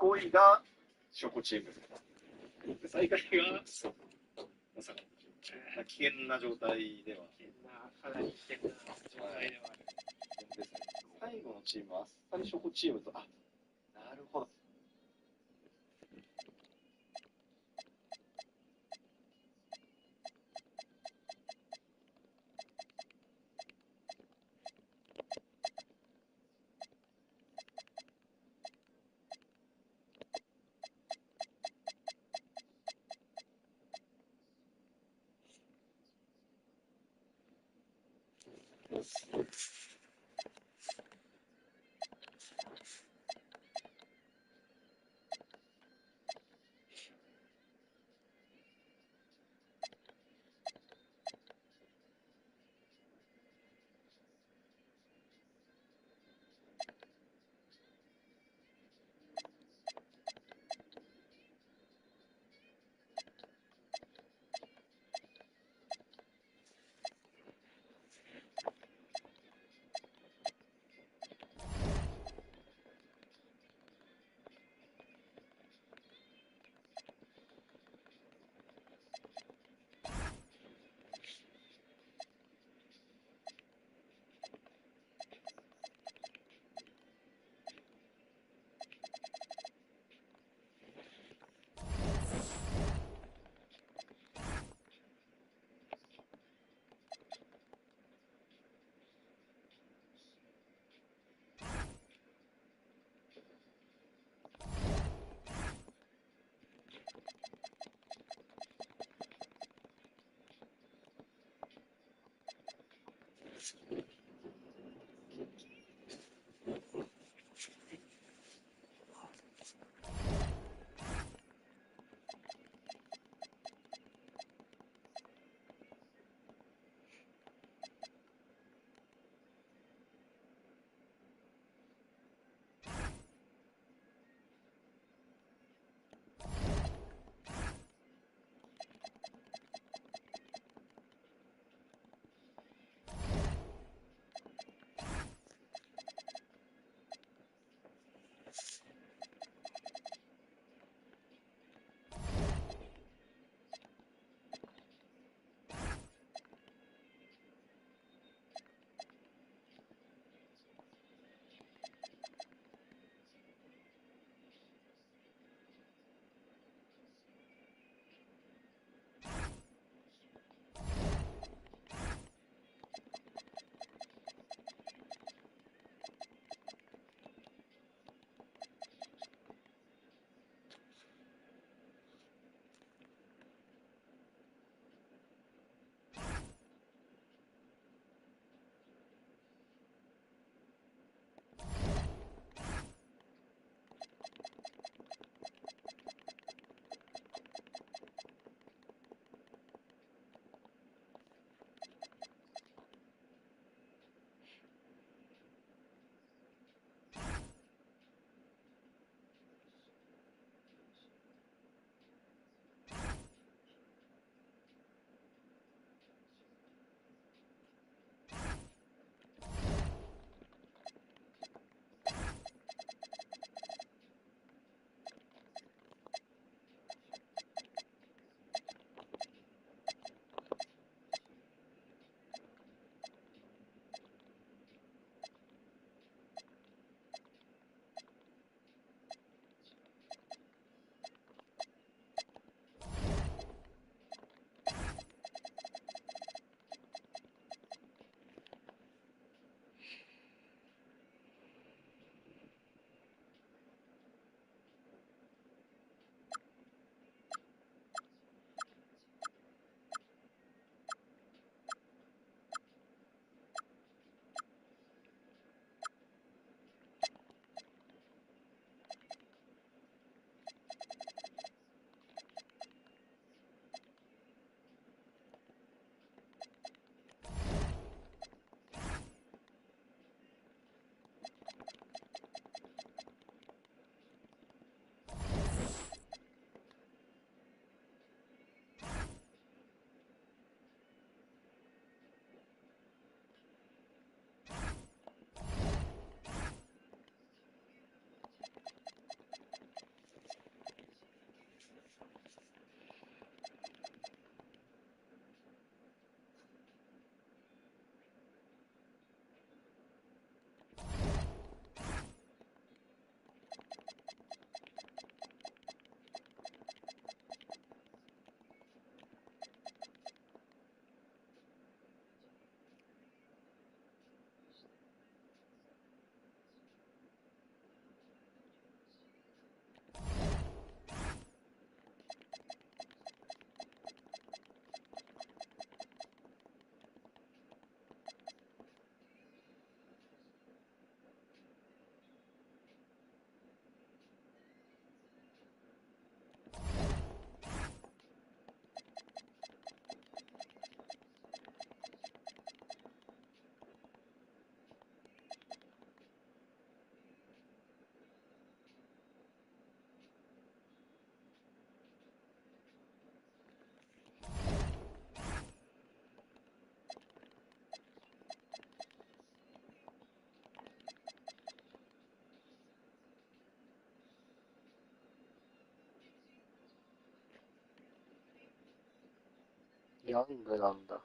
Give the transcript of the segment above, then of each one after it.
5位がショコチーム。最下位が、そう。まさか。危険な状態では。かなり危険な状態ではある。最後のチームはあっさりショコチームと、なるほど。ヤングなんだ。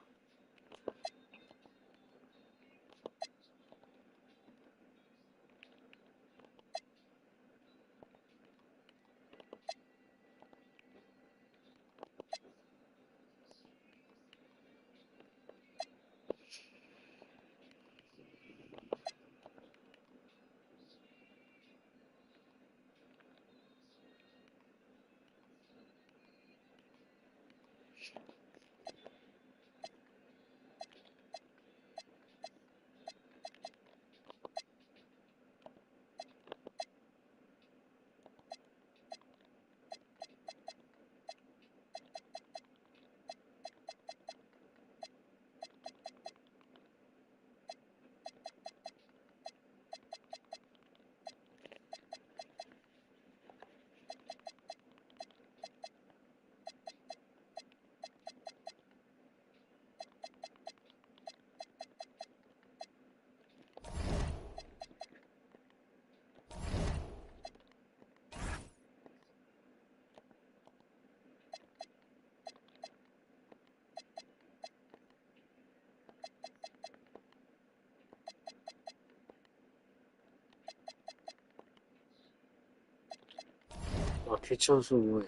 あ、手帳すごい。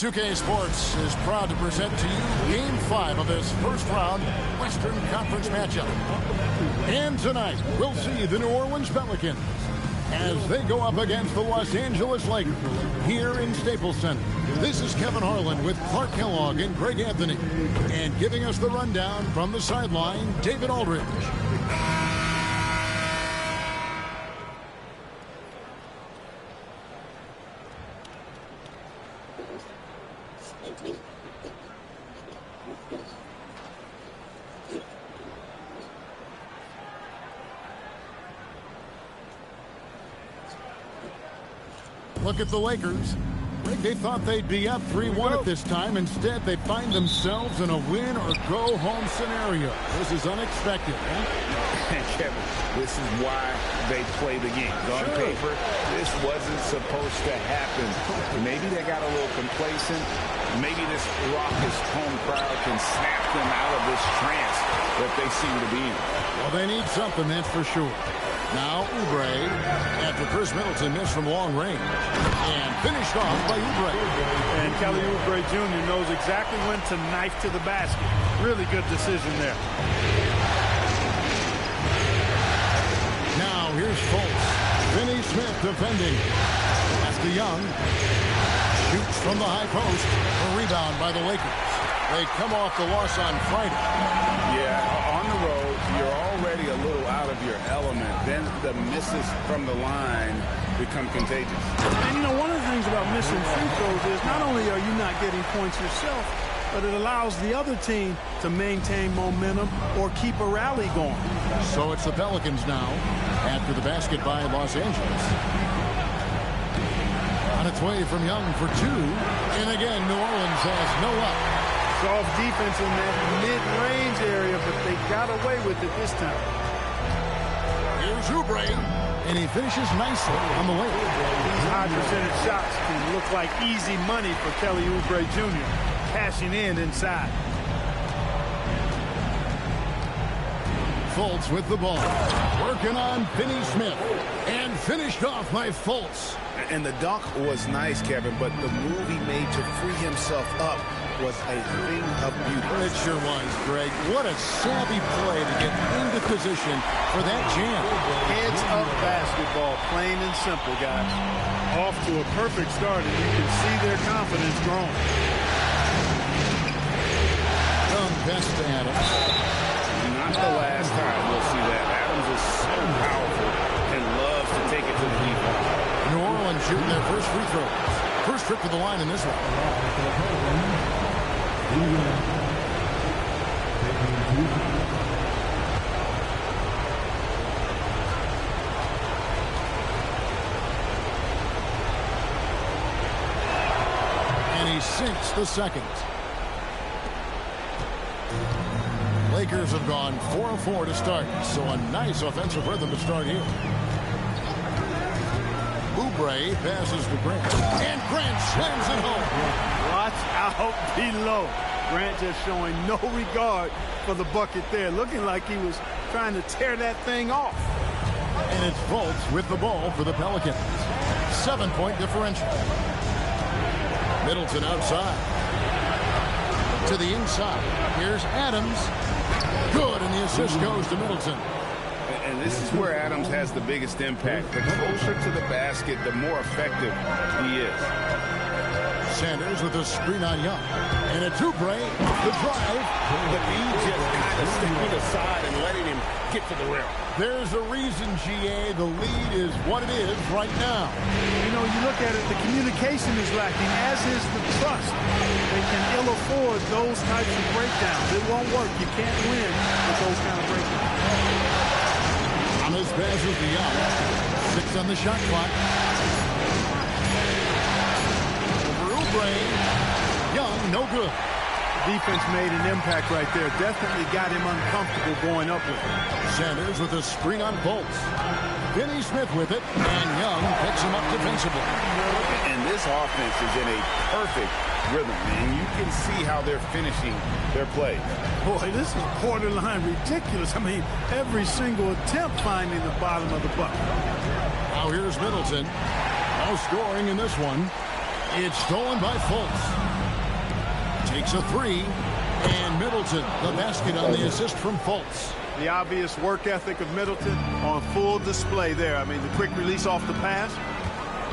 2K Sports is proud to present to you Game 5 of this first-round Western Conference matchup. And tonight, we'll see the New Orleans Pelicans as they go up against the Los Angeles Lakers here in Staples Center. This is Kevin Harlan with Clark Kellogg and Greg Anthony. And giving us the rundown from the sideline, David Aldridge. Look at the Lakers. They thought they'd be up 3-1 at this time. Instead, they find themselves in a win or go home scenario. This is unexpected, huh? Kevin, this is why they play the game. On paper, this wasn't supposed to happen. Maybe they got a little complacent. Maybe this raucous home crowd can snap them out of this trance that they seem to be in. Well, they need something, that's for sure. Now Oubre, after Chris Middleton missed from long range, and finished off by Oubre. And Kelly Oubre Jr. knows exactly when to knife to the basket. Really good decision there. Now here's Fultz. Finney Smith defending. That's the Young. Shoots from the high post. A rebound by the Lakers. They come off the loss on Friday. Yeah, on the road, you're already a little out of your element. Then the misses from the line become contagious. And, you know, one of the things about missing free throws is not only are you not getting points yourself, but it allows the other team to maintain momentum or keep a rally going. So it's the Pelicans now after the basket by Los Angeles. On its way from Young for two. And again, New Orleans has no up. Soft defense in that mid-range area, but they got away with it this time. Here's Oubre, and he finishes nicely on the way. These high-percentage shots can look like easy money for Kelly Oubre Jr. Cashing in inside. Fultz with the ball. Working on Finney Smith. And finished off by Fultz. And the dunk was nice, Kevin, but the move he made to free himself up was a thing of beauty. It sure was, Greg. What a savvy play to get into position for that jam. Heads-up basketball, plain and simple, guys. Off to a perfect start, and you can see their confidence growing. Young pass to Adams. Not the last time we'll see that. Adams is so powerful and loves to take it to the defense. New Orleans shooting their first free throw. First trip to the line in this one. And he sinks the second. Lakers have gone 4 of 4 to start, so a nice offensive rhythm to start here. Oubre passes to Grant, and Grant slams it home. Watch out below. Grant just showing no regard for the bucket there, looking like he was trying to tear that thing off. And it's Fultz with the ball for the Pelicans. 7-point differential. Middleton outside. To the inside. Here's Adams. Good, and the assist goes to Middleton. And this is where Adams has the biggest impact. The closer to the basket, the more effective he is. Sanders with a screen on Young. And a Oubre off the drive. But he just kind of stepping aside and letting him get to the rim. There's a reason, GA, the lead is what it is right now. You know, you look at it, the communication is lacking, as is the trust. They can ill afford those types of breakdowns. It won't work. You can't win with those kind of breakdowns. Thomas passes to Young. 6 on the shot clock. Over Oubre. Young, no good. Defense made an impact right there. Definitely got him uncomfortable going up with it. Sanders with a screen on Fultz. Finney Smith with it, and Young picks him up defensively. And this offense is in a perfect rhythm, and you can see how they're finishing their play. Boy, this is borderline ridiculous. I mean, every single attempt finding the bottom of the bucket. Now here's Middleton. No scoring in this one. It's stolen by Fultz. Takes a 3, and Middleton, the basket on the assist from Fultz. The obvious work ethic of Middleton on full display there. I mean, the quick release off the pass,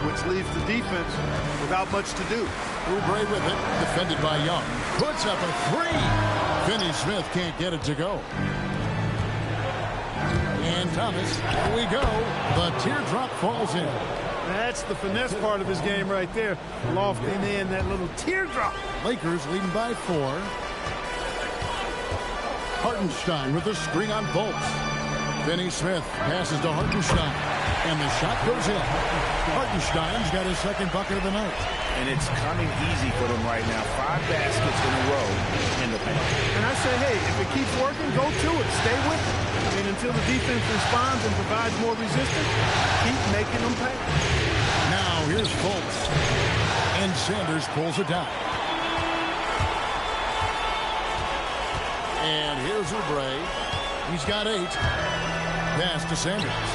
which leaves the defense without much to do. Oubre with it, defended by Young. Puts up a 3. Finney Smith can't get it to go. And Thomas, here we go. The teardrop falls in. That's the finesse part of his game right there. Lofting in that little teardrop. Lakers leading by 4. Hartenstein with the screen on Fultz. Finney Smith passes to Hartenstein, and the shot goes in. Hartenstein's got his second bucket of the night. And it's coming easy for them right now. 5 baskets in a row in the paint. And I say, hey, if it keeps working, go to it. Stay with it. And until the defense responds and provides more resistance, keep making them pay. Now here's Fultz. And Sanders pulls it down. And here's Oubre. He's got 8. Pass to Sanders.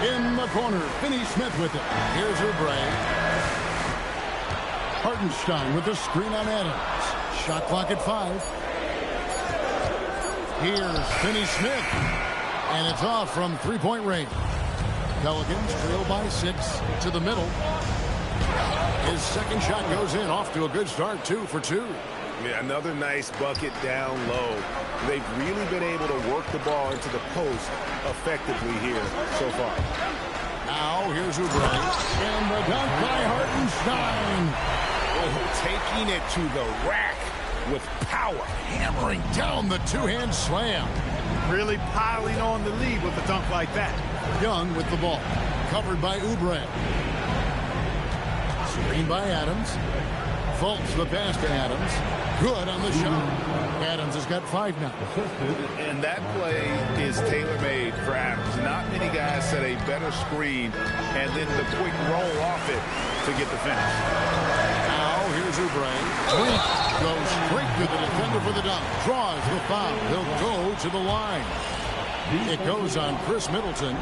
In the corner, Finney Smith with it. Here's Oubre. Hartenstein with the screen on Adams. Shot clock at 5. Here's Finney Smith. And it's off from three-point range. Pelicans trail by 6 to the middle. His second shot goes in, off to a good start, 2 for 2. Yeah, another nice bucket down low. They've really been able to work the ball into the post effectively here so far. Now here's Oubre. And the dunk by Hartenstein. Taking it to the rack with power. Hammering down the two-hand slam. Really piling on the lead with a dunk like that. Young with the ball. Covered by Oubre. Screen by Adams. Fultz the pass to Adams. Good on the shot. Adams has got 5 now. And that play is tailor-made for Adams. Not many guys set a better screen and then the quick roll off it to get the finish. Now here's Oubre. Goes straight to the defender for the dunk. Draws the foul. He'll go to the line. It goes on Chris Middleton.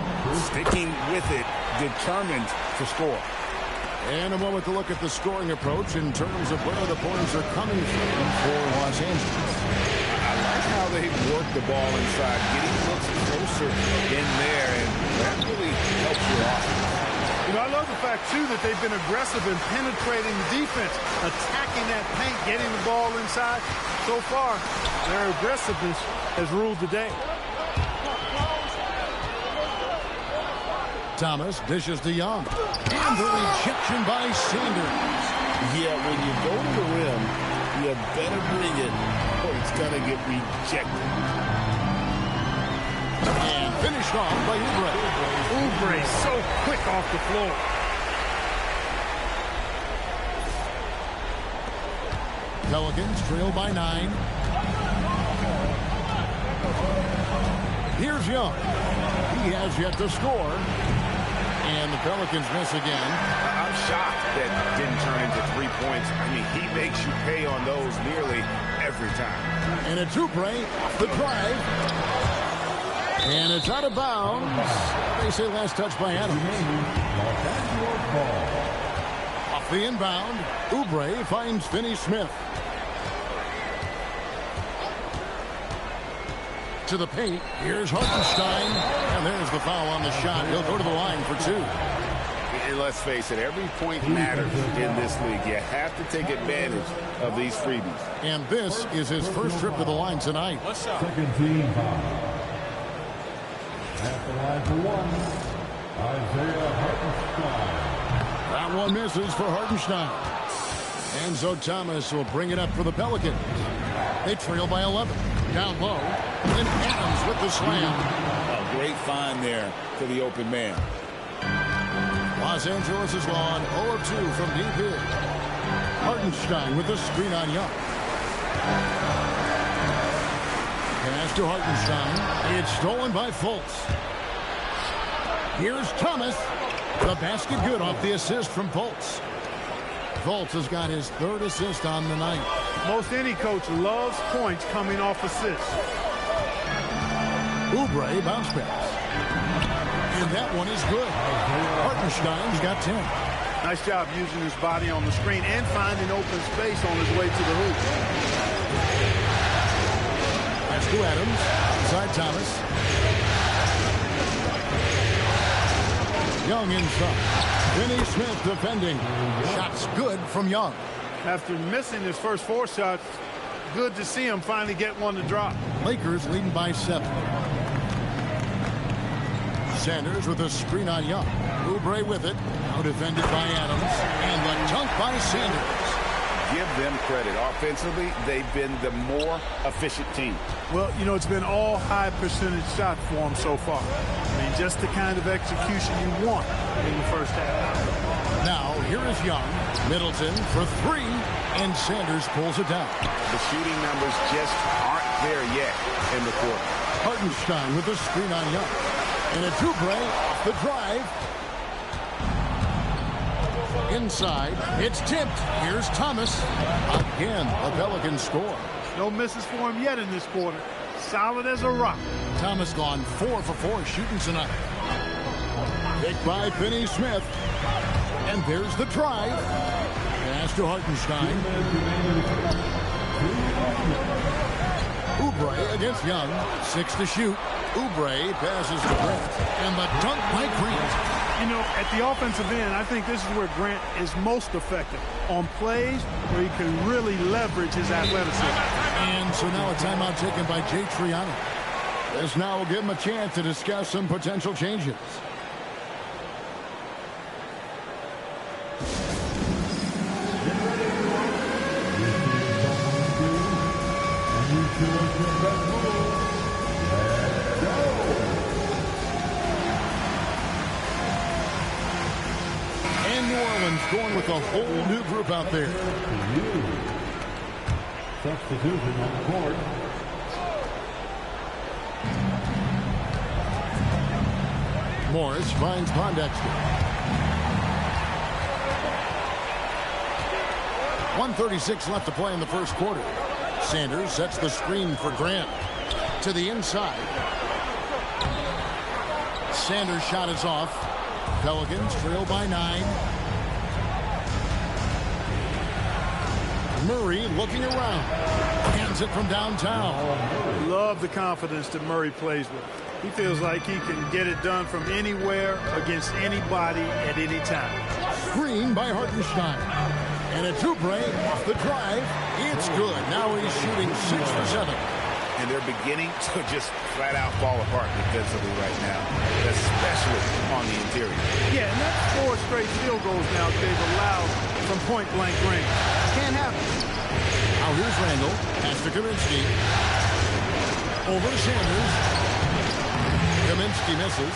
Sticking with it, determined to score. And a moment to look at the scoring approach in terms of where the points are coming from for Los Angeles. I like how they work the ball inside, getting looks closer in there, and that really helps you off. You know, I love the fact, too, that they've been aggressive in penetrating the defense, attacking that paint, getting the ball inside. So far, their aggressiveness has ruled the day. Thomas dishes to Young. And the rejection by Sanders. Yeah, when you go to the rim, you better bring it or it's going to get rejected. And finished off by Oubre. Oubre so quick off the floor. Pelicans trail by 9. Here's Young. He has yet to score. And the Pelicans miss again. I'm shocked that didn't turn into 3 points. I mean, he makes you pay on those nearly every time. And it's Oubre, the drive. And it's out of bounds. They say last touch by Adams. Off the inbound, Oubre finds Finney Smith. To the paint. Here's Hartenstein. And there's the foul on the shot. He'll go to the line for 2. And let's face it, every point matters in this league. You have to take advantage of these freebies. And this is his first trip to the line tonight. What's up? Second team foul. At the line for 1, Isaiah Hartenstein. That one misses for Hartenstein. And so Thomas will bring it up for the Pelicans. They trail by 11. Down low. And Adams with the slam. A great find there for the open man. Los Angeles is on 0 of 2 from deep here. Hartenstein with the screen on Young. Pass to Hartenstein. It's stolen by Fultz. Here's Thomas. The basket good off the assist from Fultz. Fultz has got his 3rd assist on the night. Most any coach loves points coming off assists. Oubre bounce pass. And that one is good. Hartenstein's got 10. Nice job using his body on the screen and finding open space on his way to the hoop. Pass to Adams. Inside Thomas. Young inside. Finney Smith defending. Shots good from Young. After missing his first 4 shots, good to see him finally get one to drop. Lakers leading by 7. Sanders with a screen on Young. Oubre with it. Now defended by Adams. And the dunk by Sanders. Give them credit. Offensively, they've been the more efficient team. Well, you know, it's been all high percentage shot for them so far. I mean, just the kind of execution you want in the first half. Now, here is Young. Middleton for three, and Sanders pulls it down. The shooting numbers just aren't there yet in the quarter. Hartenstein with the screen on Young. And a Oubre off the drive. Inside, it's tipped. Here's Thomas. Again, the Pelicans score. No misses for him yet in this quarter. Solid as a rock. Thomas gone 4 for 4 shooting tonight. Picked by Finney Smith. And there's the drive. Pass to Hartenstein. Oubre against Young. 6 to shoot. Oubre passes to Grant. And the dunk by Grant. You know, at the offensive end, I think this is where Grant is most effective. On plays where he can really leverage his athleticism. And so now a timeout taken by Jay Triano. This now will give him a chance to discuss some potential changes. New Orleans going with a whole new group out there. Substitution on the court. Morris finds Pondexter. 1:36 left to play in the first quarter. Sanders sets the screen for Grant. To the inside. Sanders' shot is off. Pelicans trail by 9. Murray looking around. Hands it from downtown. Love the confidence that Murray plays with. He feels like he can get it done from anywhere against anybody at any time. Screen by Hartenstein. And a Oubre off the drive. It's good. Now he's shooting 6 for 7. And they're beginning to just flat out fall apart defensively right now, especially on the interior. Yeah, and that's 4 straight field goals now they've allowed from point-blank range. Can't happen. Now here's Randall. Pass to Kaminsky. Over Sanders. Kaminsky misses.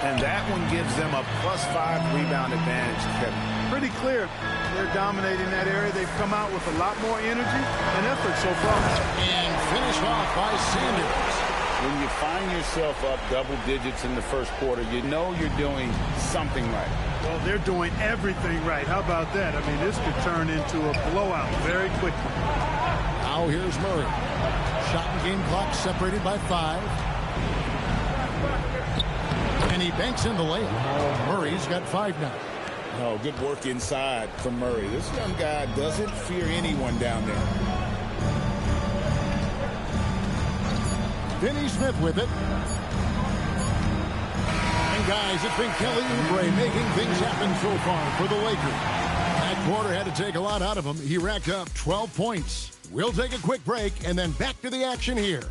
And that one gives them a +5 rebound advantage, Kevin. Pretty clear. They're dominating that area. They've come out with a lot more energy and effort so far. And finished off by Sanders. When you find yourself up double digits in the first quarter, you know you're doing something right. Well, they're doing everything right. How about that? I mean, this could turn into a blowout very quickly. Now here's Murray. Shot and game clock separated by 5. And he banks in the layup. Murray's got 5 now. Oh, good work inside from Murray. This young guy doesn't fear anyone down there. Finney Smith with it. And guys, it's been Kelly Oubre making things happen so far for the Lakers. That quarter had to take a lot out of him. He racked up 12 points. We'll take a quick break and then back to the action here.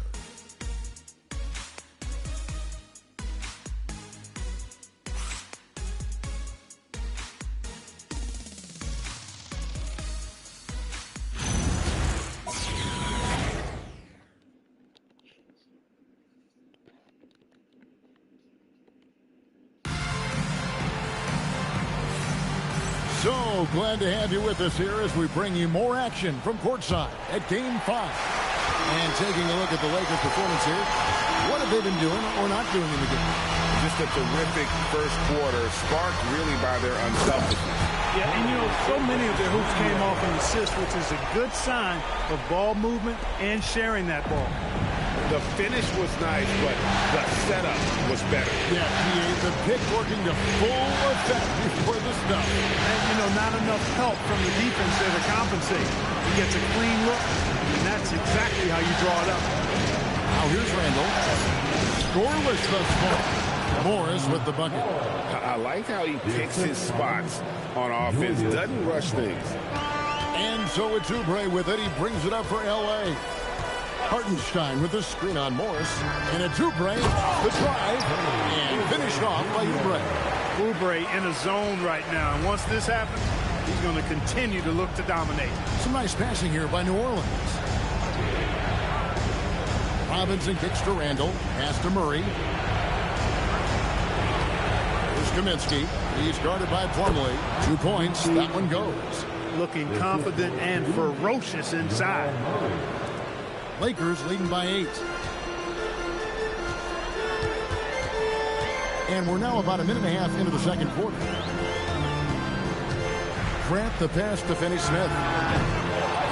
So glad to have you with us here as we bring you more action from courtside at Game 5. And taking a look at the Lakers' performance here, what have they been doing or not doing in the game? Just a terrific first quarter, sparked really by their unselfishness. Yeah, and you know, so many of their hoops came off an assist, which is a good sign of ball movement and sharing that ball. The finish was nice, but the setup was better. Yeah, the pick working to full effect before the stuff. And, you know, not enough help from the defense there to compensate. He gets a clean look, and that's exactly how you draw it up. Now here's Randall. Scoreless thus far. Morris with the bucket. I like how he picks his spots on offense. Doesn't rush things. And so it's Oubre with it. He brings it up for L.A. Hartenstein with the screen on Morris. And it's Oubre, the drive, and finished off by Oubre. Oubre in a zone right now. And once this happens, he's going to continue to look to dominate. Some nice passing here by New Orleans. Robinson kicks to Randall. Pass to Murray. Here's Kaminsky. He's guarded by Plumlee. 2 points. That one goes. Looking confident and ferocious inside. Lakers leading by 8. And we're now about a minute and a half into the second quarter. Grant the pass to Finney-Smith.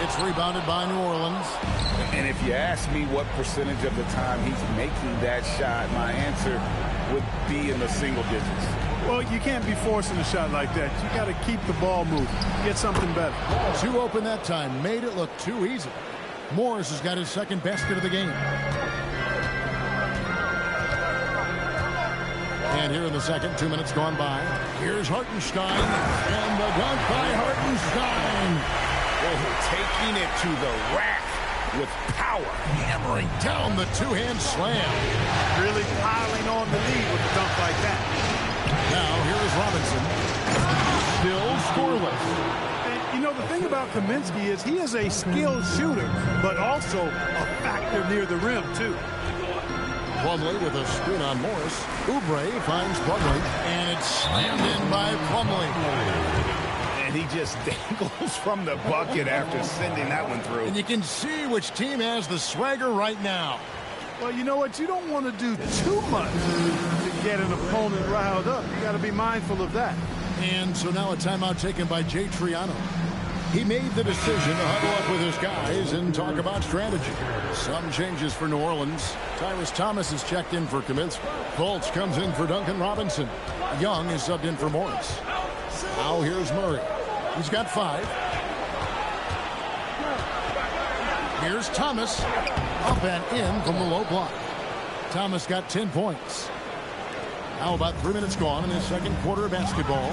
It's rebounded by New Orleans. And if you ask me what percentage of the time he's making that shot, my answer would be in the single digits. Well, you can't be forcing a shot like that. You got to keep the ball moving. Get something better. 2 open that time. Made it look too easy. Morris has got his second basket of the game. And here in the second, 2 minutes gone by. Here's Hartenstein. And the dunk by Hartenstein. Oh, taking it to the rack with power. Hammering down the two-hand slam. Really piling on the lead with a dunk like that. Now here is Robinson. Still scoreless. And, you know, the thing about Kaminsky is he is a skilled shooter, but also a factor near the rim, too. Plumlee with a screen on Morris. Oubre finds Plumlee, and it's slammed in by Plumlee. And he just dangles from the bucket after sending that one through. And you can see which team has the swagger right now. Well, you know what? You don't want to do too much to get an opponent riled up. You got to be mindful of that. And so now a timeout taken by Jay Triano. He made the decision to huddle up with his guys and talk about strategy. Some changes for New Orleans. Tyrese Thomas is checked in for Kaminsky. Fultz comes in for Duncan Robinson. Young is subbed in for Morris. Now here's Murray. He's got 5. Here's Thomas. Up and in from the low block. Thomas got 10 points. Now about 3 minutes gone in his second quarter of basketball.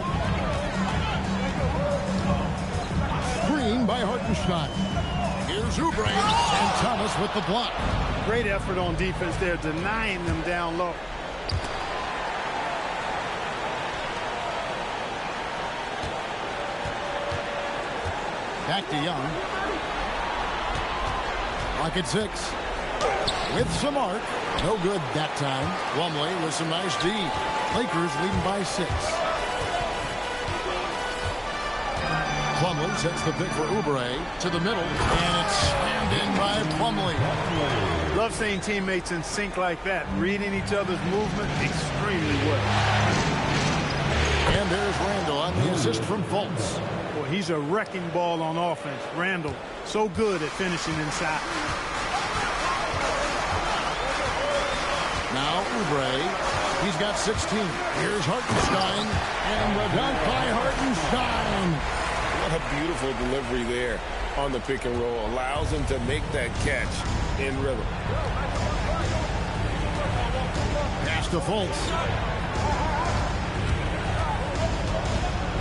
Screen by Hartenstein. Here's Oubre. And Thomas with the block. Great effort on defense there, denying them down low. Back to Young. Clock at 6. With some arc. No good that time. Plumlee with some nice D. Lakers leading by 6. Plumlee sets the pick for Oubre to the middle. And it's slammed in by Plumlee. Love seeing teammates in sync like that, reading each other's movement extremely well. And there's Randall on the assist from Fultz. Well, he's a wrecking ball on offense. Randall, so good at finishing inside. Now Oubre, he's got 16. Here's Hartenstein, and the dunk by Hartenstein. What a beautiful delivery there on the pick and roll. Allows him to make that catch in rhythm. Pass to Fultz.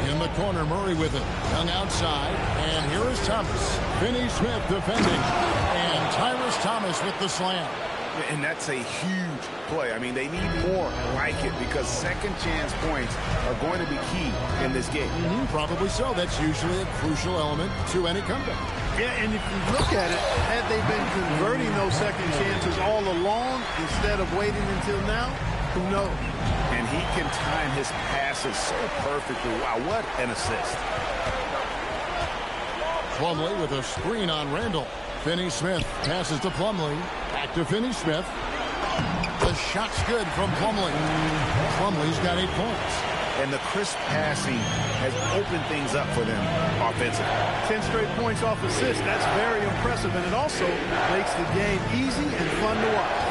In the corner, Murray with it. Young outside, and here is Thomas. Finney-Smith defending, and Tyrese Thomas with the slam. And that's a huge play. I mean, they need more like it because second chance points are going to be key in this game. Probably so. That's usually a crucial element to any comeback. Yeah, and if you look at it, had they been converting those second chances all along instead of waiting until now, who knows? And he can time his passes so perfectly. Wow, what an assist. Plumlee with a screen on Randall. Finney-Smith passes to Plumlee. Back to Finney-Smith. The shot's good from Plumlee. Plumlee's got 8 points. And the crisp passing has opened things up for them offensively. 10 straight points off assists. That's very impressive, and it also makes the game easy and fun to watch.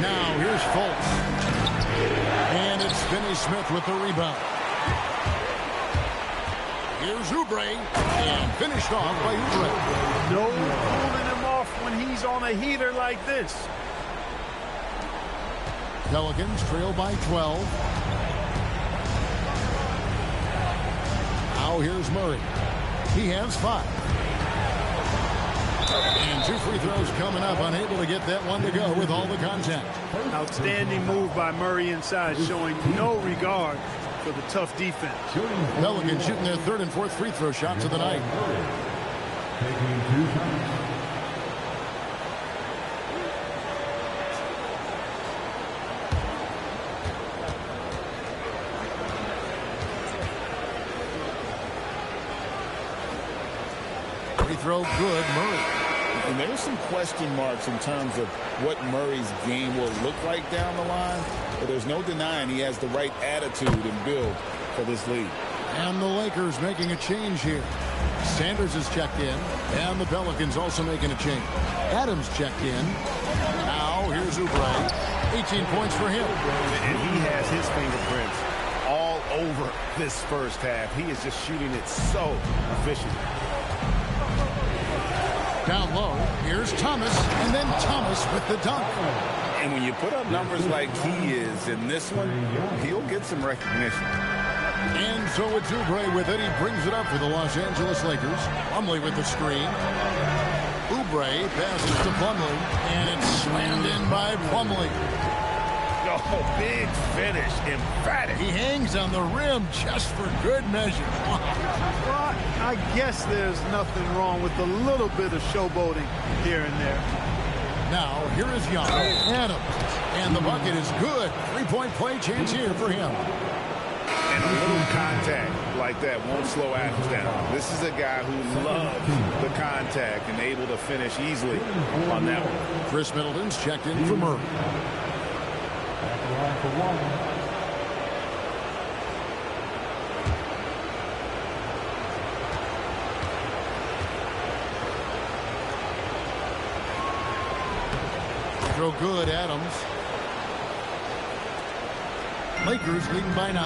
Now here's Fultz. And it's Finney-Smith with the rebound. Here's Oubre, and finished off by Oubre. No pulling him off when he's on a heater like this. Pelicans trail by 12. Now here's Murray. He has 5. And 2 free throws coming up. Unable to get that one to go with all the contact. Outstanding move by Murray inside, showing no regard for the tough defense. Pelicans shooting their 3rd and 4th free throw shots of the night. Taking 2 shots. Free throw good, Murray. And there's some question marks in terms of what Murray's game will look like down the line, but there's no denying he has the right attitude and build for this league. And the Lakers making a change here. Sanders is checked in, and the Pelicans also making a change. Adams checked in. Now here's Oubre. 18 points for him. And he has his fingerprints all over this first half. He is just shooting it so efficiently. Down low, here's Thomas, and then Thomas with the dunk. And when you put up numbers like he is in this one, he'll get some recognition. And so it's Oubre with it. He brings it up for the Los Angeles Lakers. Plumlee with the screen. Oubre passes to Plumlee, and it's slammed in by Plumlee. Oh, big finish, emphatic. He hangs on the rim just for good measure. Well, I guess there's nothing wrong with a little bit of showboating here and there. Now, here is Young. Adams. And the bucket is good. 3-point play chance here for him. And a little contact like that won't slow Adams down. This is a guy who loves the contact and able to finish easily on that one. Chris Middleton's checked in for Murray. For 1. Throw good, Adams. Lakers leading by 9.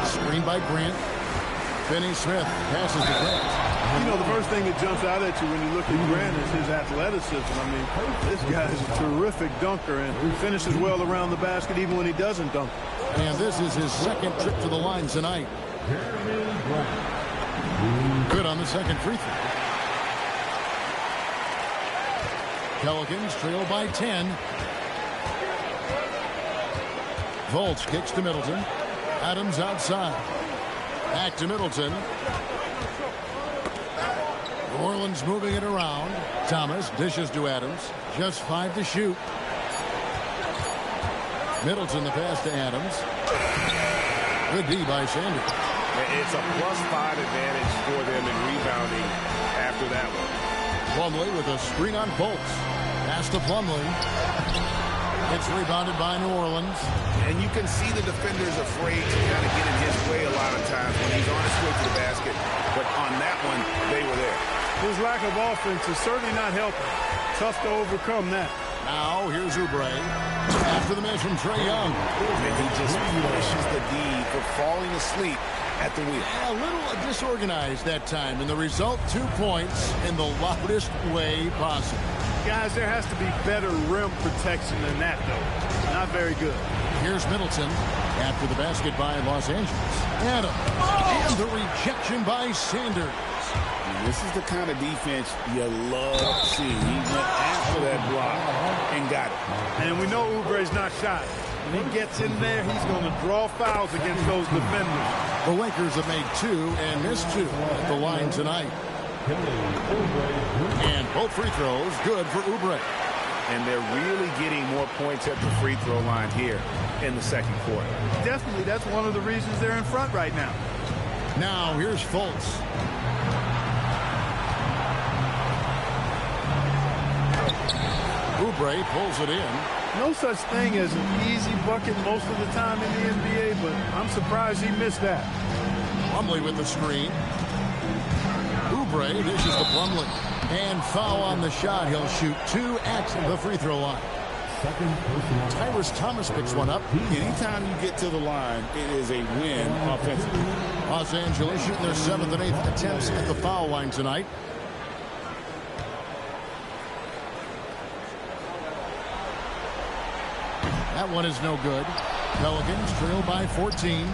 Screen by Grant. Finney Smith passes to Grant. You know, the first thing that jumps out at you when you look at Grant is his athleticism. I mean, this guy is a terrific dunker and finishes well around the basket even when he doesn't dunk. And this is his 2nd trip to the line tonight. Good on the 2nd free throw. Pelicans trail by 10. Volts kicks to Middleton. Adams outside. Back to Middleton. New Orleans moving it around. Thomas dishes to Adams. Just 5 to shoot. Middleton the pass to Adams. Good D by Sanders. It's a +5 advantage for them in rebounding after that one. Plumlee with a screen on Bolts. Pass to Plumlee. It's rebounded by New Orleans. And you can see the defender's afraid to kind of get in his way a lot of times when he's on his way to the basket. But on that one, they were there. His lack of offense is certainly not helping. Tough to overcome that. Now here's Oubre. After the miss from Trae Young. And he just punishes the D for falling asleep at the wheel. A little disorganized that time. And the result, 2 points in the loudest way possible. Guys, there has to be better rim protection than that, though. Not very good. Here's Middleton after the basket by Los Angeles. Adams. And the rejection by Sanders. And this is the kind of defense you love seeing. He went after that block and got it. And we know Oubre's not shy. When he gets in there, he's going to draw fouls against those defenders. The Lakers have made 2 and missed 2 at the line tonight. And both free throws good for Oubre. And they're really getting more points at the free throw line here in the 2nd quarter. Definitely, that's one of the reasons they're in front right now. Now here's Fultz. Oubre pulls it in. No such thing as an easy bucket most of the time in the NBA, but I'm surprised he missed that. Plumlee with the screen. Oubre dishes to Plumlee. And foul on the shot. He'll shoot 2 at the free throw line. Tyrus Thomas picks one up. Anytime you get to the line, it is a win offensively. Los Angeles shooting their 7th and 8th attempts at the foul line tonight. That one is no good. Pelicans trail by 14.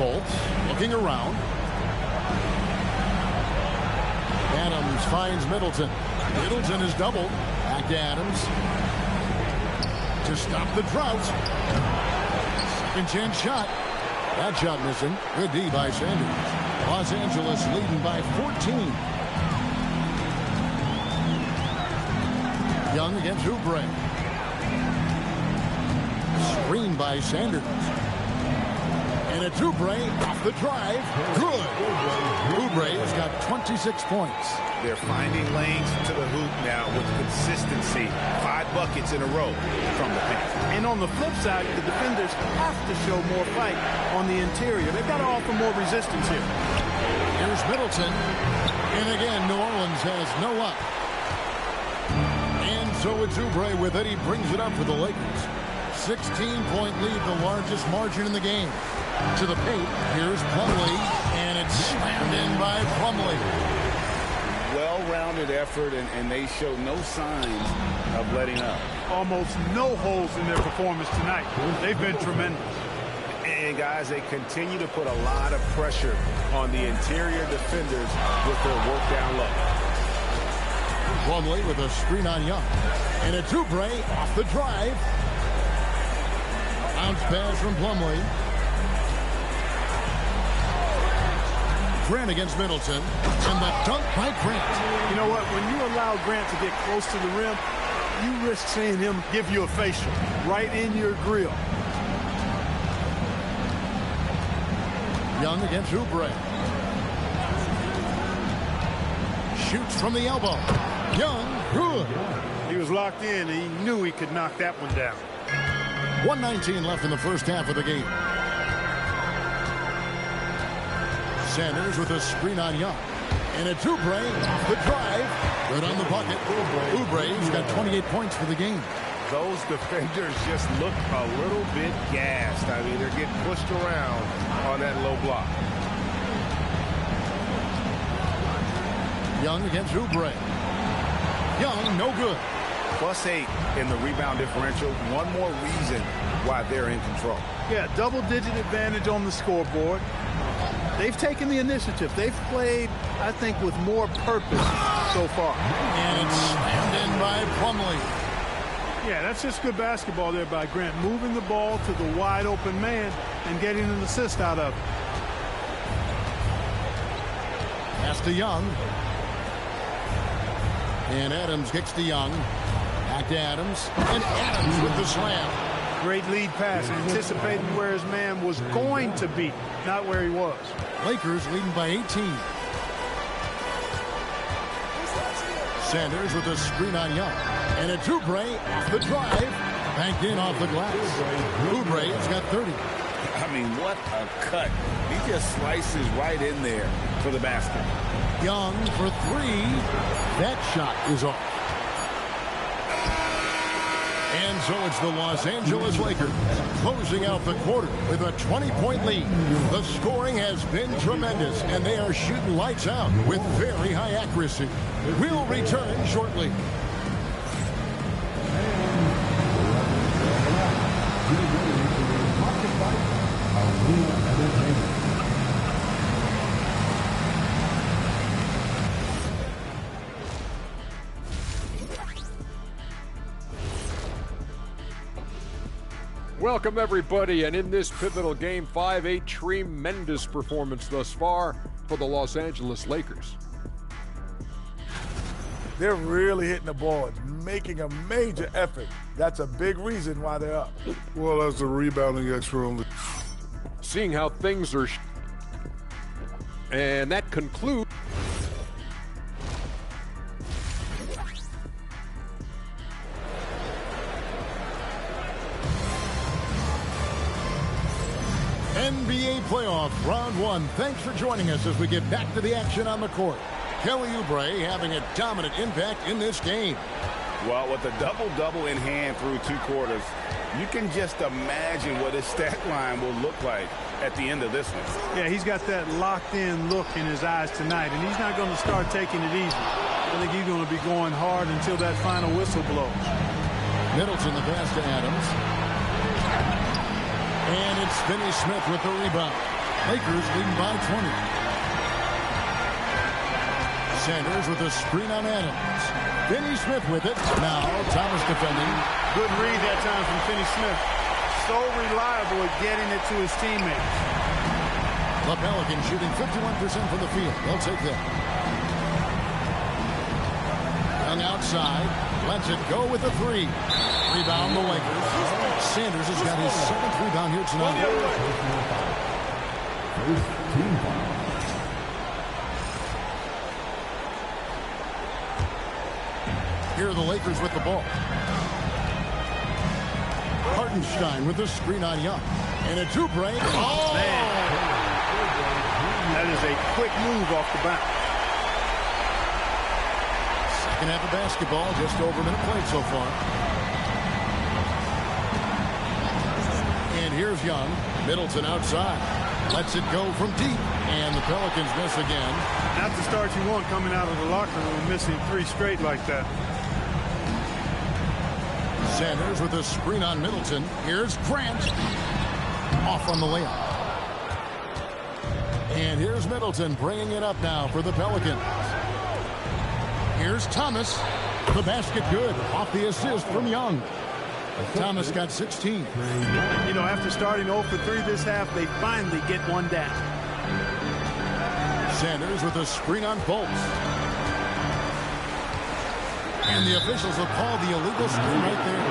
Fultz looking around. Adams finds Middleton. Middleton is doubled. Back to Adams. To stop the drought. Second chance shot. That shot missing. Good D by Sanders. Los Angeles leading by 14. Young against Oubre. Screen by Sanders. And it's Oubre off the drive. Good. Oubre has got 26 points. They're finding lanes to the hoop now with consistency. 5 buckets in a row from the paint. And on the flip side, the defenders have to show more fight on the interior. They've got to offer more resistance here. Here's Middleton. And again, New Orleans has no up. And so it's Oubre with it. He brings it up for the Lakers. 16-point lead, the largest margin in the game. To the paint. Here's Plumlee. And it's slammed in by Plumlee. Well-rounded effort, and they show no signs of letting up. Almost no holes in their performance tonight. They've been tremendous. And, guys, they continue to put a lot of pressure on the interior defenders with their work down low. Plumlee with a screen on Young. And it's Oubre off the drive. Bounce pass from Plumlee. Grant against Middleton. And the dunk by Grant. You know what? When you allow Grant to get close to the rim, you risk seeing him give you a facial right in your grill. Young against Oubre. Shoots from the elbow. Young, good. He was locked in, and he knew he could knock that one down. 1:19 left in the first half of the game. Sanders with a screen on Young. And it's Oubre off the drive. Good on the bucket. Oubre's got 28 points for the game. Those defenders just look a little bit gassed. I mean, they're getting pushed around on that low block. Young against Oubre. Young, no good. +8 in the rebound differential. One more reason why they're in control. Yeah, double-digit advantage on the scoreboard. They've taken the initiative. They've played, I think, with more purpose so far. And it's slammed in by Plumlee. Yeah, that's just good basketball there by Grant. Moving the ball to the wide-open man and getting an assist out of it. Pass to Young. And Adams kicks to Young. Back to Adams. And Adams with the slam. Great lead pass, anticipating where his man was going to be, not where he was. Lakers leading by 18. Sanders with a screen on Young. And it's Oubre off the drive. Banked in off the glass. Oubre's got 30. I mean, what a cut. He just slices right in there for the basket. Young for 3. That shot is off. And so it's the Los Angeles Lakers closing out the quarter with a 20-point lead. The scoring has been tremendous, and they are shooting lights out with very high accuracy. We'll return shortly. Welcome, everybody, and in this pivotal game 5, a tremendous performance thus far for the Los Angeles Lakers. They're really hitting the boards, making a major effort. That's a big reason why they're up. Well, that's the rebounding extra on the... Seeing how things are... And that concludes... NBA playoff round 1. Thanks for joining us as we get back to the action on the court. Kelly Oubre having a dominant impact in this game. Well, with a double-double in hand through 2 quarters, you can just imagine what his stat line will look like at the end of this one. Yeah, he's got that locked-in look in his eyes tonight, and he's not going to start taking it easy. I think he's going to be going hard until that final whistle blows. Middleton, the pass to Adams. And it's Finney Smith with the rebound. Lakers leading by 20. Sanders with a screen on Adams. Finney Smith with it. Now Thomas defending. Good read that time from Finney Smith. So reliable at getting it to his teammates. The Pelicans shooting 51% from the field. They'll take that. Young outside. Lets it go with the three. Rebound the Lakers. Sanders has got his 7th rebound here tonight. Here are the Lakers with the ball. Hartenstein with the screen on Young. And a two-break. Oh! Man. That is a quick move off the bounce. Second half of basketball, just over a minute played so far. And here's Young. Middleton outside. Lets it go from deep. And the Pelicans miss again. Not the start you want coming out of the locker room, missing 3 straight like that. Sanders with a screen on Middleton. Here's Grant. Off on the layup. And here's Middleton bringing it up now for the Pelicans. Here's Thomas. The basket good. Off the assist from Young. Thomas got 16. You know, after starting 0 for 3 this half, they finally get one down. Sanders with a screen on Bolts. And the officials have called the illegal screen right there.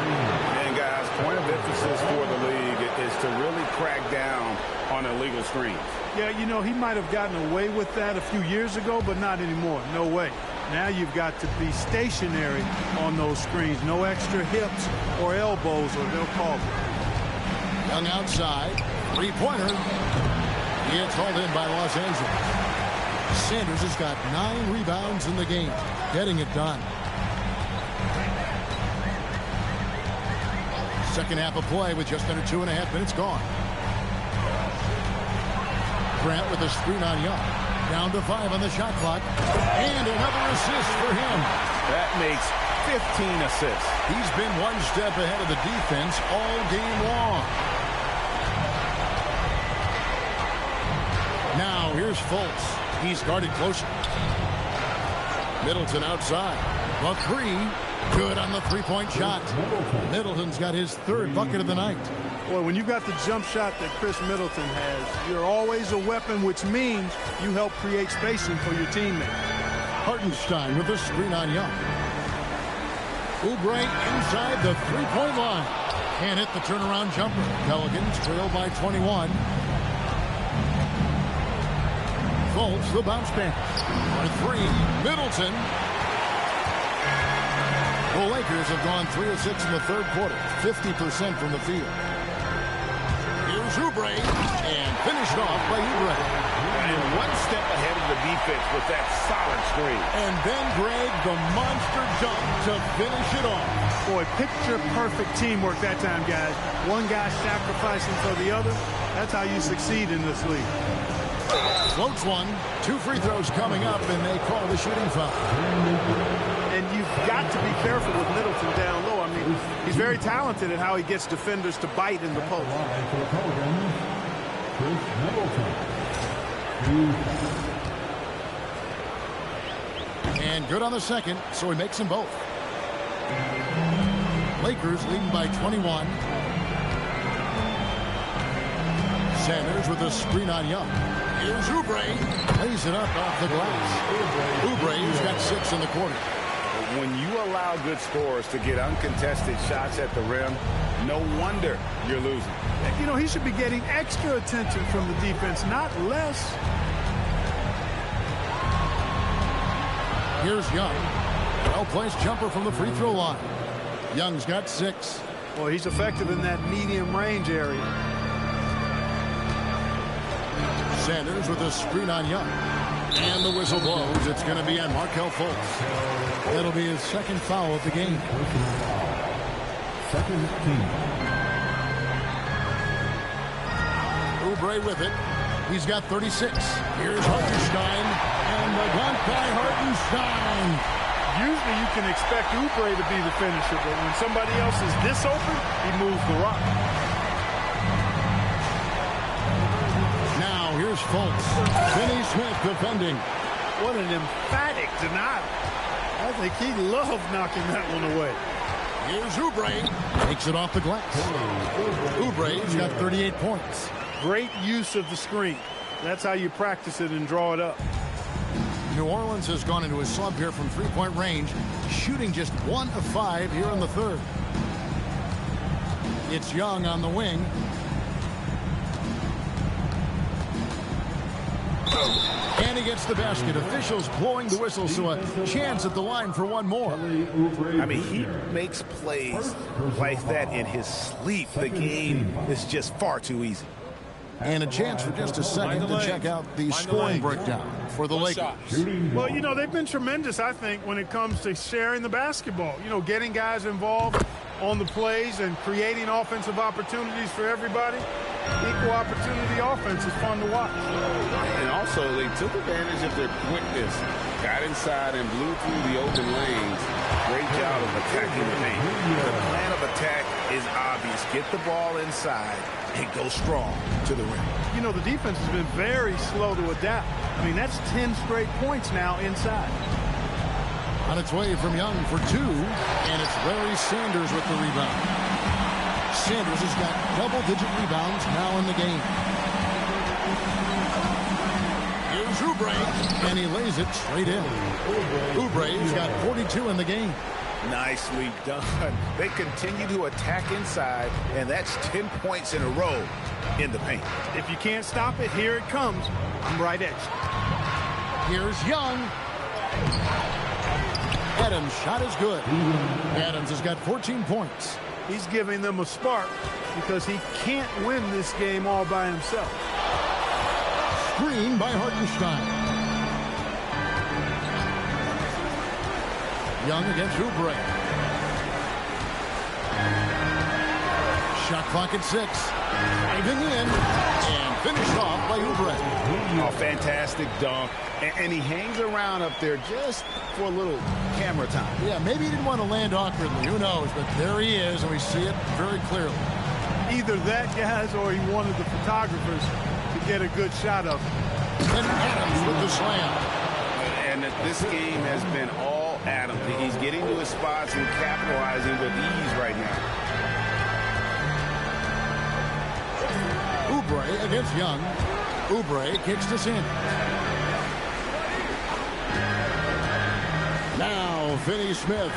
And guys, point of emphasis for the league is to really crack down on illegal screens. Yeah, you know, he might have gotten away with that a few years ago, but not anymore. No way. Now you've got to be stationary on those screens. No extra hips or elbows, or they'll call it. Young outside. Three-pointer. It's hauled in by Los Angeles. Sanders has got 9 rebounds in the game. Getting it done. Second half of play with just under 2.5 minutes gone. Grant with a screen on Young. Down to 5 on the shot clock. And another assist for him. That makes 15 assists. He's been one step ahead of the defense all game long. Now here's Fultz. He's guarded closer. Middleton outside. The three. Good on the three-point shot. Middleton's got his 3rd bucket of the night. Boy, when you've got the jump shot that Chris Middleton has, you're always a weapon, which means you help create spacing for your teammate. Hartenstein with a screen on Young. Oubre inside the three-point line. Can't hit the turnaround jumper. Pelicans trail by 21. Fultz the bounce pass. For 3. Middleton. The Lakers have gone 3 of 6 in the 3rd quarter. 50% from the field. Here's Oubre. And finished off by Oubre. And one step ahead of the defense with that solid screen. And then Greg, the monster jump to finish it off. Boy, picture-perfect teamwork that time, guys. One guy sacrificing for the other. That's how you succeed in this league. Floats one. 2 free throws coming up, and they call the shooting foul. And you've got to be careful with Middleton down low. I mean, he's very talented at how he gets defenders to bite in the post. And good on the second, so he makes them both. Lakers leading by 21. Sanders with a screen on Young. Here's Oubre. Lays it up off the glass. Oubre's got 6 in the quarter. When you allow good scorers to get uncontested shots at the rim, no wonder you're losing. You know, he should be getting extra attention from the defense, not less. Here's Young. Well-placed jumper from the free throw line. Young's got 6. Boy, he's effective in that medium range area. Sanders with a screen on Young. And the whistle blows. It's going to be on Markelle Fultz. That'll be his 2nd foul of the game. Second team. Oubre with it. He's got 36. Here's Hartenstein. And the dunk by Hartenstein. Usually you can expect Oubre to be the finisher, but when somebody else is this open, he moves the rock. Now here's Fultz. Finney Smith defending. What an emphatic denial. I think he loved knocking that one away. Here's Oubre. Takes it off the glass. Oubre's got 38 points. Great use of the screen. That's how you practice it and draw it up. New Orleans has gone into a slump here from three-point range, shooting just 1 of 5 here in the third. It's Young on the wing. And he gets the basket. Officials blowing the whistle, so a chance at the line for one more. I mean, he makes plays like that in his sleep. The game is just far too easy. And a chance for just a second to check out the scoring breakdown for the Lakers. Well, you know, they've been tremendous, I think, when it comes to sharing the basketball. You know, getting guys involved on the plays and creating offensive opportunities for everybody. Equal opportunity offense is fun to watch. And also, they took advantage of their quickness. Got inside and blew through the open lanes. Great job of attacking the paint. The plan of attack is obvious. Get the ball inside and go strong to the rim. You know, the defense has been very slow to adapt. I mean, that's 10 straight points now inside. On its way from Young for 2, and it's Larry Sanders with the rebound. Sanders has got double-digit rebounds now in the game. Here's Oubre, and he lays it straight in. Oubre's got 42 in the game. Nicely done. They continue to attack inside, and that's 10 points in a row in the paint. If you can't stop it, here it comes. I'm right edge. Here's Young. Adams' shot is good. Adams has got 14 points. He's giving them a spark because he can't win this game all by himself. Screen by Hartenstein. Young against Oubre. Shot clock at 6. Driving in and finished off by Oubre. Oh, fantastic dunk. And he hangs around up there just for a little camera time. Yeah, maybe he didn't want to land awkwardly. Who knows? But there he is, and we see it very clearly. Either that, guys, or he wanted the photographers to get a good shot of him. And Adams with the slam. And this game has been all Adams. He's getting to his spots and capitalizing with ease right now. Oubre against Young. Oubre kicks to Sanders. Now, Finney Smith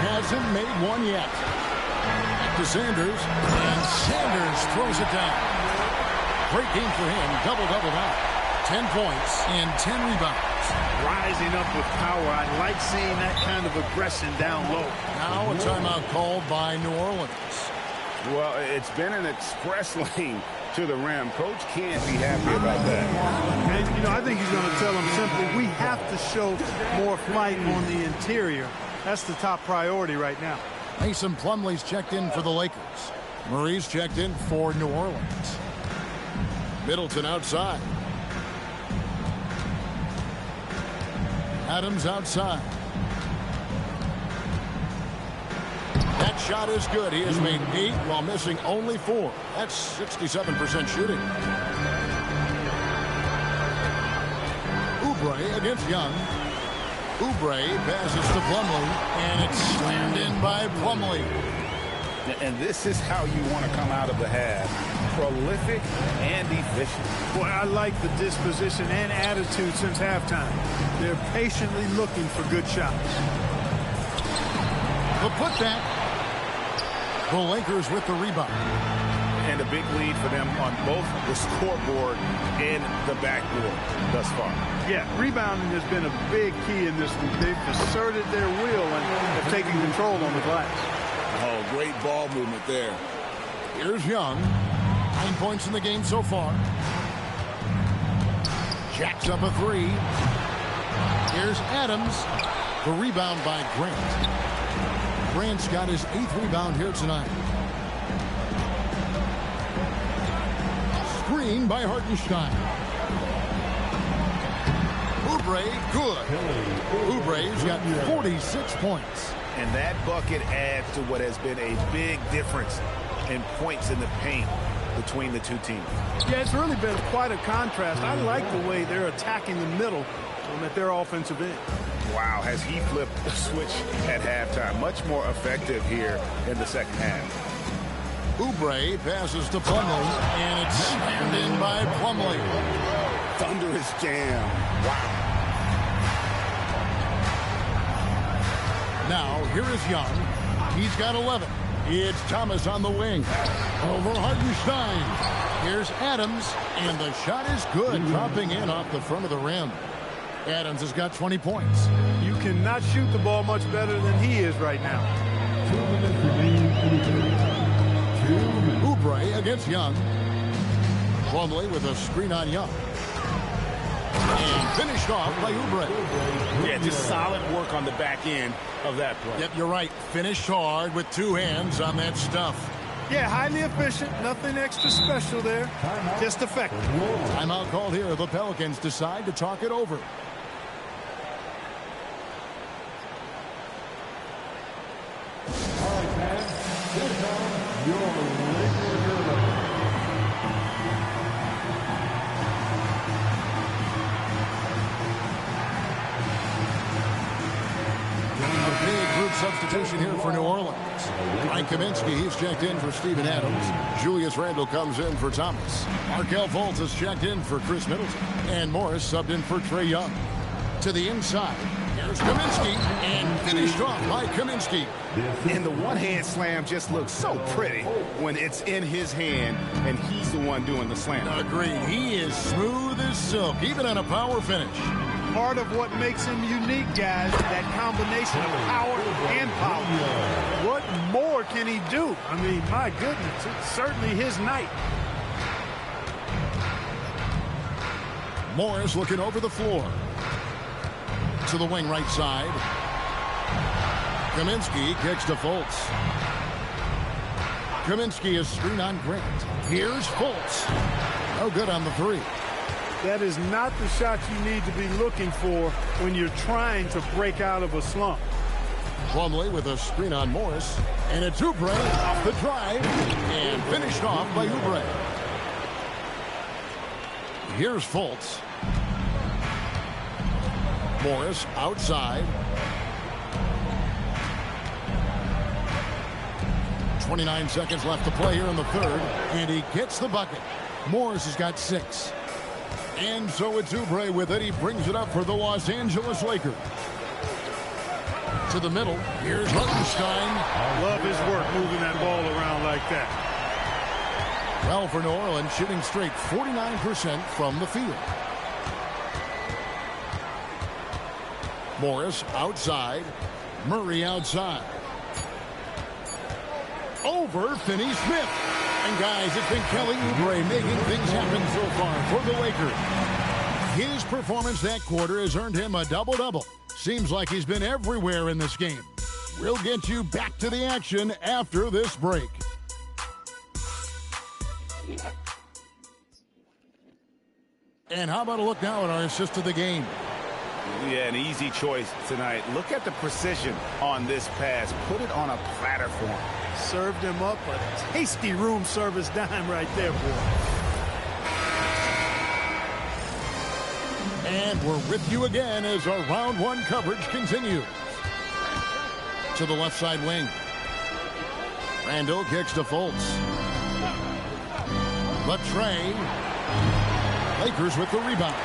hasn't made one yet. Back to Sanders, and Sanders throws it down. Great game for him, double-double now. 10 points and 10 rebounds. Rising up with power. I like seeing that kind of aggression down low. Now a timeout called by New Orleans. Well, it's been an express lane to the rim. Coach can't be happy about that. And, you know, I think he's going to tell them simply, we have to show more flight on the interior. That's the top priority right now. Mason Plumlee's checked in for the Lakers. Murray's checked in for New Orleans. Middleton outside. Adams outside. That shot is good. He has made 8 while missing only 4. That's 67% shooting. Oubre against Young. Oubre passes to Plumlee, and it's slammed in by Plumlee. And this is how you want to come out of the half. Prolific and efficient. Boy, I like the disposition and attitude since halftime. They're patiently looking for good shots. The putback. The Lakers with the rebound. And a big lead for them on both the scoreboard and the backboard thus far. Yeah, rebounding has been a big key in this one. They've asserted their will and have taken control on the glass. Oh, great ball movement there. Here's Young. 9 points in the game so far. Jacks up a 3. Here's Adams. The rebound by Grant. Grant's got his 8th rebound here tonight. Screen by Hartenstein. Oubre, good. Oubre's got 46 points. And that bucket adds to what has been a big difference in points in the paint. between the two teams. Yeah, it's really been quite a contrast. I like the way they're attacking the middle at their offensive end. Wow, has he flipped the switch at halftime? Much more effective here in the second half. Oubre passes to Plumlee, and it's slammed in by Plumlee. Thunderous jam. Wow. Now, here is Young. He's got 11. It's Thomas on the wing. Over Hartenstein. Here's Adams, and the shot is good, dropping in off the front of the rim. Adams has got 20 points. You cannot shoot the ball much better than he is right now. Oubre against Young. Plumlee with a screen on Young. And finished off by Oubre. Yeah, just solid work on the back end of that play. Yep, you're right. Finished hard with two hands on that stuff. Yeah, highly efficient. Nothing extra special there. Just effective. Timeout called here. The Pelicans decide to talk it over. All right, fans, here comes your Lakers hero. A big group substitution here for New Orleans. Mike Kaminsky, he's checked in for Steven Adams. Julius Randle comes in for Thomas. Markelle Fultz has checked in for Chris Middleton. And Morris subbed in for Trae Young. To the inside, here's Kaminsky, and finished off by Kaminsky. And the one-hand slam just looks so pretty when it's in his hand and he's the one doing the slam. Agreed. He is smooth as silk, even on a power finish. Part of what makes him unique, guys, that combination of power and power. What more can he do? I mean, my goodness, it's certainly his night. Morris looking over the floor. To the wing right side. Kaminsky kicks to Fultz. Kaminsky is screen on Grant. Here's Fultz. No good on the three. That is not the shot you need to be looking for when you're trying to break out of a slump. Plumlee with a screen on Morris. And it's Oubre off the drive. And finished off by Oubre. Here's Fultz. Morris outside. 29 seconds left to play here in the third. And he gets the bucket. Morris has got 6. And so it's Oubre with it. He brings it up for the Los Angeles Lakers. To the middle. Here's Hartenstein. Love his work moving that ball around like that. Well, for New Orleans, shooting straight 49% from the field. Morris outside. Murray outside. Over Finney-Smith. And guys, it's been Kelly Oubre making things happen so far for the Lakers. His performance that quarter has earned him a double-double. Seems like he's been everywhere in this game. We'll get you back to the action after this break. And how about a look now at our assist of the game? Yeah, an easy choice tonight. Look at the precision on this pass. Put it on a platter for him. Served him up a tasty room service dime right there, boy. And we're with you again as our round one coverage continues. To the left side wing. Randle kicks to Fultz. Latrey. Lakers with the rebound.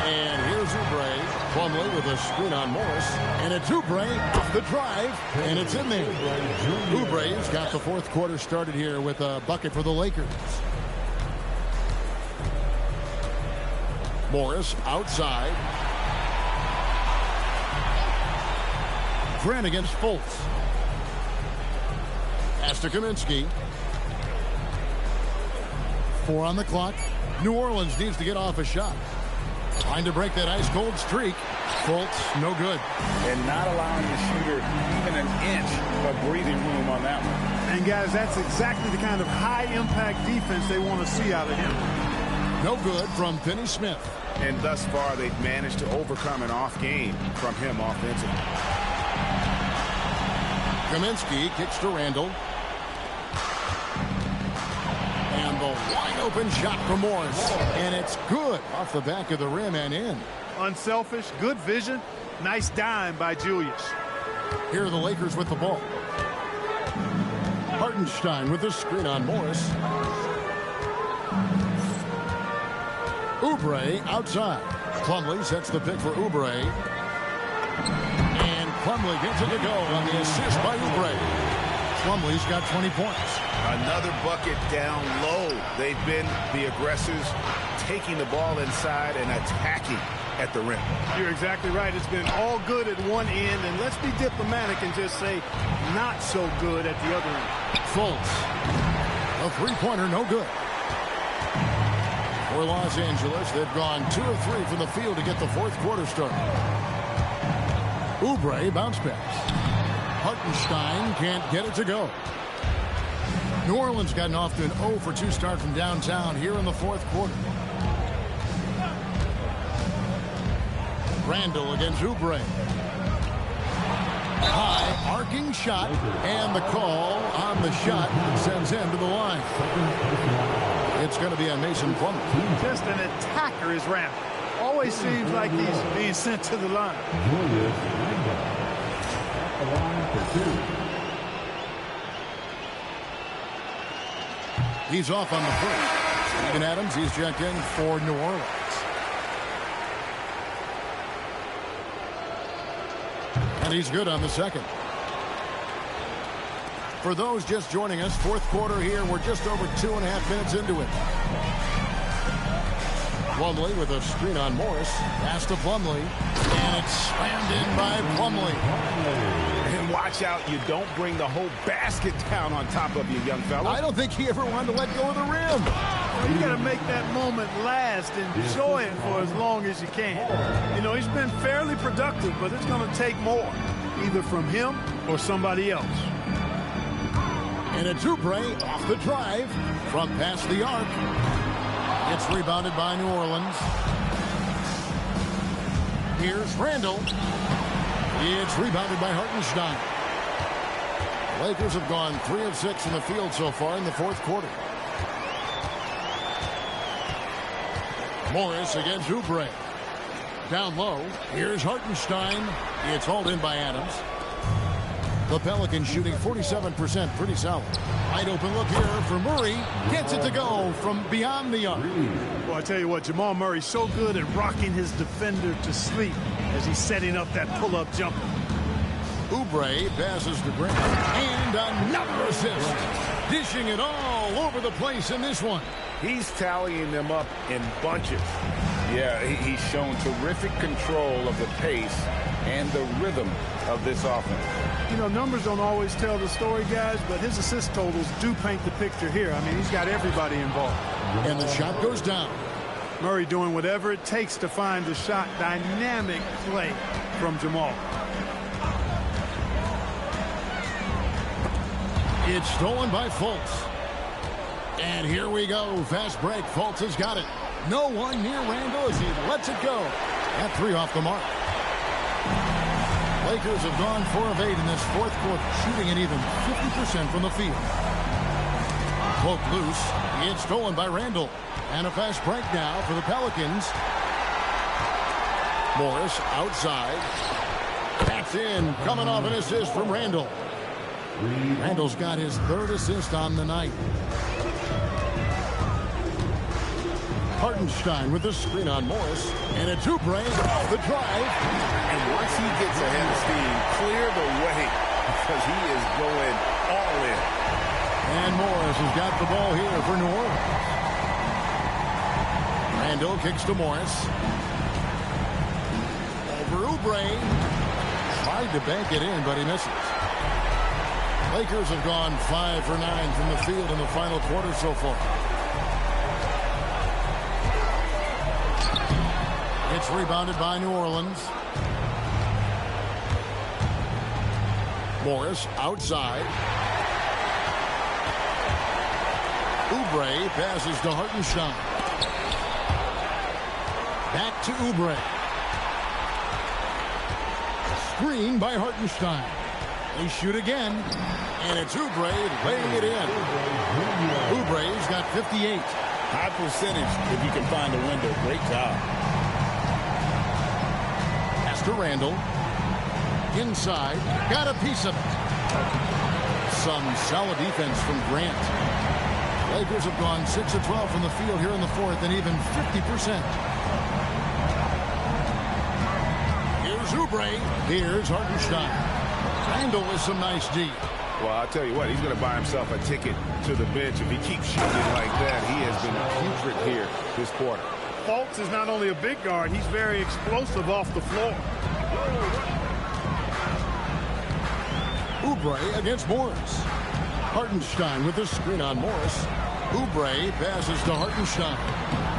And here's Oubre. Plumlee with a screen on Morris. And it's Oubre off the drive. And it's in there. Oubre's got the fourth quarter started here with a bucket for the Lakers. Morris outside. Grant against Fultz. Pass to Kaminsky. 4 on the clock. New Orleans needs to get off a shot. Trying to break that ice-cold streak. Fultz, no good. And not allowing the shooter even an inch of breathing room on that one. And, guys, that's exactly the kind of high-impact defense they want to see out of him. No good from Finney-Smith. And thus far, they've managed to overcome an off game from him offensively. Kaminsky kicks to Randall. And the wide open shot for Morris. And it's good off the back of the rim and in. Unselfish, good vision. Nice dime by Julius. Here are the Lakers with the ball. Hartenstein with the screen on Morris. Oubre outside. Plumlee sets the pick for Oubre. And Plumlee gets it to go on the assist by Oubre. Plumlee's got 20 points. Another bucket down low. They've been the aggressors, taking the ball inside and attacking at the rim. You're exactly right. It's been all good at one end, and let's be diplomatic and just say not so good at the other end. Fultz. A three-pointer, no good. For Los Angeles, they've gone 2 of 3 from the field to get the fourth quarter started. Oubre bounce pass. Hartenstein can't get it to go. New Orleans gotten off to an 0 for 2 start from downtown here in the fourth quarter. Randall against Oubre. High arcing shot, and the call on the shot sends him to the line. It's going to be on Mason Plumlee. Just an attacker is Randall. Always seems like he's being sent to the line. He's off on the first. Steven Adams, he's checked in for New Orleans. And he's good on the second. For those just joining us, fourth quarter here. We're just over 2.5 minutes into it. Plumlee with a screen on Morris. Pass to Plumlee. And it's slammed in by Plumlee. And watch out, you don't bring the whole basket down on top of you, young fella. I don't think he ever wanted to let go of the rim. Well, you got to make that moment last. Enjoy it for as long as you can. You know, he's been fairly productive, but it's going to take more, either from him or somebody else. And it's Oubre off the drive from past the arc. It's rebounded by New Orleans. Here's Randall. It's rebounded by Hartenstein. Lakers have gone 3 of 6 from the field so far in the fourth quarter. Morris against Oubre. Down low. Here's Hartenstein. It's hauled in by Adams. The Pelicans shooting 47%, pretty solid. Wide open look here for Murray. Gets it to go from beyond the arc. Well, I tell you what, Jamal Murray's so good at rocking his defender to sleep as he's setting up that pull-up jumper. Oubre passes to Grant. And another assist. Dishing it all over the place in this one. He's tallying them up in bunches. Yeah, he's shown terrific control of the pace and the rhythm of this offense. You know, numbers don't always tell the story, guys, but his assist totals do paint the picture here. I mean, he's got everybody involved. And the shot goes down. Murray doing whatever it takes to find the shot. Dynamic play from Jamal. It's stolen by Fultz. And here we go. Fast break. Fultz has got it. No one near Randall as he lets it go. At 3 off the mark. Lakers have gone 4 of 8 in this fourth quarter, shooting an even 50% from the field. Poked loose. It's stolen by Randall. And a fast break now for the Pelicans. Morris outside. That's in. Coming off an assist from Randall. Randall's got his 3rd assist on the night. Hartenstein with the screen on Morris. And it's Oubre off the drive. And once he gets ahead of steam, clear the way because he is going all in. And Morris has got the ball here for New Orleans. Randall kicks to Morris. Over Oubre. Tried to bank it in, but he misses. Lakers have gone 5 for 9 from the field in the final quarter so far. It's rebounded by New Orleans. Morris outside. Oubre passes to Hartenstein. Back to Oubre. Screen by Hartenstein. They shoot again, and it's Oubre laying it in. Oubre's got 58. High percentage if you can find a window. Great job. Pass to Randall. Inside. Got a piece of it. Some solid defense from Grant. Lakers have gone 6 of 12 from the field here in the fourth and even 50%. Here's Oubre. Here's Hartenstein. Randall with some nice D. Well, I'll tell you what, he's going to buy himself a ticket to the bench. If he keeps shooting like that, he has been putrid here this quarter. Fultz is not only a big guard, he's very explosive off the floor. Oubre against Morris. Hartenstein with the screen on Morris. Oubre passes to Hartenstein.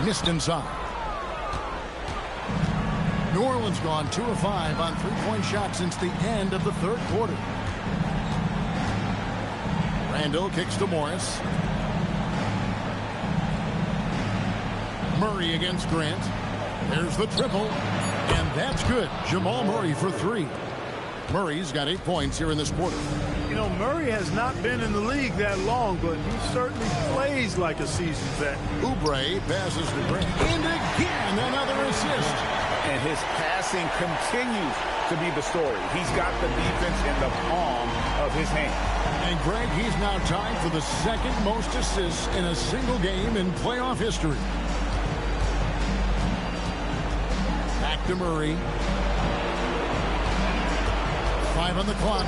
Missed inside. New Orleans gone 2 of 5 on three-point shots since the end of the third quarter. Randall kicks to Morris. Murray against Grant. There's the triple, and that's good. Jamal Murray for 3. Murray's got 8 points here in this quarter. You know, Murray has not been in the league that long, but he certainly plays like a seasoned vet. Oubre passes to Grant. And again, another assist. And his passing continues to be the story. He's got the defense in the palm of his hand. And Greg, he's now tied for the second most assists in a single game in playoff history. Back to Murray. 5 on the clock.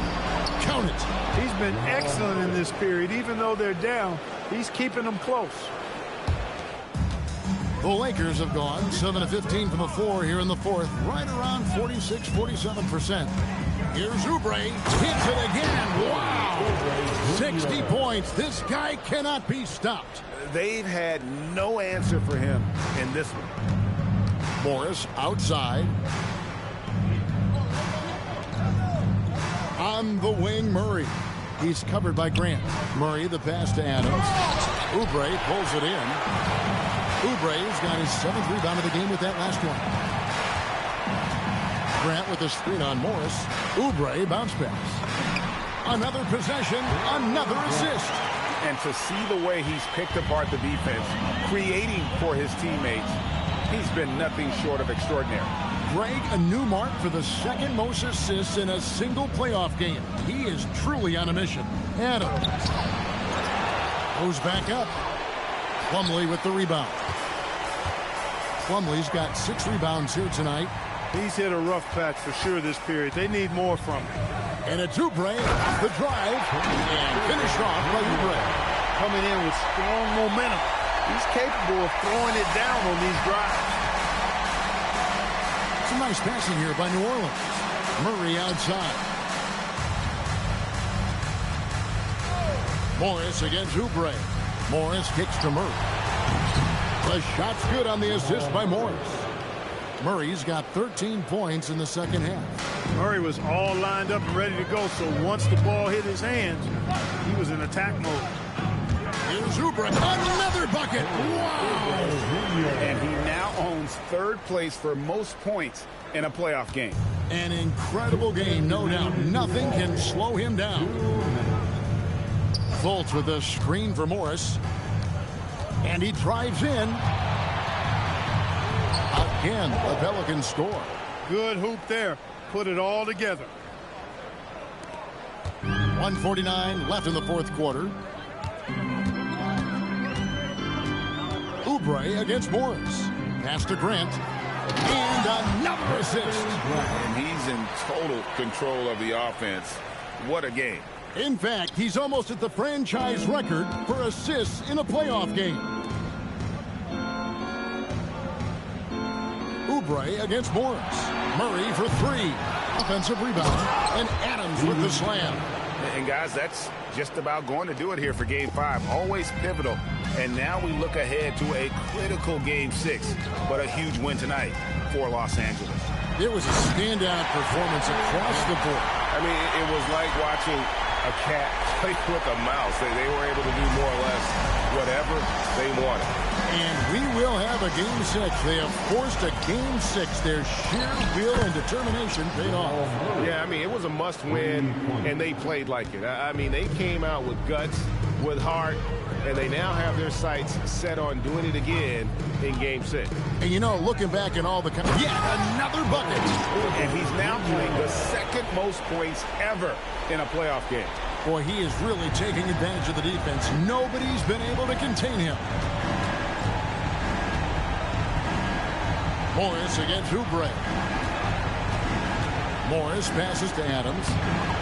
Count it. He's been excellent in this period. Even though they're down, he's keeping them close. The Lakers have gone 7 of 15 from the floor here in the fourth, right around 46-47%. Here's Oubre. Hits it again. Wow. 60 points. This guy cannot be stopped. They've had no answer for him in this one. Morris outside. On the wing, Murray. He's covered by Grant. Murray, the pass to Adams. Oubre pulls it in. Oubre's got his 7th rebound of the game with that last one. Grant with a screen on Morris. Oubre bounce pass. Another possession, another assist. And to see the way he's picked apart the defense, creating for his teammates, he's been nothing short of extraordinary. Greg, a new mark for the second most assists in a single playoff game. He is truly on a mission. Adams goes back up. Plumlee with the rebound. Plumlee's got 6 rebounds here tonight. He's hit a rough patch for sure this period. They need more from him. And it's Oubre, the drive, and finished off by Oubre. Coming in with strong momentum. He's capable of throwing it down on these drives. Some nice passing here by New Orleans. Murray outside. Morris against Oubre. Morris kicks to Murray. The shot's good on the assist by Morris. Murray's got 13 points in the second half. Murray was all lined up and ready to go, so once the ball hit his hands, he was in attack mode. Here's Oubre, another bucket. Wow! And he now owns 3rd place for most points in a playoff game. An incredible game, no doubt. Nothing can slow him down. Fultz with a screen for Morris. And he drives in. Again, the Pelicans score. Good hoop there. Put it all together. 1:49 left in the fourth quarter. Oubre against Morris. Pass to Grant. And another assist. And he's in total control of the offense. What a game. In fact, he's almost at the franchise record for assists in a playoff game. Oubre against Morris. Murray for 3. Offensive rebound. And Adams with the slam. And guys, that's just about going to do it here for Game 5. Always pivotal. And now we look ahead to a critical Game 6. But a huge win tonight for Los Angeles. It was a standout performance across the board. I mean, it was like watching a cat playing with a mouse. They were able to do more or less whatever they wanted. And we will have a Game 6. They have forced a Game 6. Their sheer will and determination paid off. Yeah, I mean, it was a must-win, and they played like it. I mean, they came out with guts, with heart, and they now have their sights set on doing it again in Game 6. And you know, looking back at all the... another bucket. And he's now playing the second most points ever in a playoff game. Boy, he is really taking advantage of the defense. Nobody's been able to contain him. Morris against Oubre. Morris passes to Adams.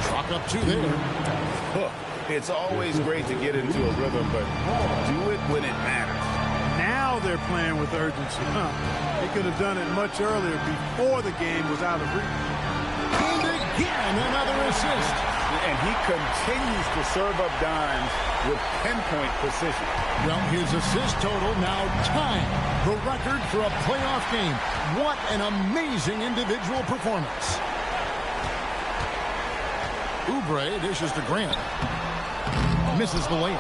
Truck up two there. It's always great to get into a rhythm, but do it when it matters. Now they're playing with urgency. They could have done it much earlier before the game was out of reach. And again, another assist. And he continues to serve up dimes with pinpoint precision. Well, his assist total now tying the record for a playoff game. What an amazing individual performance. Oubre dishes to Grant. Misses the layup.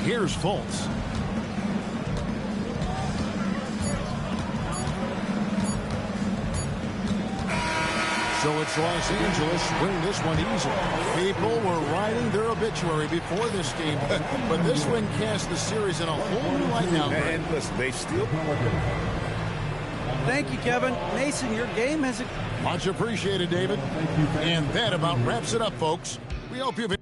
Here's Fultz. So it's Los Angeles winning this one easily. People were writing their obituary before this game, but this win cast the series in a whole new light now. And listen, they still... Thank you, Kevin. Mason, your game has... Much appreciated, David. And that about wraps it up, folks. We hope you've...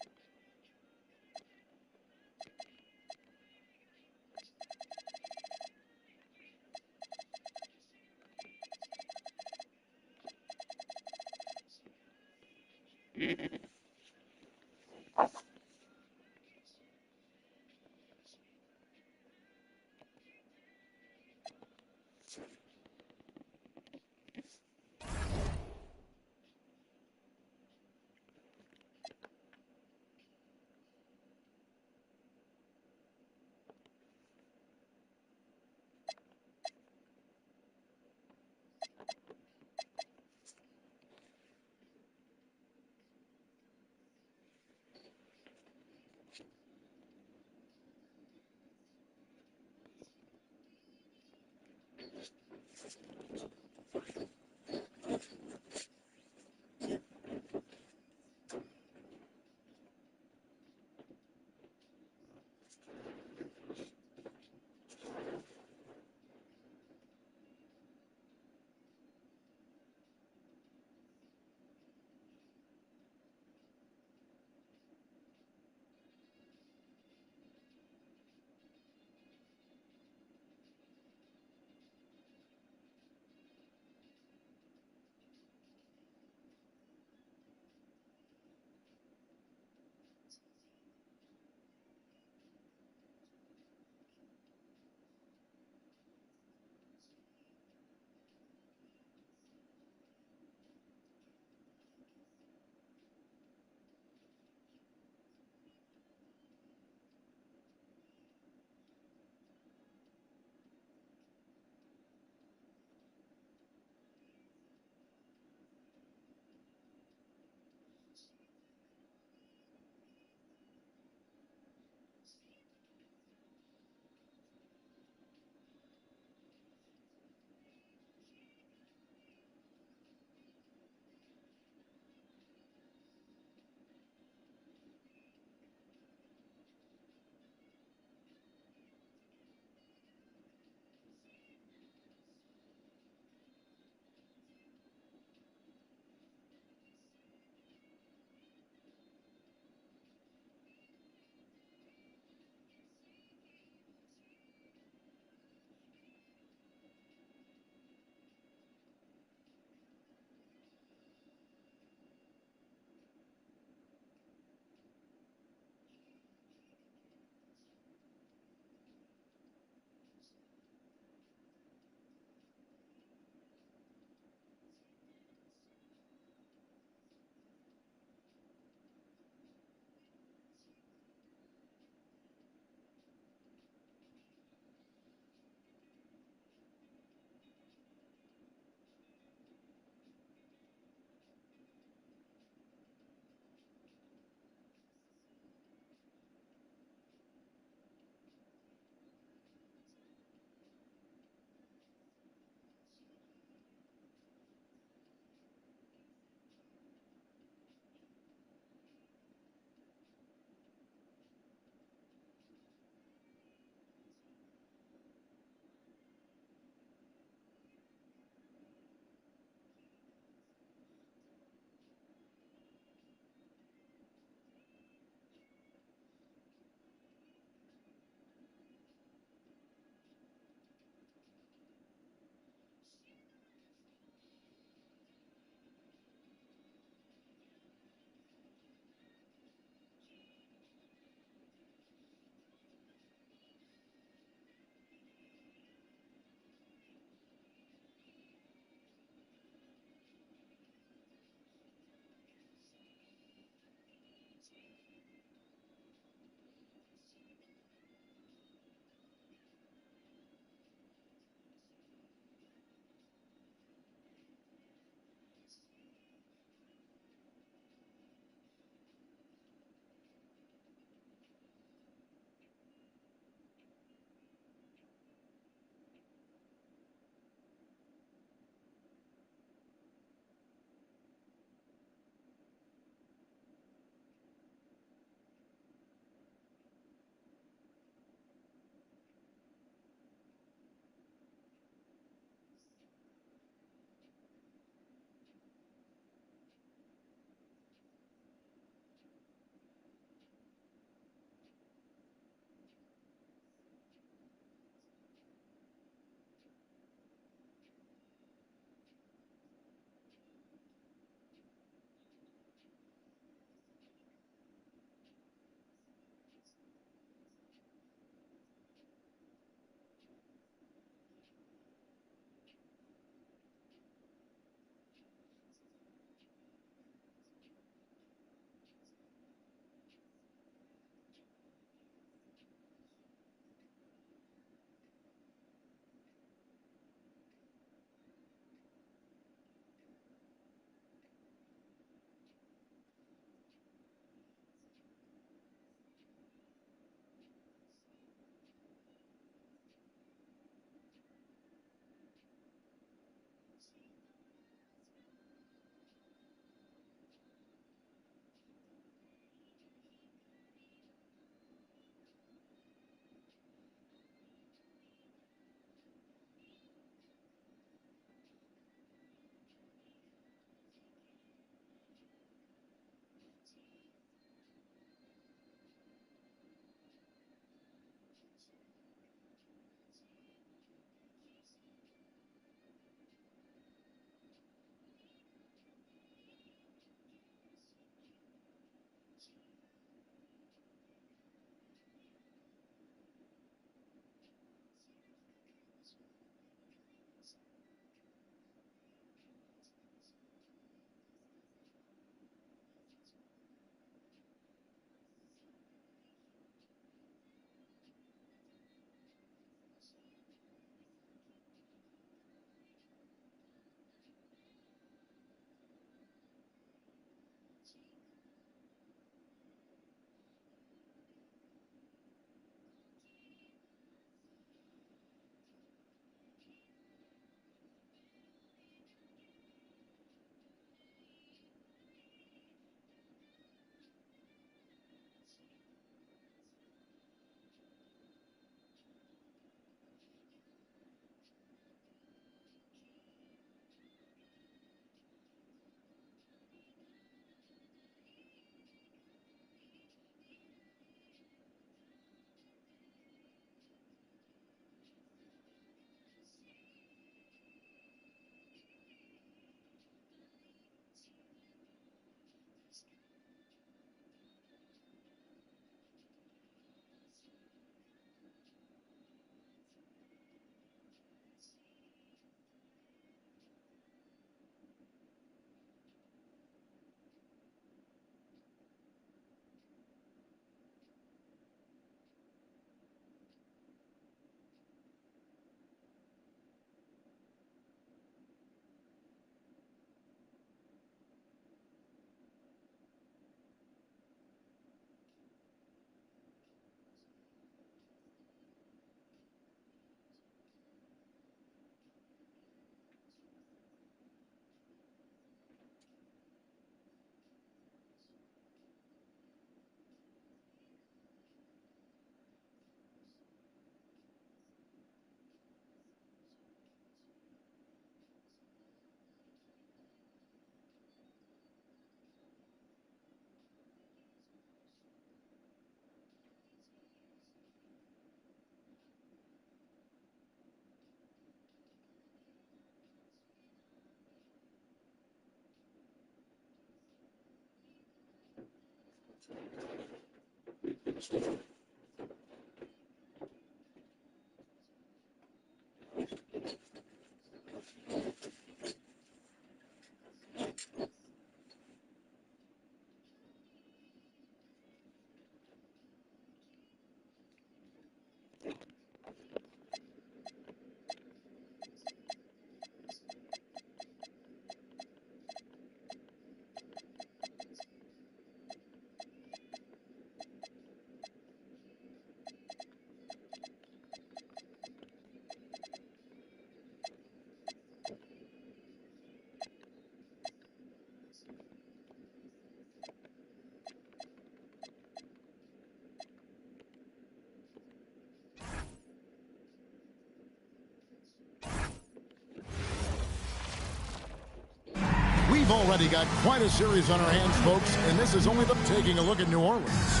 We've already got quite a series on our hands, folks, and this is only them taking a look at New Orleans.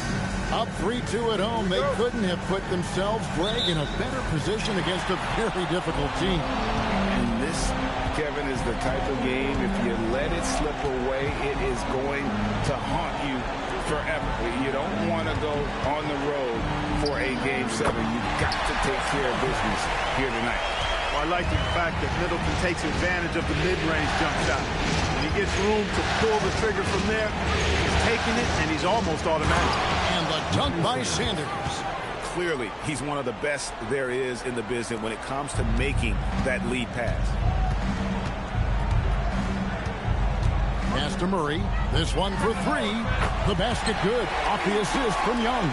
Up 3-2 at home, they couldn't have put themselves, Greg, in a better position against a very difficult team. And this, Kevin, is the type of game, if you let it slip away, it is going to haunt you forever. You don't want to go on the road for a Game 7. You've got to take care of business here tonight. Well, I like the fact that Middleton takes advantage of the mid-range jump shot. When he gets room to pull the trigger from there, he's taking it, and he's almost automatic. And the dunk by Sanders. Clearly, he's one of the best there is in the business when it comes to making that lead pass. Pass to Murray. This one for three. The basket good. Off the assist from Young.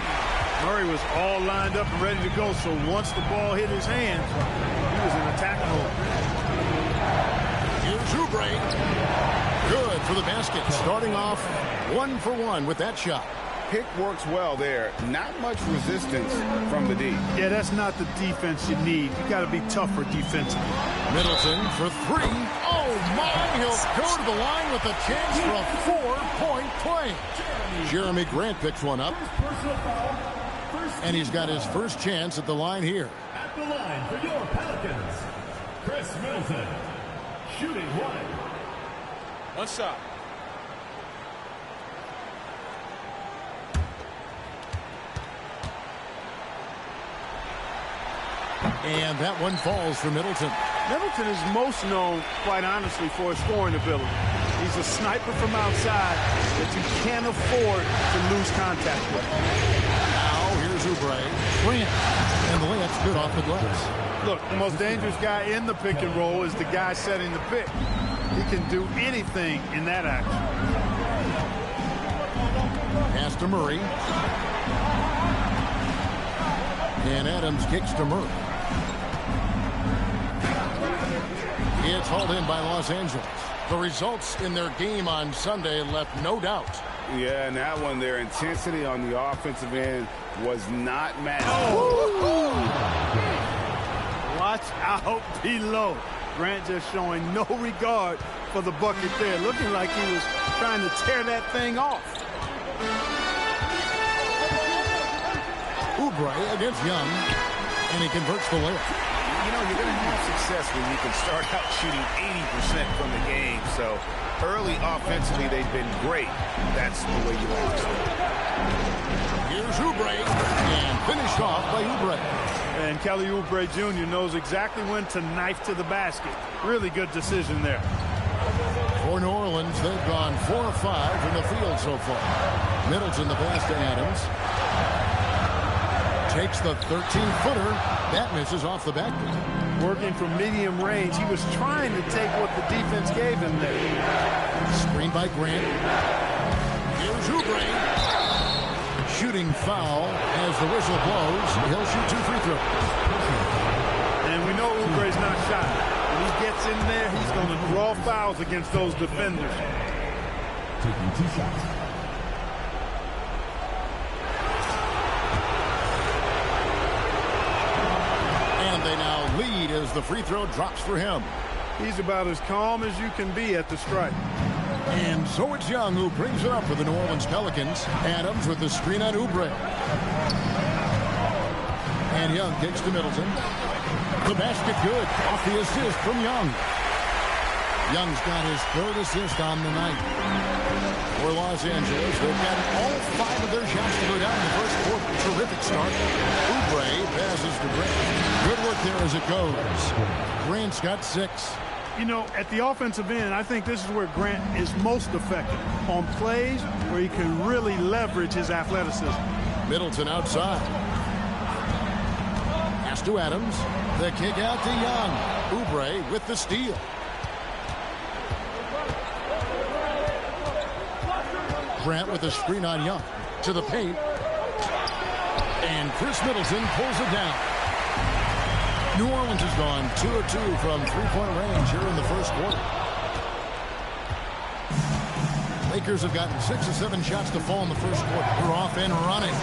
Murray was all lined up and ready to go, so once the ball hit his hands, he was in attack mode. Here's Oubre. Good for the basket. Starting off 1 for 1 with that shot. Pick works well there. Not much resistance from the D. Yeah, that's not the defense you need. You got to be tougher defensively. Middleton for three. Oh, my. He'll go to the line with a chance for a 4-point play. Jeremy Grant picks one up. And he's got his first chance at the line here. At the line for your Pelicans, Chris Middleton, shooting one. One shot. And that one falls for Middleton. Middleton is most known, quite honestly, for his scoring ability. He's a sniper from outside that you can't afford to lose contact with. Now here's Oubre. Grant. And the layup's good off the glass. Look, the most dangerous guy in the pick and roll is the guy setting the pick. He can do anything in that action. Pass to Murray. And Adams kicks to Murray. It's hauled in by Los Angeles. The results in their game on Sunday left no doubt. Yeah, and that one, their intensity on the offensive end was not matched. Oh. Watch out below. Grant just showing no regard for the bucket there. Looking like he was trying to tear that thing off. Oubre against Young, and he converts the layup. You know, you're going to have success when you can start out shooting 80% from the game. So early offensively, they've been great. That's the way you want to start. Here's Oubre, and finished off by Oubre. And Kelly Oubre Jr. knows exactly when to knife to the basket. Really good decision there. For New Orleans, they've gone 4 of 5 from the field so far. Middleton the pass to Adams. Takes the 13-footer. That misses off the backboard. Working from medium range, he was trying to take what the defense gave him there. Screened by Grant. Here's Oubre. Shooting foul as the whistle blows. He'll shoot 2 free throws. And we know Oubre's not shy. When he gets in there, he's going to draw fouls against those defenders. Taking 2 shots. They now lead as the free throw drops for him. He's about as calm as you can be at the strike. And so it's Young who brings it up for the New Orleans Pelicans. Adams with the screen on Oubre. And Young kicks to Middleton. The basket good. Off the assist from Young. Young's got his 3rd assist on the night. For Los Angeles, they've got all 5 of their shots to go down in the first quarter. terrific start. Oubre passes to Grant. Good work there as it goes. Grant's got 6. You know, at the offensive end, I think this is where Grant is most effective, on plays where he can really leverage his athleticism. Middleton outside. Pass to Adams. The kick out to Young. Oubre with the steal. Grant with a screen on Young. To the paint. And Chris Middleton pulls it down. New Orleans has gone 2 of 2 from three-point range here in the first quarter. Lakers have gotten 6 of 7 shots to fall in the first quarter. They're off and running.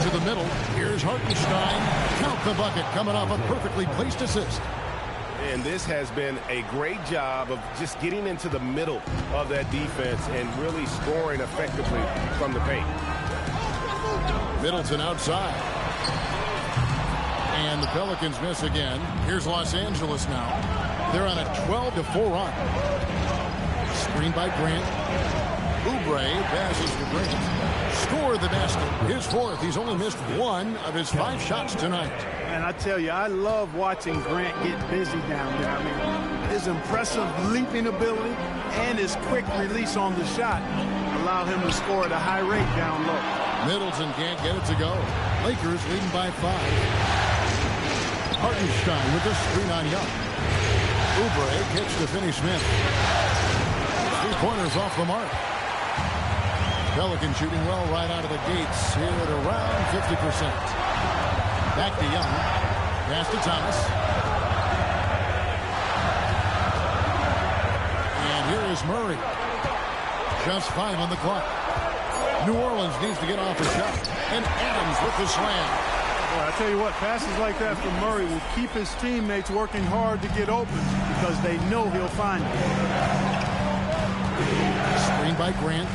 To the middle. Here's Hartenstein. Count the bucket, coming off a perfectly placed assist. And this has been a great job of just getting into the middle of that defense and really scoring effectively from the paint. Middleton outside. And the Pelicans miss again. Here's Los Angeles now. They're on a 12-4 run. Screened by Grant. Oubre passes to Grant. Scored the basket. His 4th. He's only missed 1 of his 5 shots tonight. And I tell you, I love watching Grant get busy down there. I mean, his impressive leaping ability and his quick release on the shot allow him to score at a high rate down low. Middleton can't get it to go. Lakers leading by 5. Hartenstein with the screen on Young. Oubre kicks to Finney Smith. 3-pointers off the mark. Pelicans shooting well right out of the gates here at around 50%. Back to Young. Pass to Thomas. And here is Murray. Just 5 on the clock. New Orleans needs to get off a shot. And Adams with the slam. Well, I tell you what, passes like that from Murray will keep his teammates working hard to get open because they know he'll find it. Screen by Grant.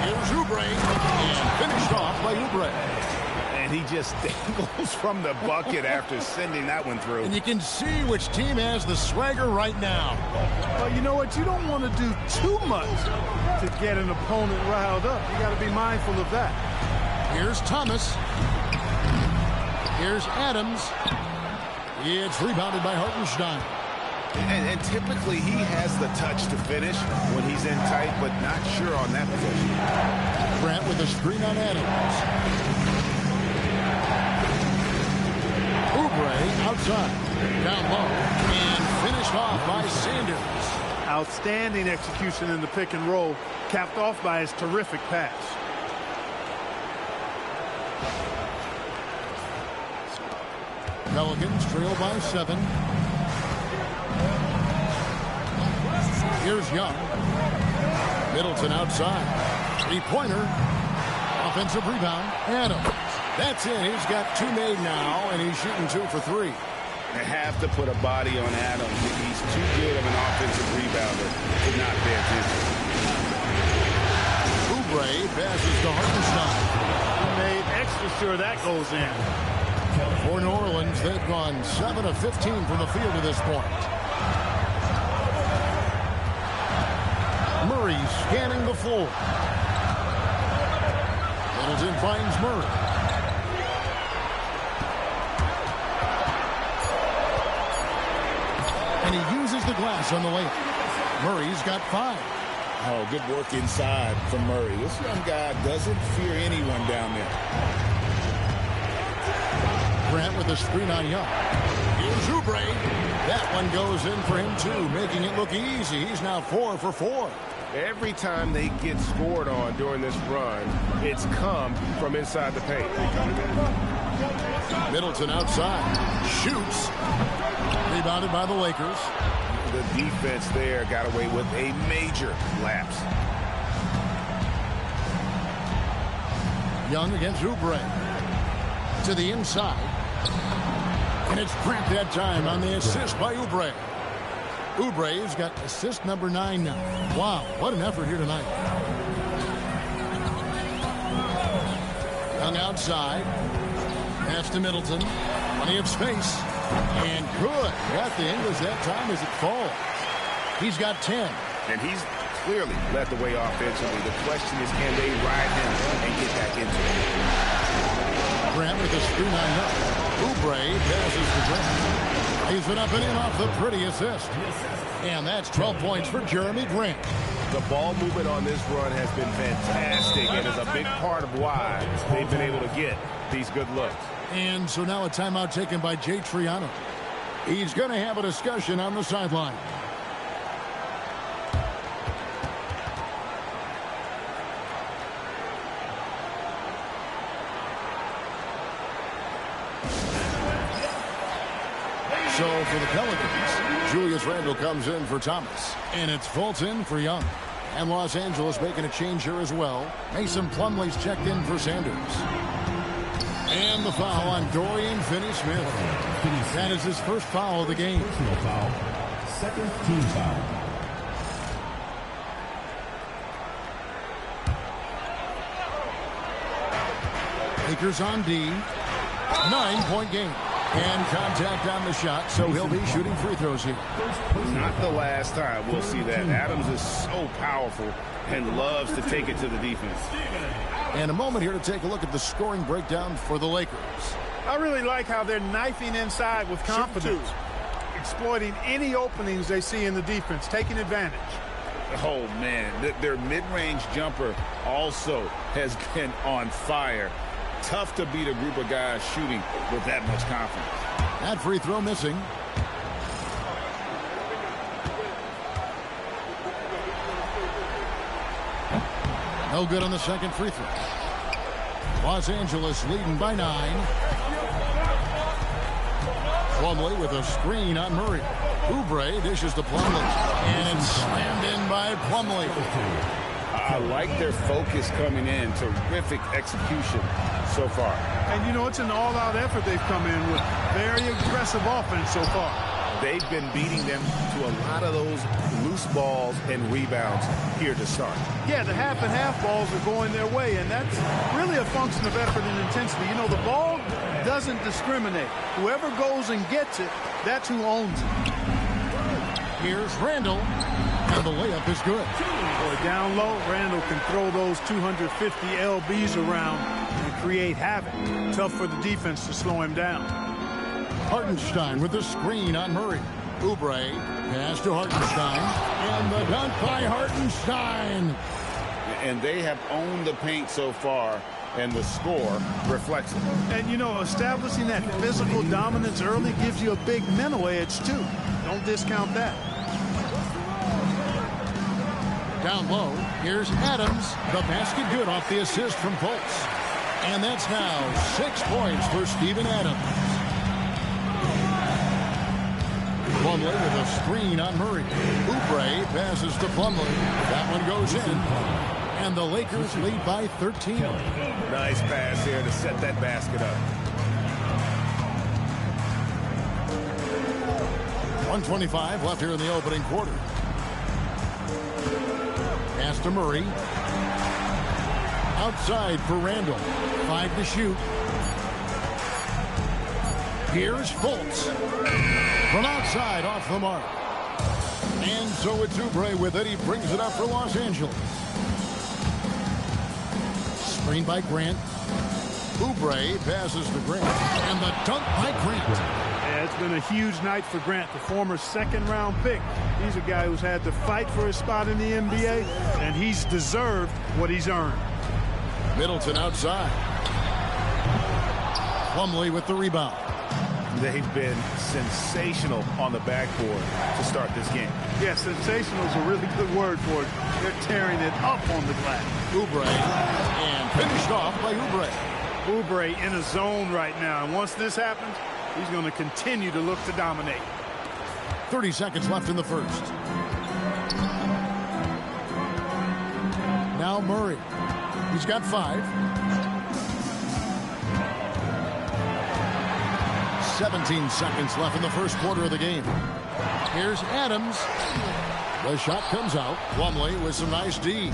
Here's Oubre. And finished off by Oubre. And he just dangles from the bucket after sending that one through. And you can see which team has the swagger right now. Well, you know what? You don't want to do too much to get an opponent riled up. You got to be mindful of that. Here's Thomas. Here's Adams. It's rebounded by Hartenstein. And typically he has the touch to finish when he's in tight, but not sure on that position. Grant with a screen on Adams. Oubre outside. Down low. And finished off by Sanders. Outstanding execution in the pick and roll, capped off by his terrific pass. Pelicans trail by 7. Here's Young. Middleton outside. 3-pointer. Offensive rebound. Adams. That's it. He's got 2 made now, and he's shooting 2 for 3. They have to put a body on Adams. He's too good of an offensive rebounder to not pay attention. Oubre passes to Hartenstein. Made extra sure that goes in. For New Orleans, they've gone 7 of 15 from the field to this point. Murray scanning the floor. Middleton finds Murray. And he uses the glass on the layup. Murray's got 5. Oh, good work inside from Murray. This young guy doesn't fear anyone down there. Grant with a screen on Young. Here's Oubre. That one goes in for him, too, making it look easy. He's now 4 for 4. Every time they get scored on during this run, it's come from inside the paint. Middleton outside. Shoots. Rebounded by the Lakers. The defense there got away with a major lapse. Young against Oubre. To the inside. And it's Grant that time on the assist by Oubre. Oubre's got assist number 9 now. Wow, what an effort here tonight. Young outside. Pass to Middleton. Plenty of space. And good. Got the English that time as it falls. He's got 10. And he's clearly led the way offensively. The question is, can they ride him and get back into it? Grant with a screen on up. Oubre passes to Grant. He's been up and in off the pretty assist. And that's 12 points for Jeremy Grant. The ball movement on this run has been fantastic and is a big part of why they've been able to get these good looks. And so now a timeout taken by Jay Triano. He's going to have a discussion on the sideline. So for the Pelicans, Julius Randle comes in for Thomas. And it's Fulton for Young. And Los Angeles making a change here as well. Mason Plumlee's checked in for Sanders. And the foul on Dorian Finney-Smith. That is his first foul of the game. Personal foul. Second team foul. Lakers on D. 9-point game. And contact on the shot, so he'll be shooting free throws here. Not the last time we'll see that. Adams is so powerful and loves to take it to the defense. And a moment here to take a look at the scoring breakdown for the Lakers. I really like how they're knifing inside with confidence, exploiting any openings they see in the defense, taking advantage. Oh, man, their mid-range jumper also has been on fire. Tough to beat a group of guys shooting with that much confidence. That free throw missing. No good on the second free throw. Los Angeles leading by 9. Plumlee with a screen on Murray. Oubre dishes to Plumlee. And it's slammed in by Plumlee. I like their focus coming in. Terrific execution so far. And, you know, it's an all-out effort they've come in with. Very aggressive offense so far. They've been beating them to a lot of those loose balls and rebounds here to start. Yeah, the half-and-half balls are going their way, and that's really a function of effort and intensity. You know, the ball doesn't discriminate. Whoever goes and gets it, that's who owns it. Here's Randle, and the layup is good. Boy, down low, Randle can throw those 250 LBs around and create havoc. Tough for the defense to slow him down. Hartenstein with the screen on Murray. Oubre pass to Hartenstein, and the dunk by Hartenstein. And they have owned the paint so far, and the score reflects it. And, you know, establishing that physical dominance early gives you a big mental edge, too. Don't discount that. Down low, here's Adams. The basket good off the assist from Fultz. And that's now 6 points for Steven Adams. Plumlee with a screen on Murray. Oubre passes to Plumlee. That one goes in. And the Lakers lead by 13. Nice pass here to set that basket up. 1:25 left here in the opening quarter. Pass to Murray. Outside for Randle. 5 to shoot. Here's Fultz. From outside, off the mark. And so it's Oubre with it. He brings it up for Los Angeles. Screen by Grant. Oubre passes to Grant. And the dunk by Grant. Yeah, it's been a huge night for Grant, the former second-round pick. He's a guy who's had to fight for his spot in the NBA, and he's deserved what he's earned. Middleton outside. Plumlee with the rebound. They've been sensational on the backboard to start this game. Yeah, sensational is a really good word for it. They're tearing it up on the glass. Oubre, and finished off by Oubre. Oubre in a zone right now, and once this happens, he's going to continue to look to dominate. 30 seconds left in the first. Now Murray. He's got 5. 17 seconds left in the first quarter of the game. Here's Adams. The shot comes out. Plumlee with some nice D.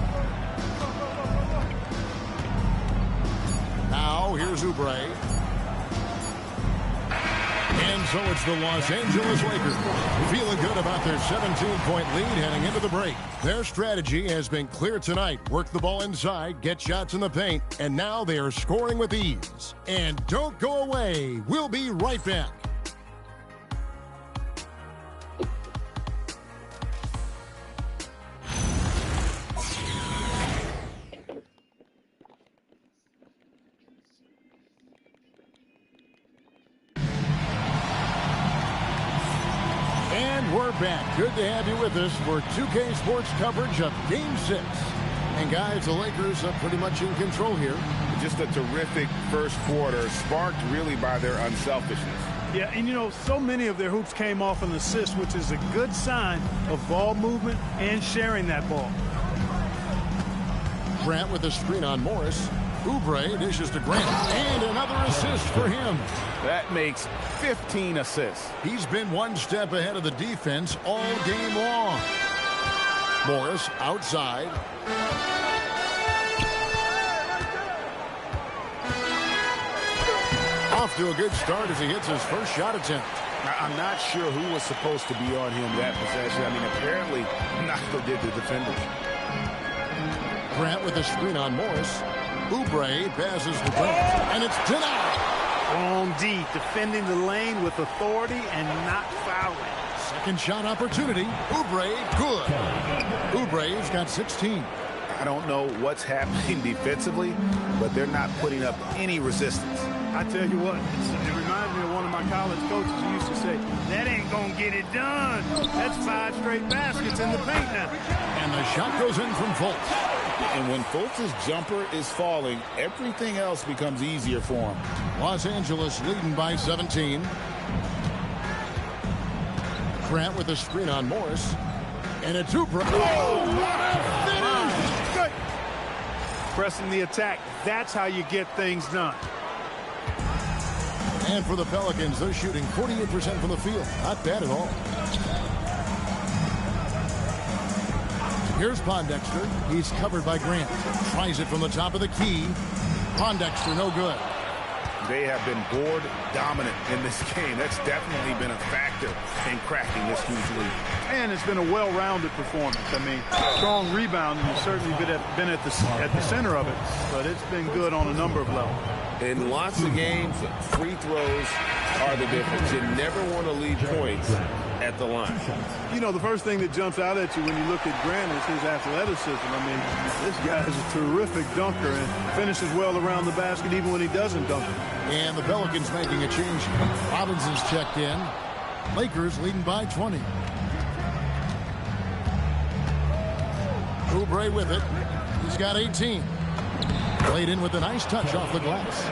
Now here's Oubre. And And so it's the Los Angeles Lakers feeling good about their 17-point lead heading into the break. Their strategy has been clear tonight. Work the ball inside, get shots in the paint, and now they are scoring with ease. And don't go away. We'll be right back. And we're back. Good to have you with us for 2K Sports coverage of Game 6. And guys, the Lakers are pretty much in control here. Just a terrific first quarter, sparked really by their unselfishness. Yeah, and you know, so many of their hoops came off an assist, which is a good sign of ball movement and sharing that ball. Grant with a screen on Morris. Oubre dishes to Grant, and another assist for him. That makes 15 assists. He's been one step ahead of the defense all game long. Morris outside. Off to a good start as he hits his first shot attempt. I'm not sure who was supposed to be on him that possession. I mean, apparently, not so did the defenders. Grant with a screen on Morris. Oubre passes to Grant, and it's denied. On D, defending the lane with authority and not fouling. Second shot opportunity. Oubre, good. Oubre's got 16. I don't know what's happening defensively, but they're not putting up any resistance. I tell you what, it reminds me of one of my college coaches who used to say, that ain't gonna get it done. That's 5 straight baskets in the paint now. And the shot goes in from Fultz. And when Fultz's jumper is falling, everything else becomes easier for him. Los Angeles leading by 17. Grant with a screen on Morris. And a two-point. Oh, what a finish! Good. Pressing the attack. That's how you get things done. And for the Pelicans, they're shooting 48% from the field. Not bad at all. Here's Pondexter. He's covered by Grant. Tries it from the top of the key. Pondexter, no good. They have been board dominant in this game. That's definitely been a factor in cracking this huge lead. And it's been a well-rounded performance. I mean, strong rebounding has certainly been at the center of it, but it's been good on a number of levels. In lots of games, free throws are the difference. You never want to leave points at the line. You know, the first thing that jumps out at you when you look at Grant is his athleticism. I mean, this guy is a terrific dunker and finishes well around the basket even when he doesn't dunk it. And the Pelicans making a change. Robinson's checked in. Lakers leading by 20. Oubre with it. He's got 18. Played in with a nice touch off the glass.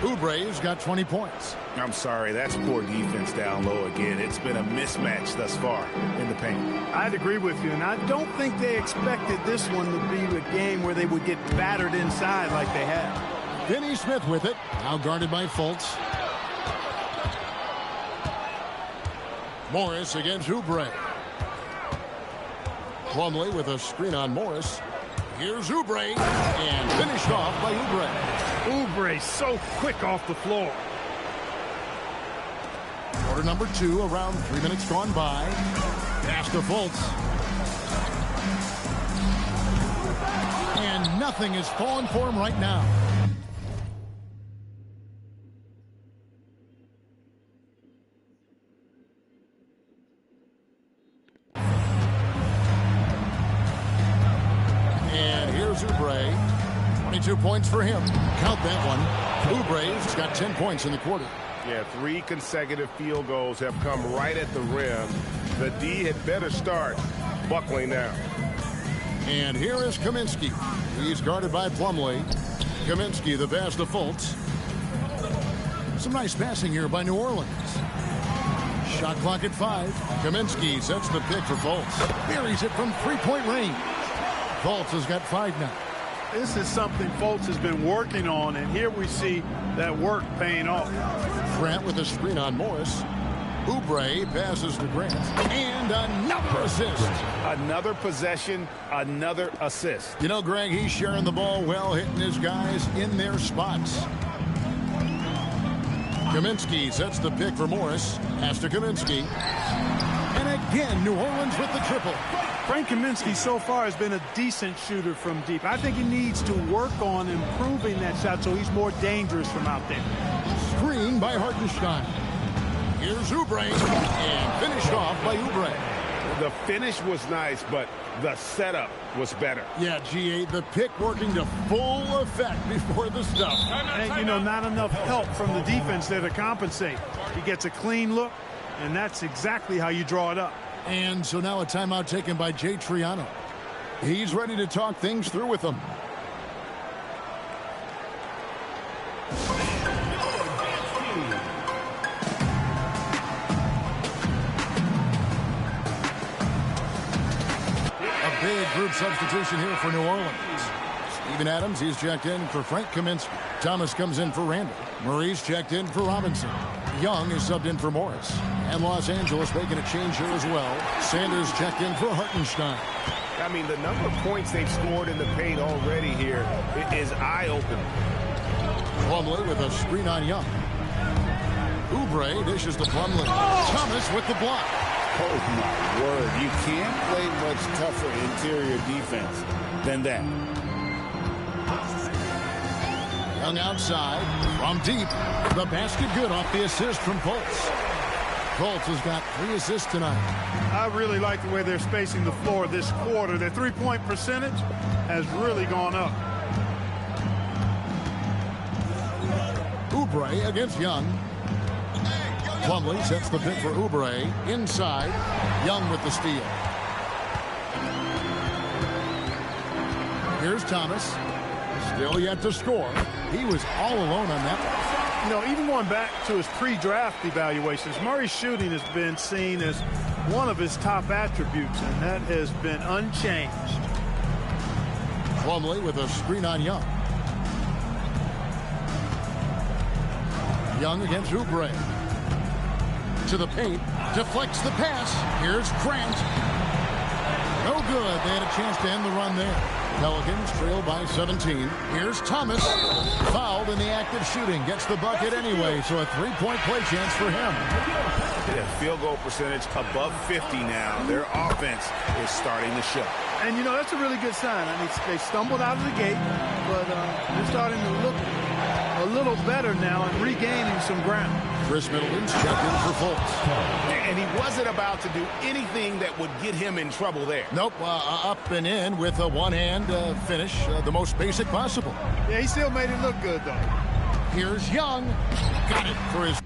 Oubre's got 20 points. I'm sorry, that's poor defense down low again. It's been a mismatch thus far in the paint. I'd agree with you, and I don't think they expected this one to be a game where they would get battered inside like they have. Finney Smith with it. Now guarded by Fultz. Morris against Oubre. Plumlee with a screen on Morris. Here's Oubre, and finished off by Oubre. Oubre so quick off the floor. Quarter number 2, around 3 minutes gone by. Pass to Fultz. And nothing is falling for him right now. Oubre, 22 points for him. Count that one. Oubre's got 10 points in the quarter. Yeah, 3 consecutive field goals have come right at the rim. The D had better start buckling down. And here is Kaminsky. He's guarded by Plumlee. Kaminsky, the pass to Fultz. Some nice passing here by New Orleans. Shot clock at 5. Kaminsky sets the pick for Fultz. Buries it from three-point range. Fultz has got 5 now. This is something Fultz has been working on, and here we see that work paying off. Grant with a screen on Morris. Oubre passes to Grant. And another assist. Another possession, another assist. You know, Greg, he's sharing the ball well, hitting his guys in their spots. Kaminsky sets the pick for Morris. Pass to Kaminsky. And again, New Orleans with the triple. Frank Kaminsky so far has been a decent shooter from deep. I think he needs to work on improving that shot so he's more dangerous from out there. Screen by Hartenstein. Here's Oubre, and finished off by Oubre. The finish was nice, but the setup was better. Yeah, GA, the pick working to full effect before the stuff. And, you know, not enough help from the defense there to compensate. He gets a clean look, and that's exactly how you draw it up. And so now a timeout taken by Jay Triano. He's ready to talk things through with them. A big group substitution here for New Orleans. Steven Adams, he's checked in for Frank Kaminsky. Thomas comes in for Randall. Murray's checked in for Robinson. Young is subbed in for Morris. And Los Angeles making a change here as well. Sanders checked in for Hartenstein. I mean, the number of points they've scored in the paint already here is eye-opening. Plumlee with a screen on Young. Oubre dishes to Plumlee. Thomas with the block. Oh, my word. You can't play much tougher interior defense than that. Young outside from deep. The basket good off the assist from Fultz. Fultz has got 3 assists tonight. I really like the way they're spacing the floor this quarter. Their three-point percentage has really gone up. Oubre against Young. Plumlee sets the pick for Oubre. Inside. Young with the steal. Here's Thomas. Still yet to score. He was all alone on that one. You know, even going back to his pre-draft evaluations, Murray's shooting has been seen as one of his top attributes, and that has been unchanged. Plumlee with a screen on Young. Young against Oubre. To the paint. Deflects the pass. Here's Grant. No good. They had a chance to end the run there. Pelicans trail by 17. Here's Thomas. Fouled in the act of shooting. Gets the bucket anyway, so a three-point play chance for him. Yeah, field goal percentage above 50 now. Their offense is starting to show. And, you know, that's a really good sign. I mean, they stumbled out of the gate, but they're starting to look a little better now and regaining some ground. Chris Middleton's checked in for Fultz. And he wasn't about to do anything that would get him in trouble there. Nope, up and in with a one-hand finish, the most basic possible. Yeah, he still made it look good, though. Here's Young. Got it for his...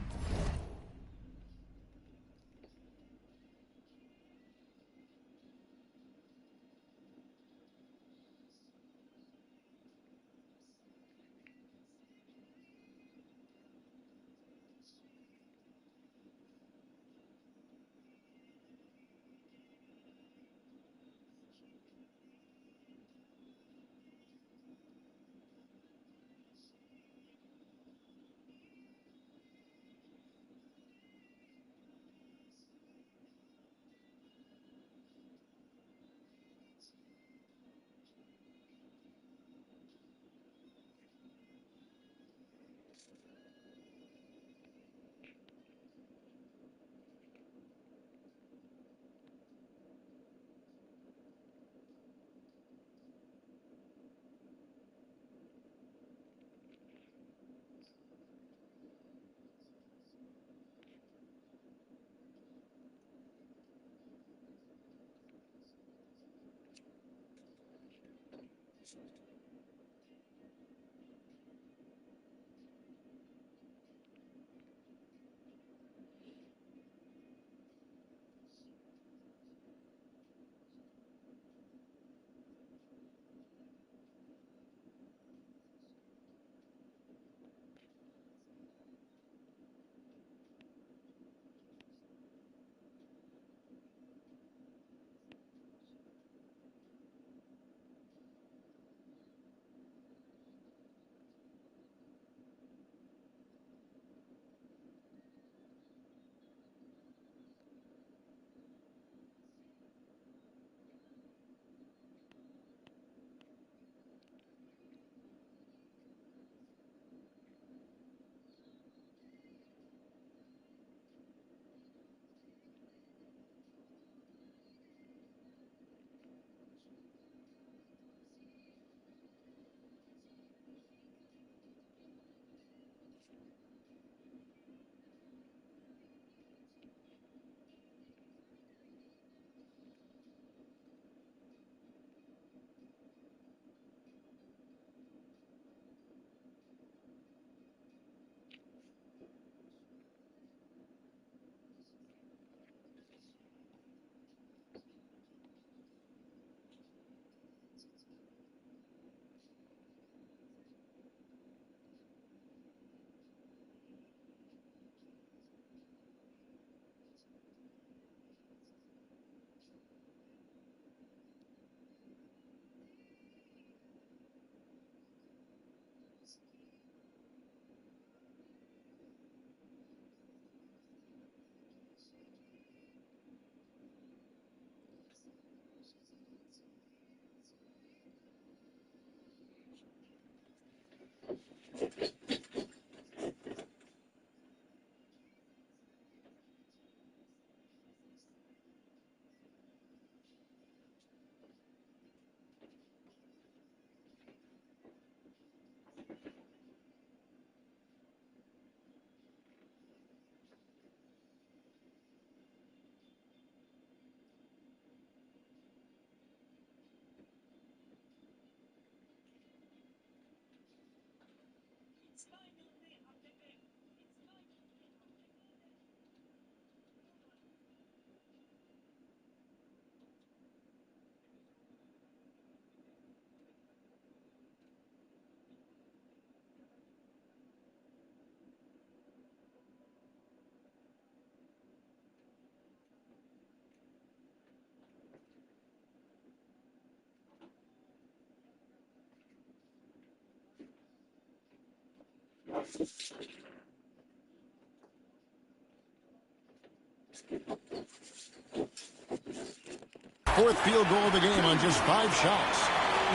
Fourth field goal of the game on just 5 shots.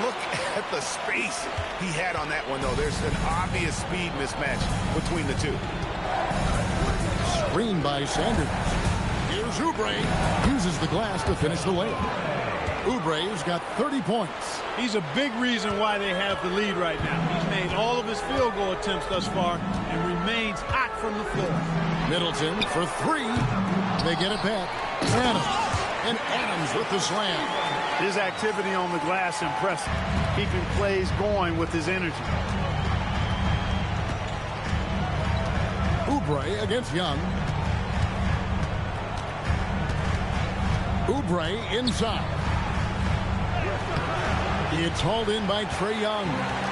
Look at the space he had on that one, though. There's an obvious speed mismatch between the two. Screen by Sanders. Here's Oubre. Uses the glass to finish the layup. Oubre's got 30 points. He's a big reason why they have the lead right now. He's made all of his field goal attempts thus far and remains hot from the floor. Middleton for 3. They get it back. Adams. And Adams with the slam. His activity on the glass impressive. Keeping plays going with his energy. Oubre against Young. Oubre inside. It's hauled in by Trae Young.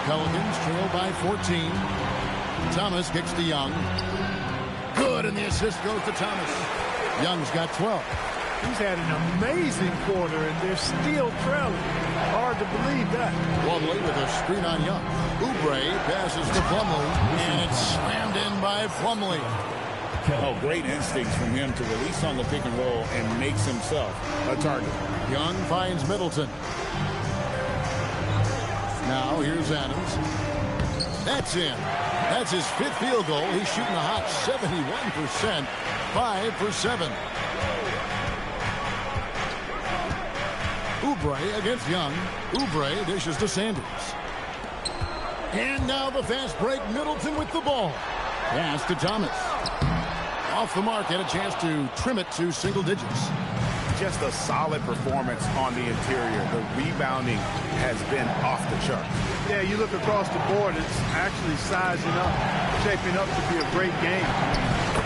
Pelicans trail by 14. Thomas kicks to Young. Good, and the assist goes to Thomas. Young's got 12. He's had an amazing quarter, and they're still trailing. Hard to believe that. Plumlee with a screen on Young. Oubre passes to Plumlee, and it's slammed in by Plumlee. Oh, great instincts from him to release on the pick and roll and makes himself a target. Young finds Middleton. Now here's Adams. That's in. That's his 5th field goal. He's shooting a hot 71%. 5 for 7. Oubre against Young. Oubre dishes to Sanders. And now the fast break. Middleton with the ball. Pass to Thomas. Off the mark, had a chance to trim it to single digits. Just a solid performance on the interior. The rebounding has been off the chart. Yeah, you look across the board, it's actually sizing up, shaping up to be a great game.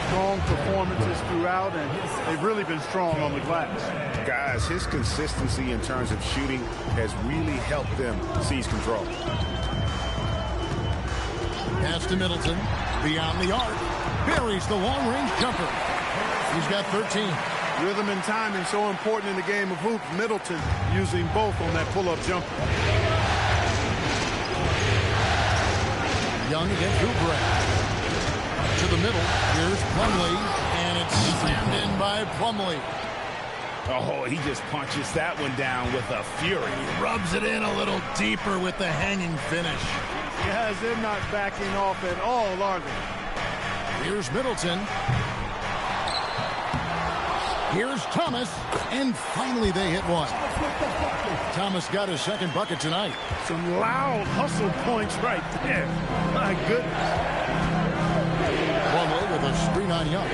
Strong performances throughout, and they've really been strong on the glass. Guys, his consistency in terms of shooting has really helped them seize control. Pass to Middleton. Beyond the arc. Buries the long-range jumper. He's got 13. Rhythm and timing so important in the game of hoops. Middleton using both on that pull-up jumper. Young against Oubre. To the middle. Here's Plumlee, and it's slammed in by Plumlee. Oh, he just punches that one down with a fury. He rubs it in a little deeper with the hanging finish. Guys, they're not backing off at all, are they? Here's Middleton. Here's Thomas, and finally they hit one. Thomas got his 2nd bucket tonight. Some loud hustle points right there. My goodness. Plumlee with a screen on Young.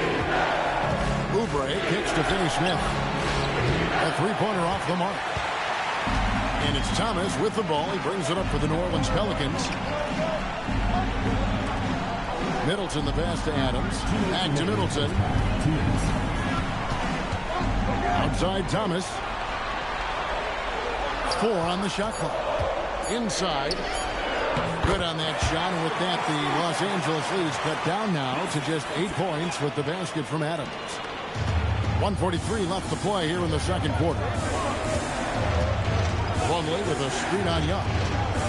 Oubre kicks to Finney Smith. A 3-pointer off the mark. And it's Thomas with the ball. He brings it up for the New Orleans Pelicans. Middleton the pass to Adams. Back to Middleton. Outside Thomas. 4 on the shot clock. Inside. Good on that shot. And with that, the Los Angeles lead's cut down now to just 8 points with the basket from Adams. 1:43 left to play here in the 2nd quarter. Plumlee with a screen on Young.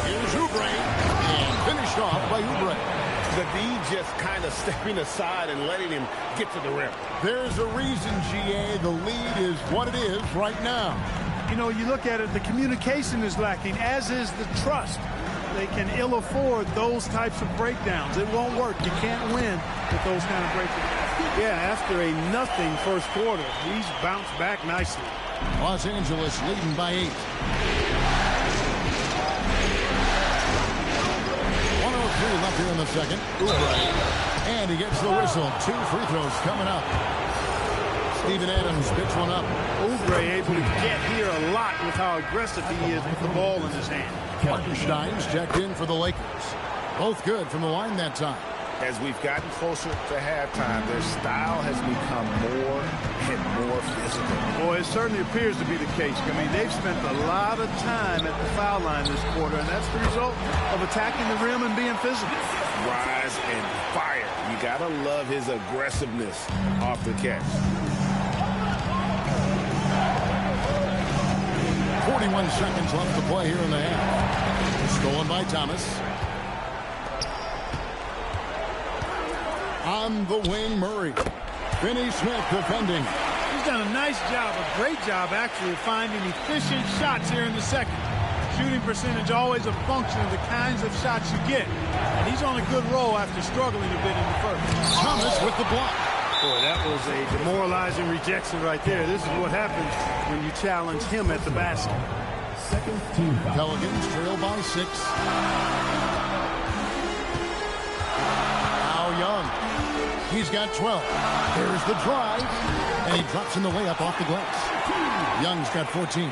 Here's Oubre. And finished off by Oubre. The D just kind of stepping aside and letting him get to the rim. There's a reason, GA. The lead is what it is right now. You know, you look at it, the communication is lacking, as is the trust. They can ill afford those types of breakdowns. It won't work. You can't win with those kind of breakdowns. Yeah, after a nothing first quarter, he's bounced back nicely. Los Angeles leading by 8. 1:03 left here in the 2nd. Oubre. And he gets the whistle. 2 free throws coming up. Steven Adams picks one up. Oubre able to get here a lot with how aggressive he is with the ball in his hand. Hartenstein's checked in for the Lakers. Both good from the line that time. As we've gotten closer to halftime, their style has become more and more physical. Boy, it certainly appears to be the case. I mean, they've spent a lot of time at the foul line this quarter, and that's the result of attacking the rim and being physical. Rise and fire. You got to love his aggressiveness off the catch. 41 seconds left to play here in the half. Stolen by Thomas. On the wing, Murray. Finney Smith defending. He's done a nice job, a great job actually, of finding efficient shots here in the second. Shooting percentage always a function of the kinds of shots you get. And he's on a good roll after struggling a bit in the first. Thomas with the block. Boy, that was a demoralizing rejection right there. This is what happens when you challenge him at the basket. Pelicans trail by 6. Now Young. He's got 12. There's the drive. And he drops in the layup off the glass. Young's got 14.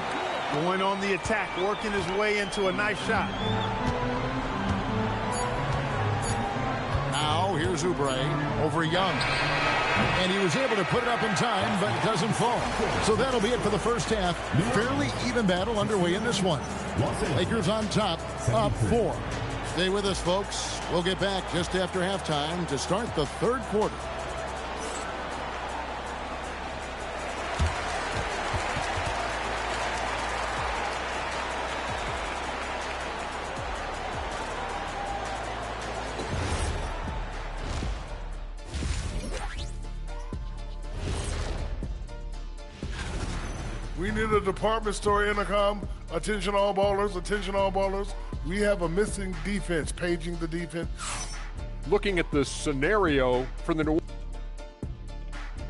Going on the attack, working his way into a nice shot. Now here's Oubre over Young. And he was able to put it up in time, but it doesn't fall. So that'll be it for the first half. Fairly even battle underway in this one. Lakers on top, up 4. Stay with us, folks. We'll get back just after halftime to start the third quarter. We need a department store intercom. Attention all ballers, attention all ballers. We have a missing defense, paging the defense. Looking at the scenario for the New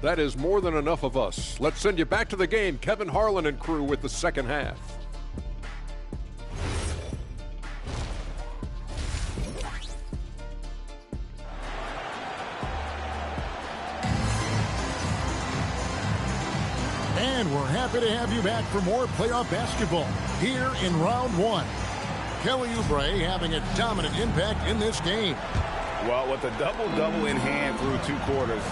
that is more than enough of us. Let's send you back to the game. Kevin Harlan and crew with the second half. And we're happy to have you back for more playoff basketball here in round 1. Kelly Oubre having a dominant impact in this game. Well, with a double-double in hand through 2 quarters,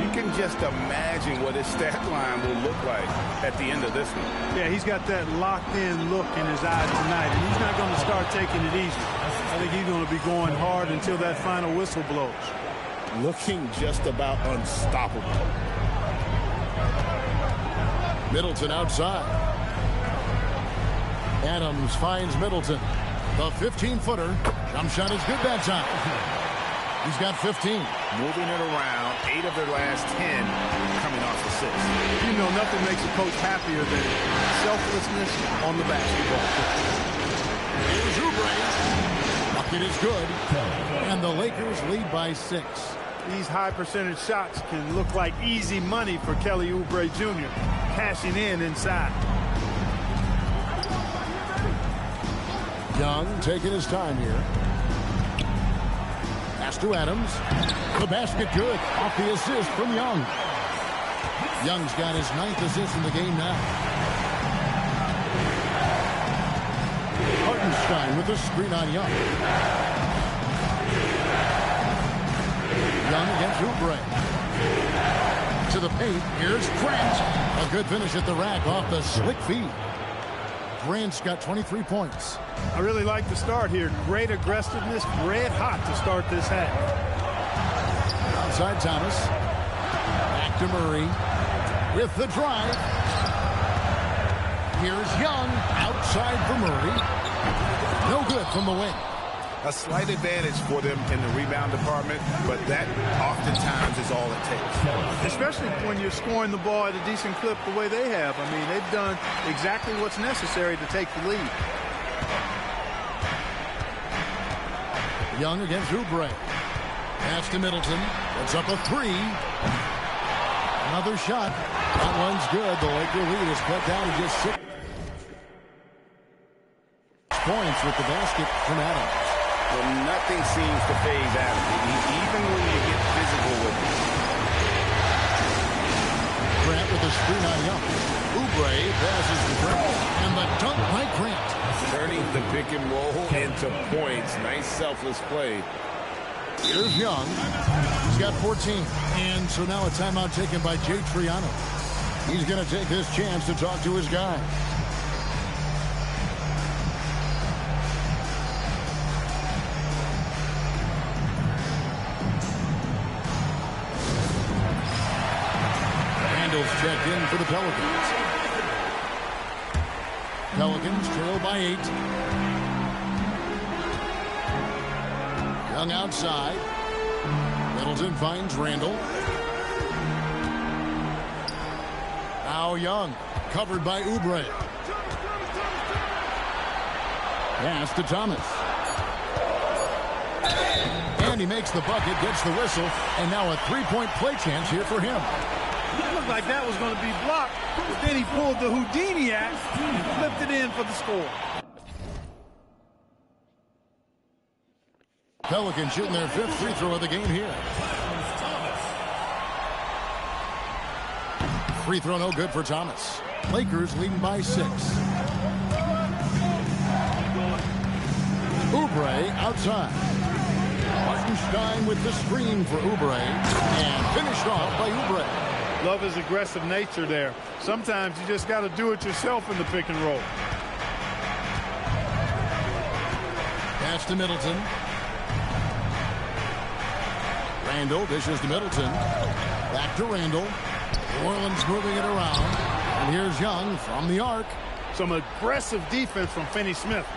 you can just imagine what his stat line will look like at the end of this one. Yeah, he's got that locked-in look in his eyes tonight, and he's not going to start taking it easy. I think he's going to be going hard until that final whistle blows. Looking just about unstoppable. Middleton outside. Adams finds Middleton. The 15-footer. Jump shot is good that time. He's got 15. Moving it around, 8 of their last 10 coming off the 6. You know, nothing makes a coach happier than selflessness on the basketball. Here's Oubre. Bucket is good. And the Lakers lead by 6. These high percentage shots can look like easy money for Kelly Oubre Jr. Cashing in inside. Young taking his time here. Pass to Adams. The basket good. Off the assist from Young. Young's got his 9th assist in the game now. Hartenstein with the screen on Young. Young against Oubre. To the paint. Here's Grant. A good finish at the rack off the slick feed. Grant's got 23 points. I really like the start here. Great aggressiveness. Red hot to start this half. Outside Thomas. Back to Murray. With the drive. Here's Young. Outside for Murray. No good from the wing. A slight advantage for them in the rebound department, but that oftentimes is all it takes. Especially when you're scoring the ball at a decent clip the way they have. I mean, they've done exactly what's necessary to take the lead. Young against Oubre. Pass to Middleton. It's up a 3. Another shot. That one's good. The Laker lead is cut down to just 6 points with the basket from Adams. Well, nothing seems to phase Adams, even when you get physical with him. Grant with a screen on Young. Oubre passes to Grant. And the dunk by Grant. Turning the pick and roll into points. Nice selfless play. Here's Young. He's got 14. And so now a timeout taken by Jay Triano. He's going to take this chance to talk to his guys. Checked in for the Pelicans. Pelicans trail by 8. Young outside. Middleton finds Randall. Now Young, covered by Oubre. Pass to Thomas. And he makes the bucket, gets the whistle, and now a three-point play chance here for him. It looked like that was going to be blocked, but then he pulled the Houdini act and flipped it in for the score. Pelicans shooting their 5th free throw of the game here. Free throw no good for Thomas. Lakers leading by 6. Oubre outside. Hartenstein with the screen for Oubre, and finished off by Oubre. Love his aggressive nature there. Sometimes you just got to do it yourself in the pick and roll. Pass to Middleton. Randall dishes to Middleton. Back to Randall. New Orleans moving it around. And here's Young from the arc. Some aggressive defense from Finney-Smith,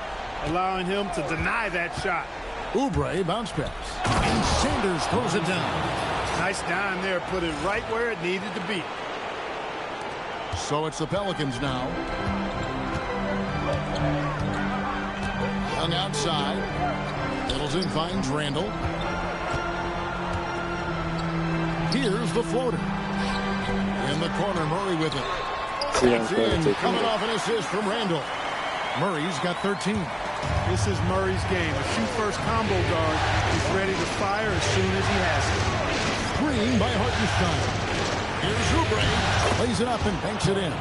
allowing him to deny that shot. Oubre bounce pass. And Sanders throws it down. Nice dime there. Put it right where it needed to be. So it's the Pelicans now. Young outside. Middleton finds Randall. Here's the floater. In the corner, Murray with it. It's in, coming off an assist from Randall. Murray's got 13. This is Murray's game. A shoot-first combo guard. He's ready to fire as soon as he has it. Screen by Hartenstein. Here's Oubre. Plays it up and banks it in.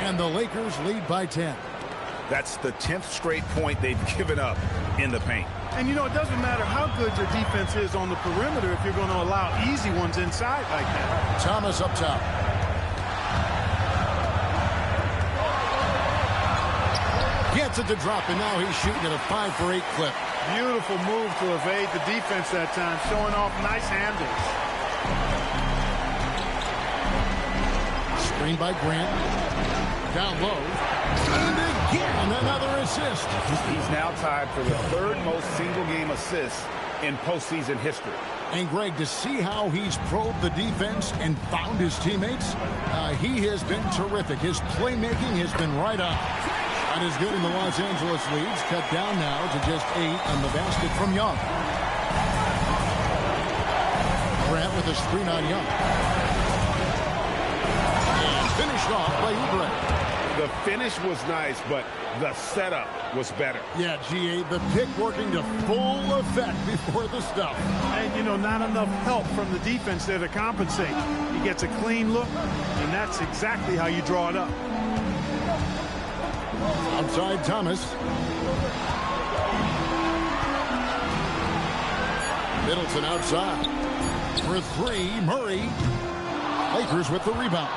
And the Lakers lead by 10. That's the 10th straight point they've given up in the paint. And, you know, it doesn't matter how good your defense is on the perimeter if you're going to allow easy ones inside like that. Thomas up top. Gets it to drop, and now he's shooting at a 5-for-8 clip. Beautiful move to evade the defense that time, showing off nice handles. Screen by Grant. Down low. And again, another assist. He's now tied for the 3rd most single-game assists in postseason history. And, Greg, to see how he's probed the defense and found his teammates, he has been terrific. His playmaking has been right on. Not as good in the Los Angeles leads. Cut down now to just 8, and the basket from Young. Grant with a screen on Young. And finished off by Oubre. The finish was nice, but the setup was better. Yeah, GA, the pick working to full effect before the stuff. And, you know, not enough help from the defense there to compensate. He gets a clean look, and that's exactly how you draw it up. Outside Thomas. Middleton outside. For 3, Murray. Lakers with the rebound.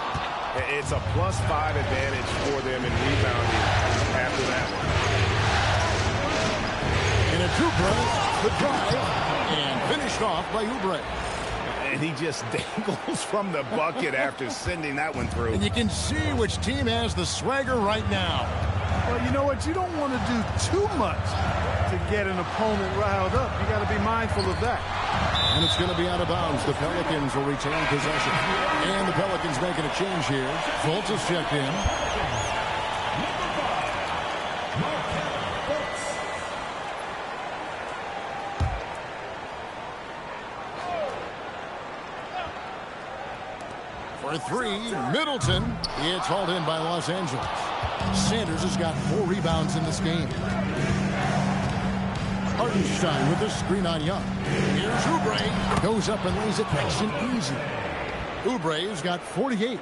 It's a +5 advantage for them in rebounding after that one. In a 2-play, the drive, and finished off by Oubre. And he just dangles from the bucket after sending that one through. And you can see which team has the swagger right now. Well, you know what? You don't want to do too much to get an opponent riled up. You got to be mindful of that. And it's going to be out of bounds. The Pelicans will retain possession. And the Pelicans making a change here. Fultz is checked in. For 3, Middleton. It's hauled in by Los Angeles. Sanders has got 4 rebounds in this game. Hartenstein with the screen on Young. Here's Oubre. Goes up and lays it nice and easy. Oubre's got 48.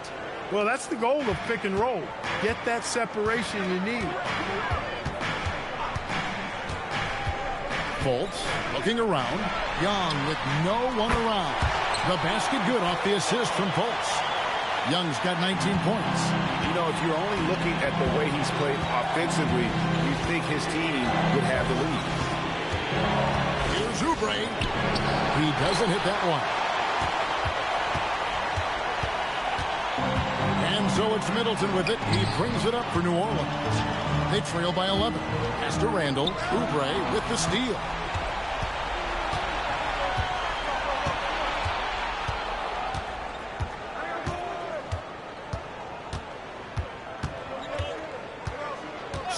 Well, that's the goal of pick and roll. Get that separation you need. Fultz looking around. Young with no one around. The basket good off the assist from Fultz. Young's got 19 points. You know, if you're only looking at the way he's played offensively, you think his team would have the lead. Here's Oubre. He doesn't hit that one. And so it's Middleton with it. He brings it up for New Orleans. They trail by 11. Pass to Randall. Oubre with the steal.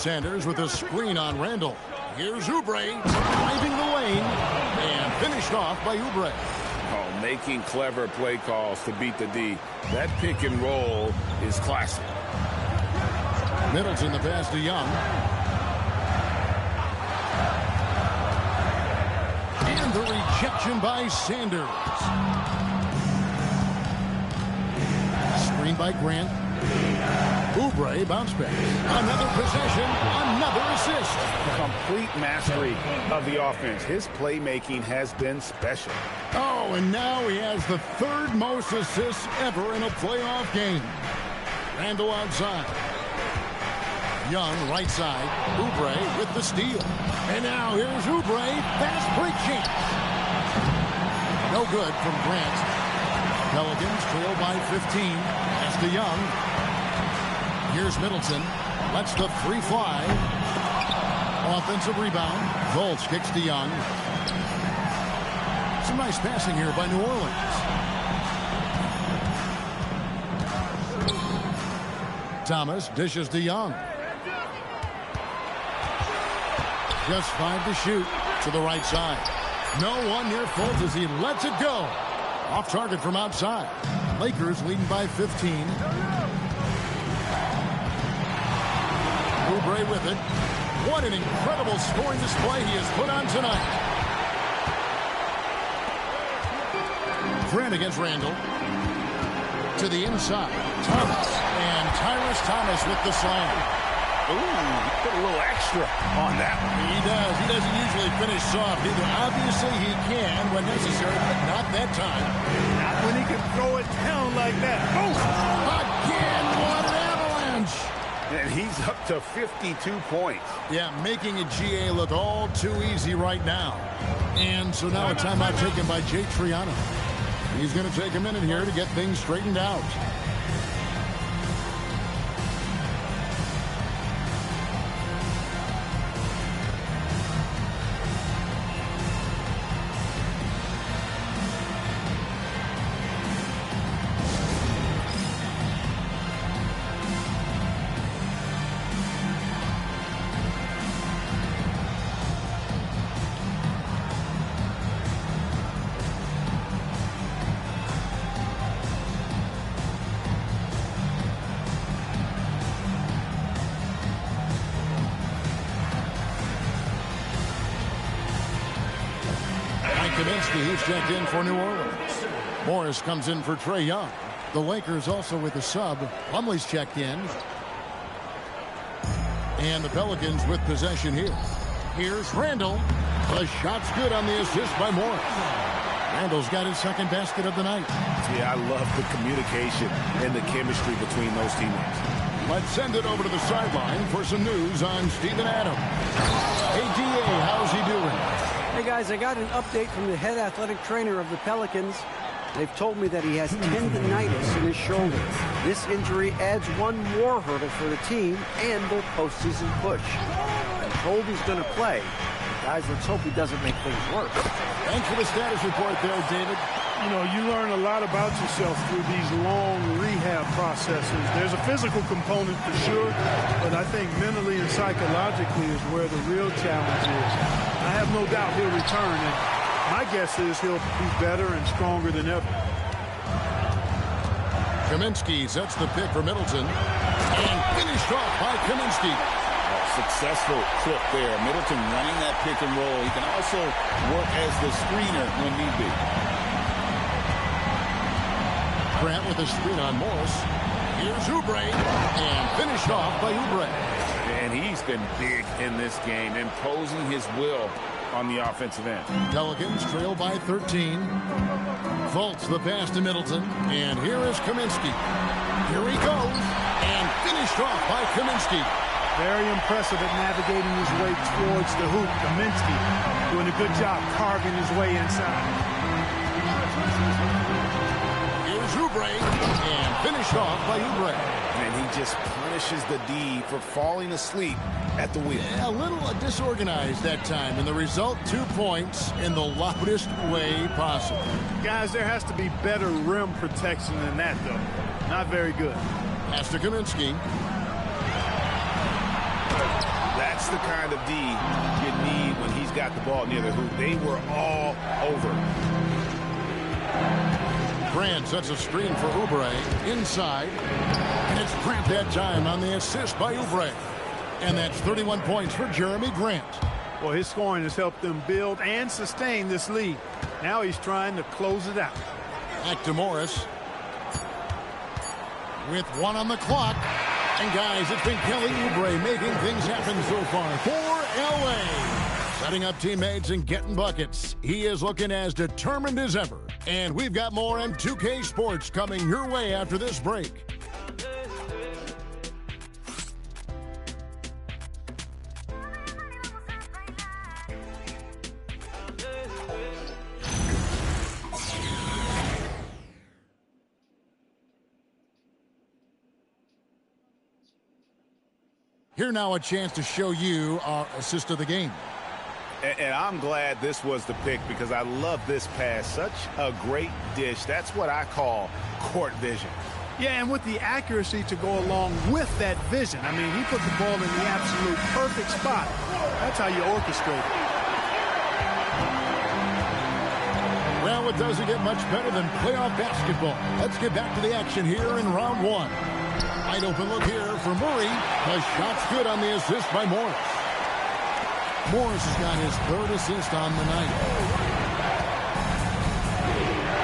Sanders with a screen on Randall. Here's Oubre driving the lane and finished off by Oubre. Oh, making clever play calls to beat the D. That pick and roll is classic. Middleton the pass to Young. And the rejection by Sanders. Screen by Grant. Oubre bounce back. Another possession, another assist. Complete mastery of the offense. His playmaking has been special. Oh, and now he has the third most assists ever in a playoff game. Randall outside. Young right side. Oubre with the steal. And now here's Oubre. Fast break chance. No good from Grant. Pelicans trail by 15. Pass to Young. Here's Middleton. Lets the three fly. Offensive rebound. Volts kicks to Young. Some nice passing here by New Orleans. Thomas dishes to Young. Just 5 to shoot to the right side. No one near Fultz as he lets it go. Off target from outside. Lakers leading by 15. Oubre with it. What an incredible scoring display he has put on tonight. Grant against Randall. To the inside. Thomas. And Tyrus Thomas with the slam. Ooh, he put a little extra on that one. He does. He doesn't usually finish soft either. Obviously, he can when necessary, but not that time. Not when he can throw it down like that. Oh! Again, what an avalanche! And he's up to 52 points. Yeah, making a GA look all too easy right now. And so now a timeout taken by Jay Triano. He's going to take a minute here to get things straightened out. He's checked in for New Orleans. Morris comes in for Trae Young. The Lakers also with a sub. Plumlee's checked in. And the Pelicans with possession here. Here's Randall. The shot's good on the assist by Morris. Randall's got his second basket of the night. Yeah, I love the communication and the chemistry between those teammates. Let's send it over to the sideline for some news on Steven Adams. Hey, D.A., how's he doing? Hey guys, I got an update from the head athletic trainer of the Pelicans. They've told me that he has tendinitis in his shoulder. This injury adds one more hurdle for the team and their postseason push. I'm told he's going to play. Guys, let's hope he doesn't make things worse. Thanks for the status report there, David. You know, you learn a lot about yourself through these long rehab processes. There's a physical component for sure, but I think mentally and psychologically is where the real challenge is. I have no doubt he'll return, and my guess is he'll be better and stronger than ever. Kaminsky sets the pick for Middleton, and finished off by Kaminsky. Successful clip there. Middleton running that pick and roll. He can also work as the screener when need be. Grant with a screen on Morris. Here's Oubre, and finished off by Oubre. And he's been big in this game, imposing his will on the offensive end. Pelicans trail by 13. Fultz the pass to Middleton, and here is Kaminsky. Here he goes, and finished off by Kaminsky. Very impressive at navigating his way towards the hoop. Kaminsky doing a good job carving his way inside. Here's Oubre, and finished off by Oubre. And he just punishes the D for falling asleep at the wheel. Yeah, a little disorganized that time, and the result, 2 points in the loudest way possible. Guys, there has to be better rim protection than that, though. Not very good. Pass to Kaminsky. That's the kind of D you need when he's got the ball near the hoop. They were all over. Grant sets a screen for Oubre inside. And it's Grant that time on the assist by Oubre. And that's 31 points for Jeremy Grant. Well, his scoring has helped them build and sustain this lead. Now he's trying to close it out. Back to Morris. With 1 on the clock. And guys, it's been Kelly Oubre making things happen so far for LA. Setting up teammates and getting buckets. He is looking as determined as ever. And we've got more on 2K Sports coming your way after this break. Here now a chance to show you our assist of the game. And I'm glad this was the pick because I love this pass. Such a great dish. That's what I call court vision. Yeah, and with the accuracy to go along with that vision. I mean, he put the ball in the absolute perfect spot. That's how you orchestrate it. Well, it doesn't get much better than playoff basketball. Let's get back to the action here in round 1. Wide open look here for Murray. The shot's good on the assist by Morris. Morris has got his 3rd assist on the night.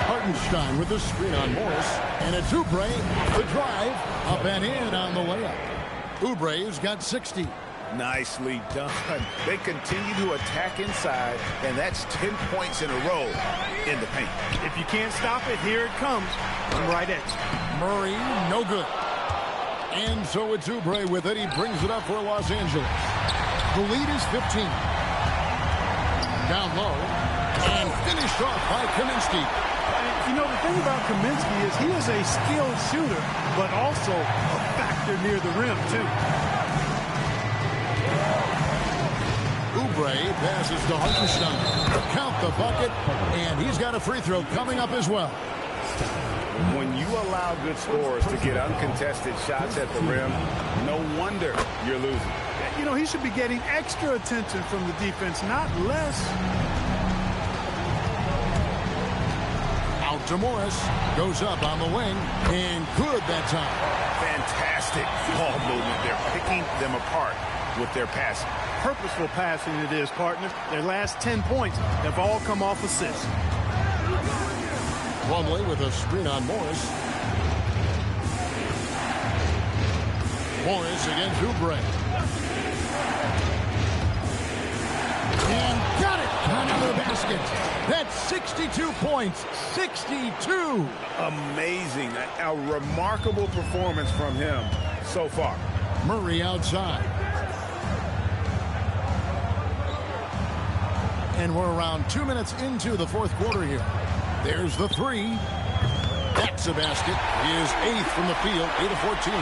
Hartenstein with the screen on Morris. And it's Oubre, the drive, up and in on the layup. Oubre's got 60. Nicely done. They continue to attack inside, and that's 10 points in a row in the paint. If you can't stop it, here it comes. On the right edge. Murray, no good. And so it's Oubre with it. He brings it up for Los Angeles. The lead is 15. Down low. And finished off by Kaminsky. You know, the thing about Kaminsky is he is a skilled shooter, but also a factor near the rim, too. Oubre passes to Hartenstein. Count the bucket, and he's got a free throw coming up as well. When you allow good scorers to get uncontested shots at the rim, no wonder you're losing. You know, he should be getting extra attention from the defense, not less. Out to Morris. Goes up on the wing, and good that time. Fantastic ball movement. They're picking them apart with their passing. Purposeful passing it is, partner. Their last 10 points have all come off assists. Plumlee with a screen on Morris. Morris against Oubre. And got it! Under the basket. That's 62 points. 62! Amazing. A remarkable performance from him so far. Murray outside. And we're around 2 minutes into the 4th quarter here. There's the 3. That's a basket. He is 8th from the field, 8 of 14.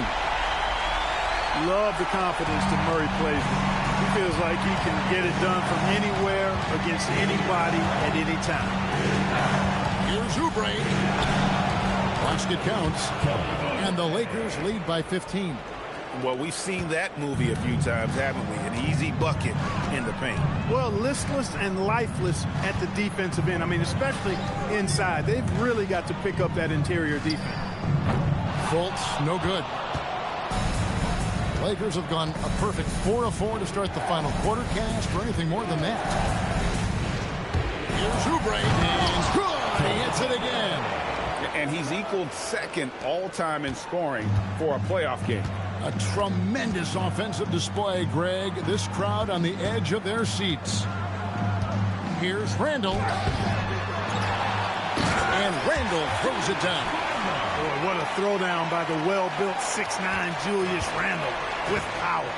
Love the confidence that Murray plays with. He feels like he can get it done from anywhere against anybody at any time. Here's Oubre. Basket counts. And the Lakers lead by 15. Well, we've seen that movie a few times, haven't we? An easy bucket in the paint. Well, listless and lifeless at the defensive end. I mean, especially inside. They've really got to pick up that interior defense. Fultz, no good. Lakers have gone a perfect 4 of 4 to start the final quarter. Can't ask for anything more than that. Here's Oubre, and good! He hits it again. And he's equaled 2nd all-time in scoring for a playoff game. A tremendous offensive display, Greg. This crowd on the edge of their seats. Here's Randall. And Randall throws it down. Boy, what a throwdown by the well-built 6'9" Julius Randle with power.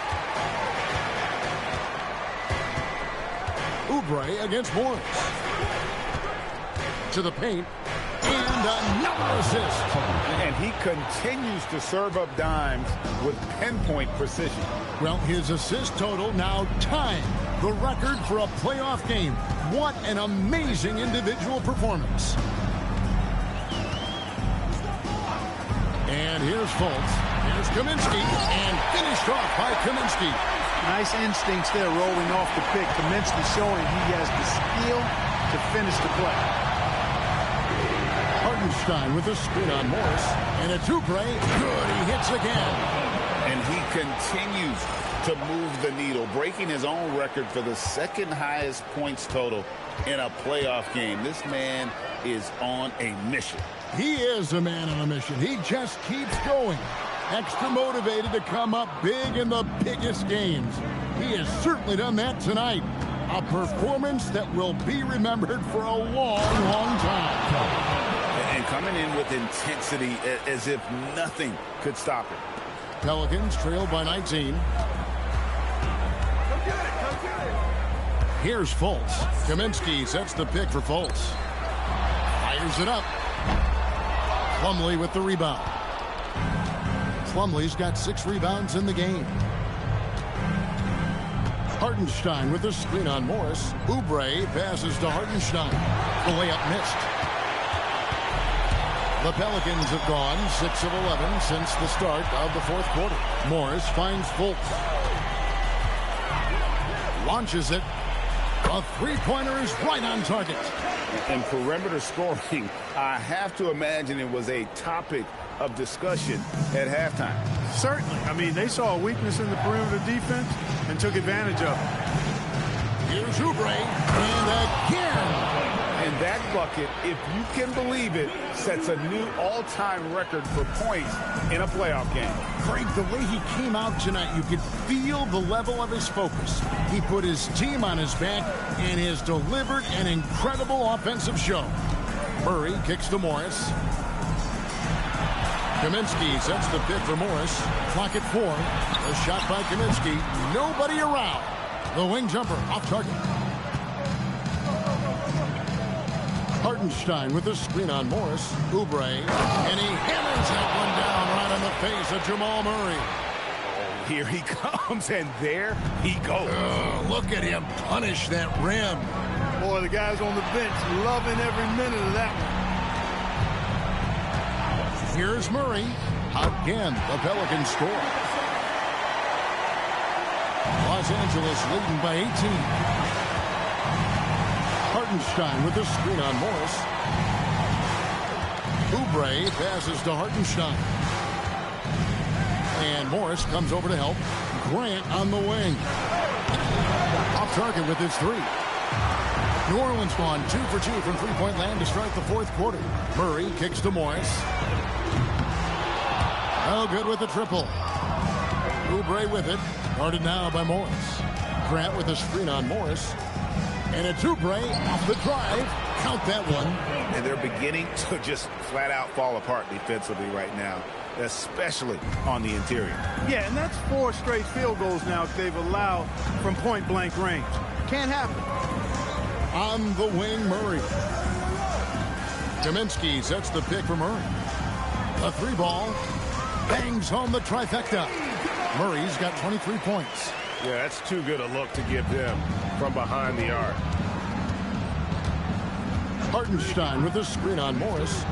Oubre against Morris. To the paint. And another assist. And he continues to serve up dimes with pinpoint precision. Well, his assist total now tying the record for a playoff game. What an amazing individual performance. And here's Fultz. Here's Kaminsky. And finished off by Kaminsky. Nice instincts there, rolling off the pick. Kaminsky showing he has the skill to finish the play. Hartenstein with a screen on Morris. And a two-play. Good. He hits again. And he continues to move the needle, breaking his own record for the second highest points total in a playoff game. This man is on a mission. He is a man on a mission. He just keeps going. Extra motivated to come up big in the biggest games. He has certainly done that tonight. A performance that will be remembered for a long, long time. And coming in with intensity as if nothing could stop him. Pelicans trail by 19. Here's Fultz. Kaminsky sets the pick for Fultz. Fires it up. Plumlee with the rebound. Plumlee's got 6 rebounds in the game. Hartenstein with a screen on Morris. Oubre passes to Hartenstein. The layup missed. The Pelicans have gone 6 of 11 since the start of the fourth quarter. Morris finds Fultz. Launches it. A three-pointer is right on target. And perimeter scoring, I have to imagine it was a topic of discussion at halftime. Certainly. I mean, they saw a weakness in the perimeter defense and took advantage of it. Here's Oubre, and again. And that bucket, if you can believe it, sets a new all-time record for points in a playoff game. Craig, the way he came out tonight, you could feel the level of his focus. He put his team on his back and has delivered an incredible offensive show. Murray kicks to Morris. Kaminsky sets the pick for Morris. Clock at 4. A shot by Kaminsky. Nobody around. The wing jumper off target. Hartenstein with a screen on Morris. Oubre. And he hammers that one down right on the face of Jamal Murray. Here he comes, and there he goes. Look at him punish that rim. Boy, the guys on the bench loving every minute of that one. Here's Murray. Again, the Pelicans score. Los Angeles leading by 18. Hartenstein with a screen on Morris. Oubre passes to Hartenstein. And Morris comes over to help. Grant on the wing. Off target with his 3. New Orleans gone 2 for 2 from three-point land to start the fourth quarter. Murray kicks to Morris. Oh, good with the triple. Oubre with it. Guarded now by Morris. Grant with a screen on Morris. And a Oubre off the drive. Count that one. And they're beginning to just flat out fall apart defensively right now, especially on the interior. Yeah, and that's 4 straight field goals now they've allowed from point-blank range. Can't happen. On the wing, Murray. Kaminsky sets the pick for Murray. A 3-ball. Bangs home the trifecta. Murray's got 23 points. Yeah, that's too good a look to give them from behind the arc. Hartenstein with a screen on Morris.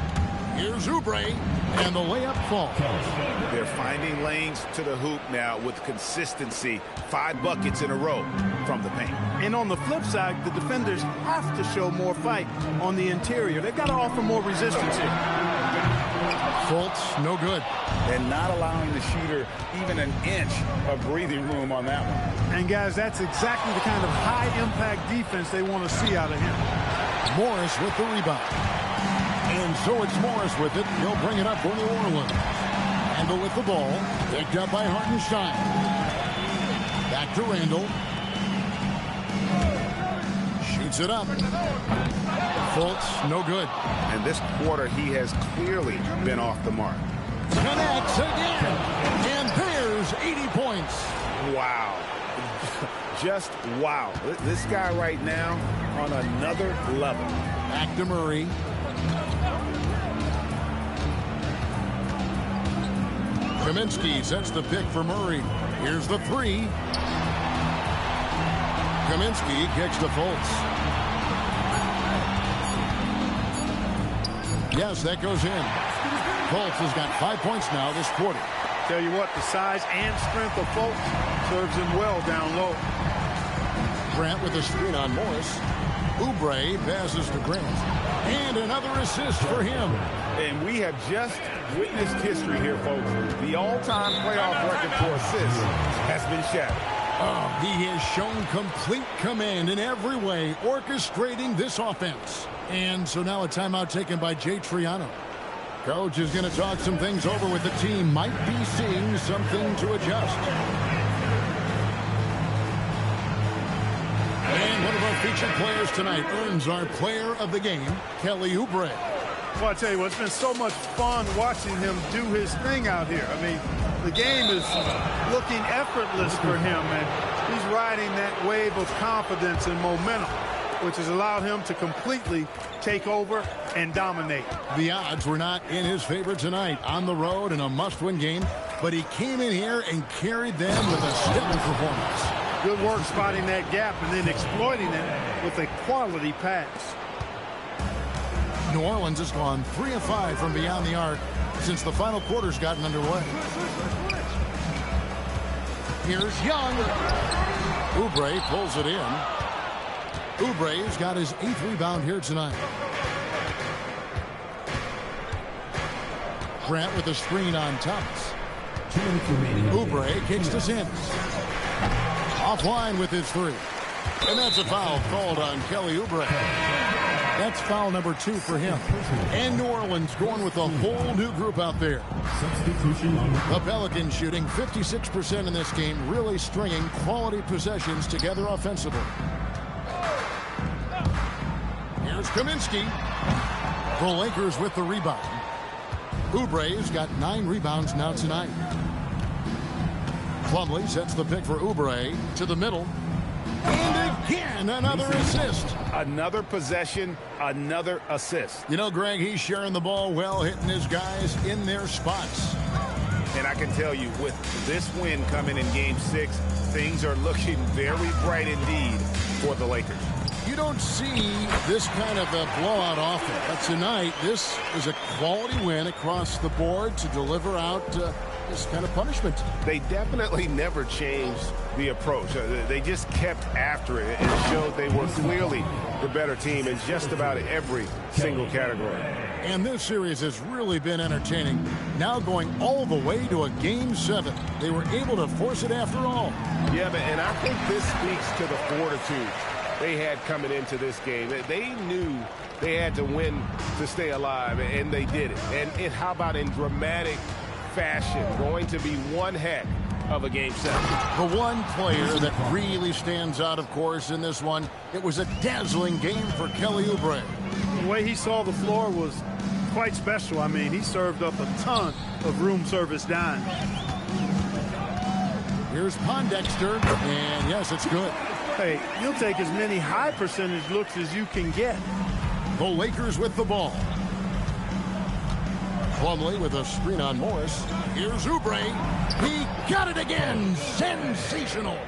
Here's Oubre, and the layup falls. They're finding lanes to the hoop now with consistency. 5 buckets in a row from the paint. And on the flip side, the defenders have to show more fight on the interior. They've got to offer more resistance here. Fultz, no good. And not allowing the shooter even an inch of breathing room on that one. And, guys, that's exactly the kind of high-impact defense they want to see out of him. Morris with the rebound. And so it's Morris with it. He'll bring it up for New Orleans. Randall with the ball. Picked up by Hartenstein. Back to Randall. Shoots it up. Fultz, no good. And this quarter, he has clearly been off the mark. Connects again. And there's 80 points. Wow. Just wow. This guy right now on another level. Back to Murray. Kaminsky sets the pick for Murray. Here's the 3. Kaminsky kicks to Fultz. Yes, that goes in. Fultz has got 5 points now this quarter. Tell you what, the size and strength of Fultz serves him well down low. Grant with a screen on Morris. Oubre passes to Grant. And another assist for him. And we have just witnessed history here, folks. The all-time playoff record for assists has been shattered. Oh, he has shown complete command in every way, orchestrating this offense. And so now a timeout taken by Jay Triano. Coach is going to talk some things over with the team. Might be seeing something to adjust. And one of our featured players tonight earns our player of the game, Kelly Oubre. Well, I tell you what, it's been so much fun watching him do his thing out here. I mean, the game is looking effortless for him, and he's riding that wave of confidence and momentum, which has allowed him to completely take over and dominate. The odds were not in his favor tonight on the road in a must-win game, but he came in here and carried them with a stellar performance. Good work spotting that gap and then exploiting it with a quality pass. New Orleans has gone 3 of 5 from beyond the arc since the final quarter's gotten underway. Here's Young. Oubre pulls it in. Oubre's got his 8th rebound here tonight. Grant with a screen on Thomas. Oubre kicks to Sanders. Offline with his 3. And that's a foul called on Kelly Oubre. That's foul number 2 for him. And New Orleans going with a whole new group out there. The Pelicans shooting 56% in this game, really stringing quality possessions together offensively. Here's Kaminsky. The Lakers with the rebound. Oubre's got 9 rebounds now tonight. Plumlee sets the pick for Oubre to the middle. And again, another assist. Another possession, another assist. You know, Greg, he's sharing the ball well, hitting his guys in their spots. And I can tell you, with this win coming in Game 6, things are looking very bright indeed for the Lakers. You don't see this kind of a blowout often. But tonight, this is a quality win across the board to deliver out this kind of punishment. They definitely never changed the approach. They just kept after it and showed they were clearly the better team in just about every single category. And this series has really been entertaining. Now going all the way to a Game 7. They were able to force it after all. Yeah, and I think this speaks to the fortitude they had coming into this game. They knew they had to win to stay alive, and they did it. And how about in dramatic fashion, going to be one heck of a Game 7. The one player that really stands out, of course, in this one, it was a dazzling game for Kelly Oubre. The way he saw the floor was quite special. I mean, he served up a ton of room service dimes. Here's Pondexter, and yes, it's good. Hey, you'll take as many high percentage looks as you can get. The Lakers with the ball. Plumlee with a screen on Morris. Here's Oubre. He got it again. Sensational.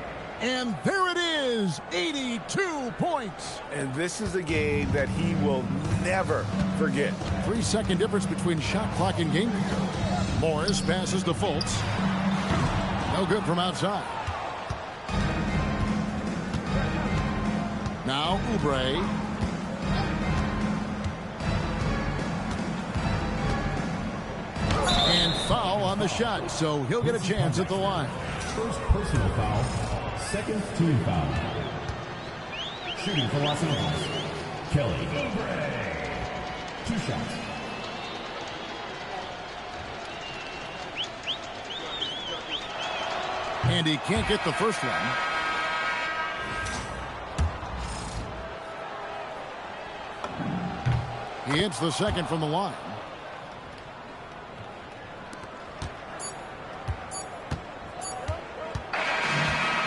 And there it is, 82 points. And this is a game that he will never forget. 3-second difference between shot clock and game. Morris passes to Fultz. No good from outside. Now Oubre. And foul on the shot, so he'll get a chance at the line. First personal foul, second team foul. Shooting for Los Angeles, Kelly Oubre. 2 shots. And he can't get the first one. He hits the second from the line.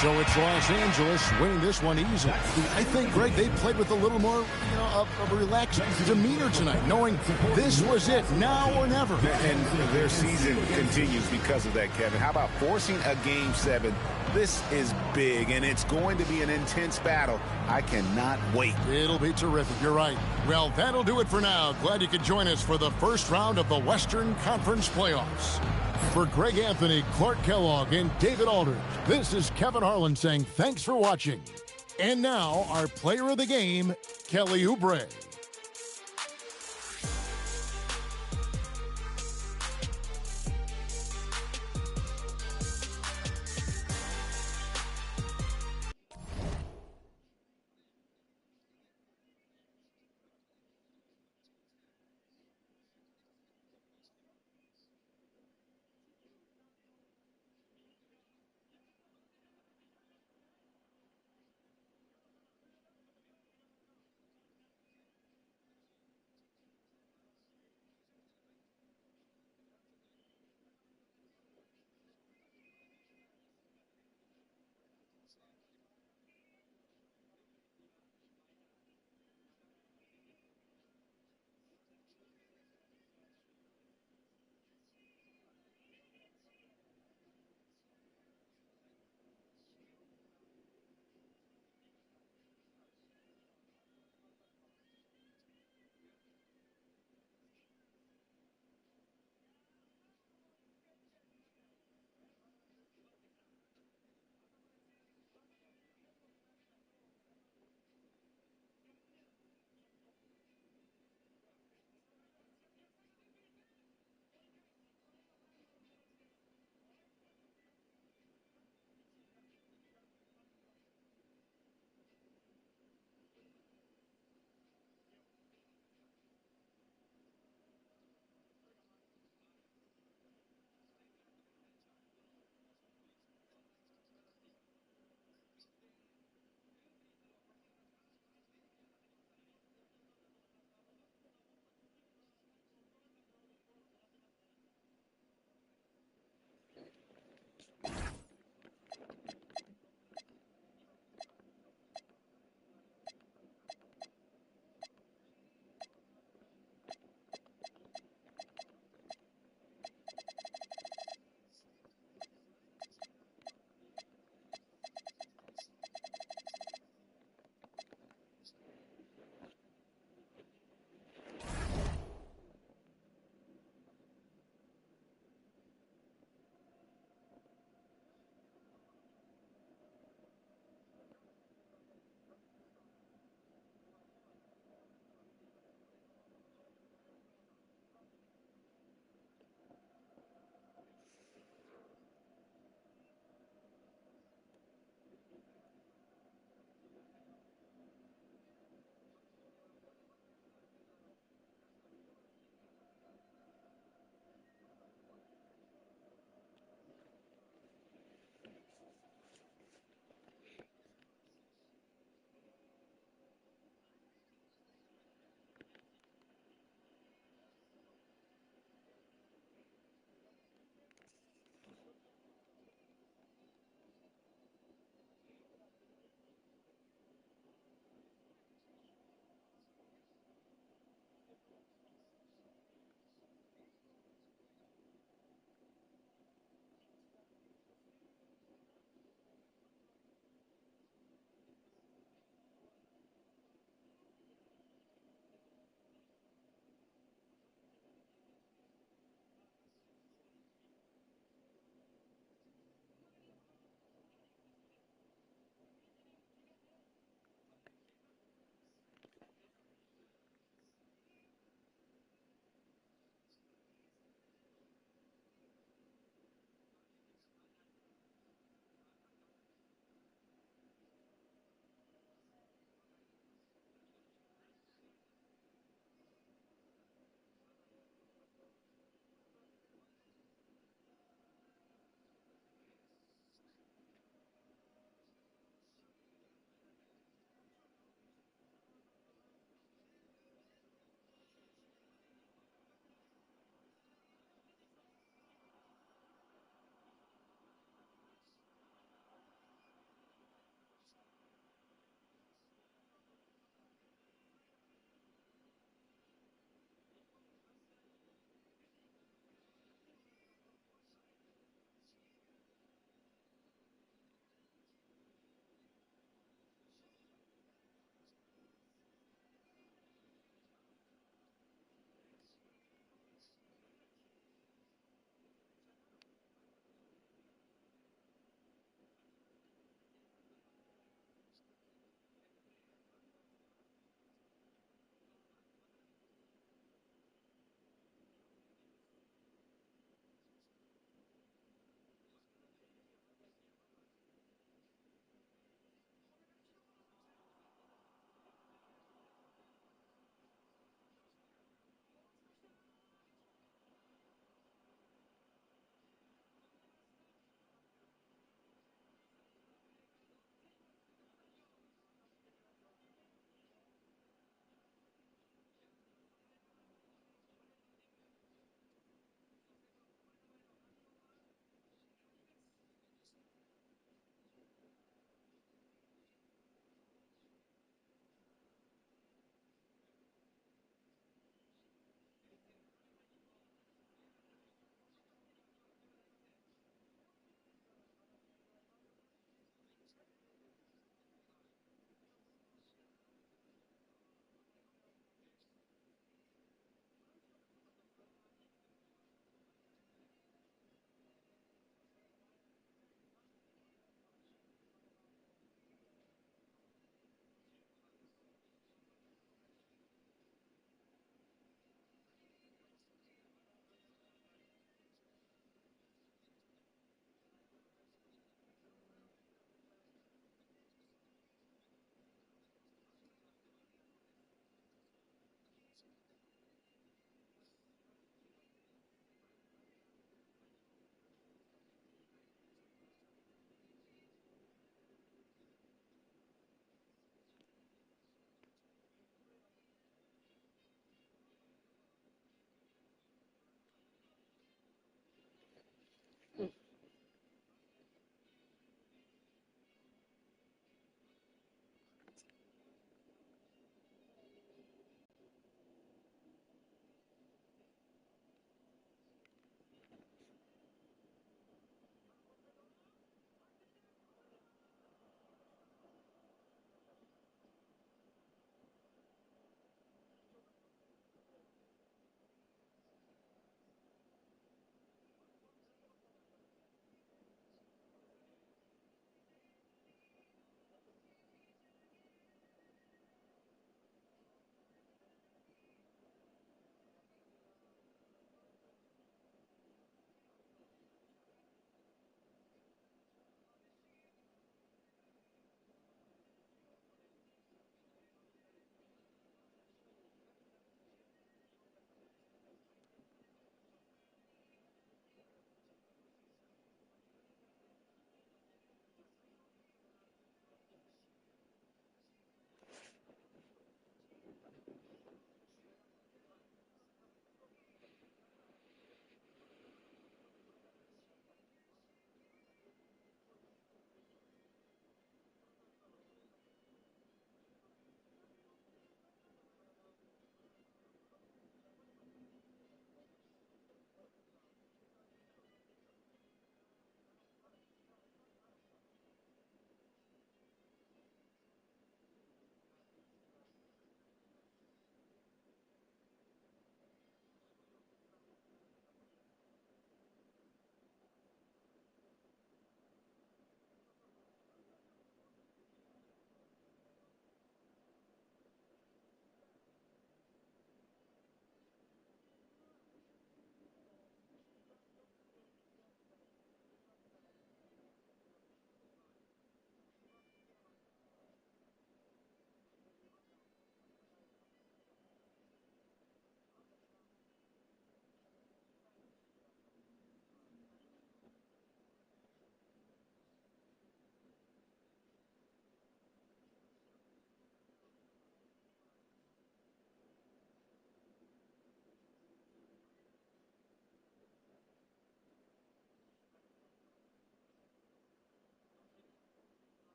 So it's Los Angeles winning this one easily. I think, Greg, they played with a little more, of a relaxed demeanor tonight, knowing this was it, now or never. And their season continues because of that, Kevin. How about forcing a Game 7? This is big, and it's going to be an intense battle. I cannot wait. It'll be terrific. You're right. Well, that'll do it for now. Glad you could join us for the first round of the Western Conference playoffs. For Greg Anthony, Clark Kellogg, and David Aldridge, this is Kevin Harlan saying thanks for watching. And now, our player of the game, Kelly Oubre.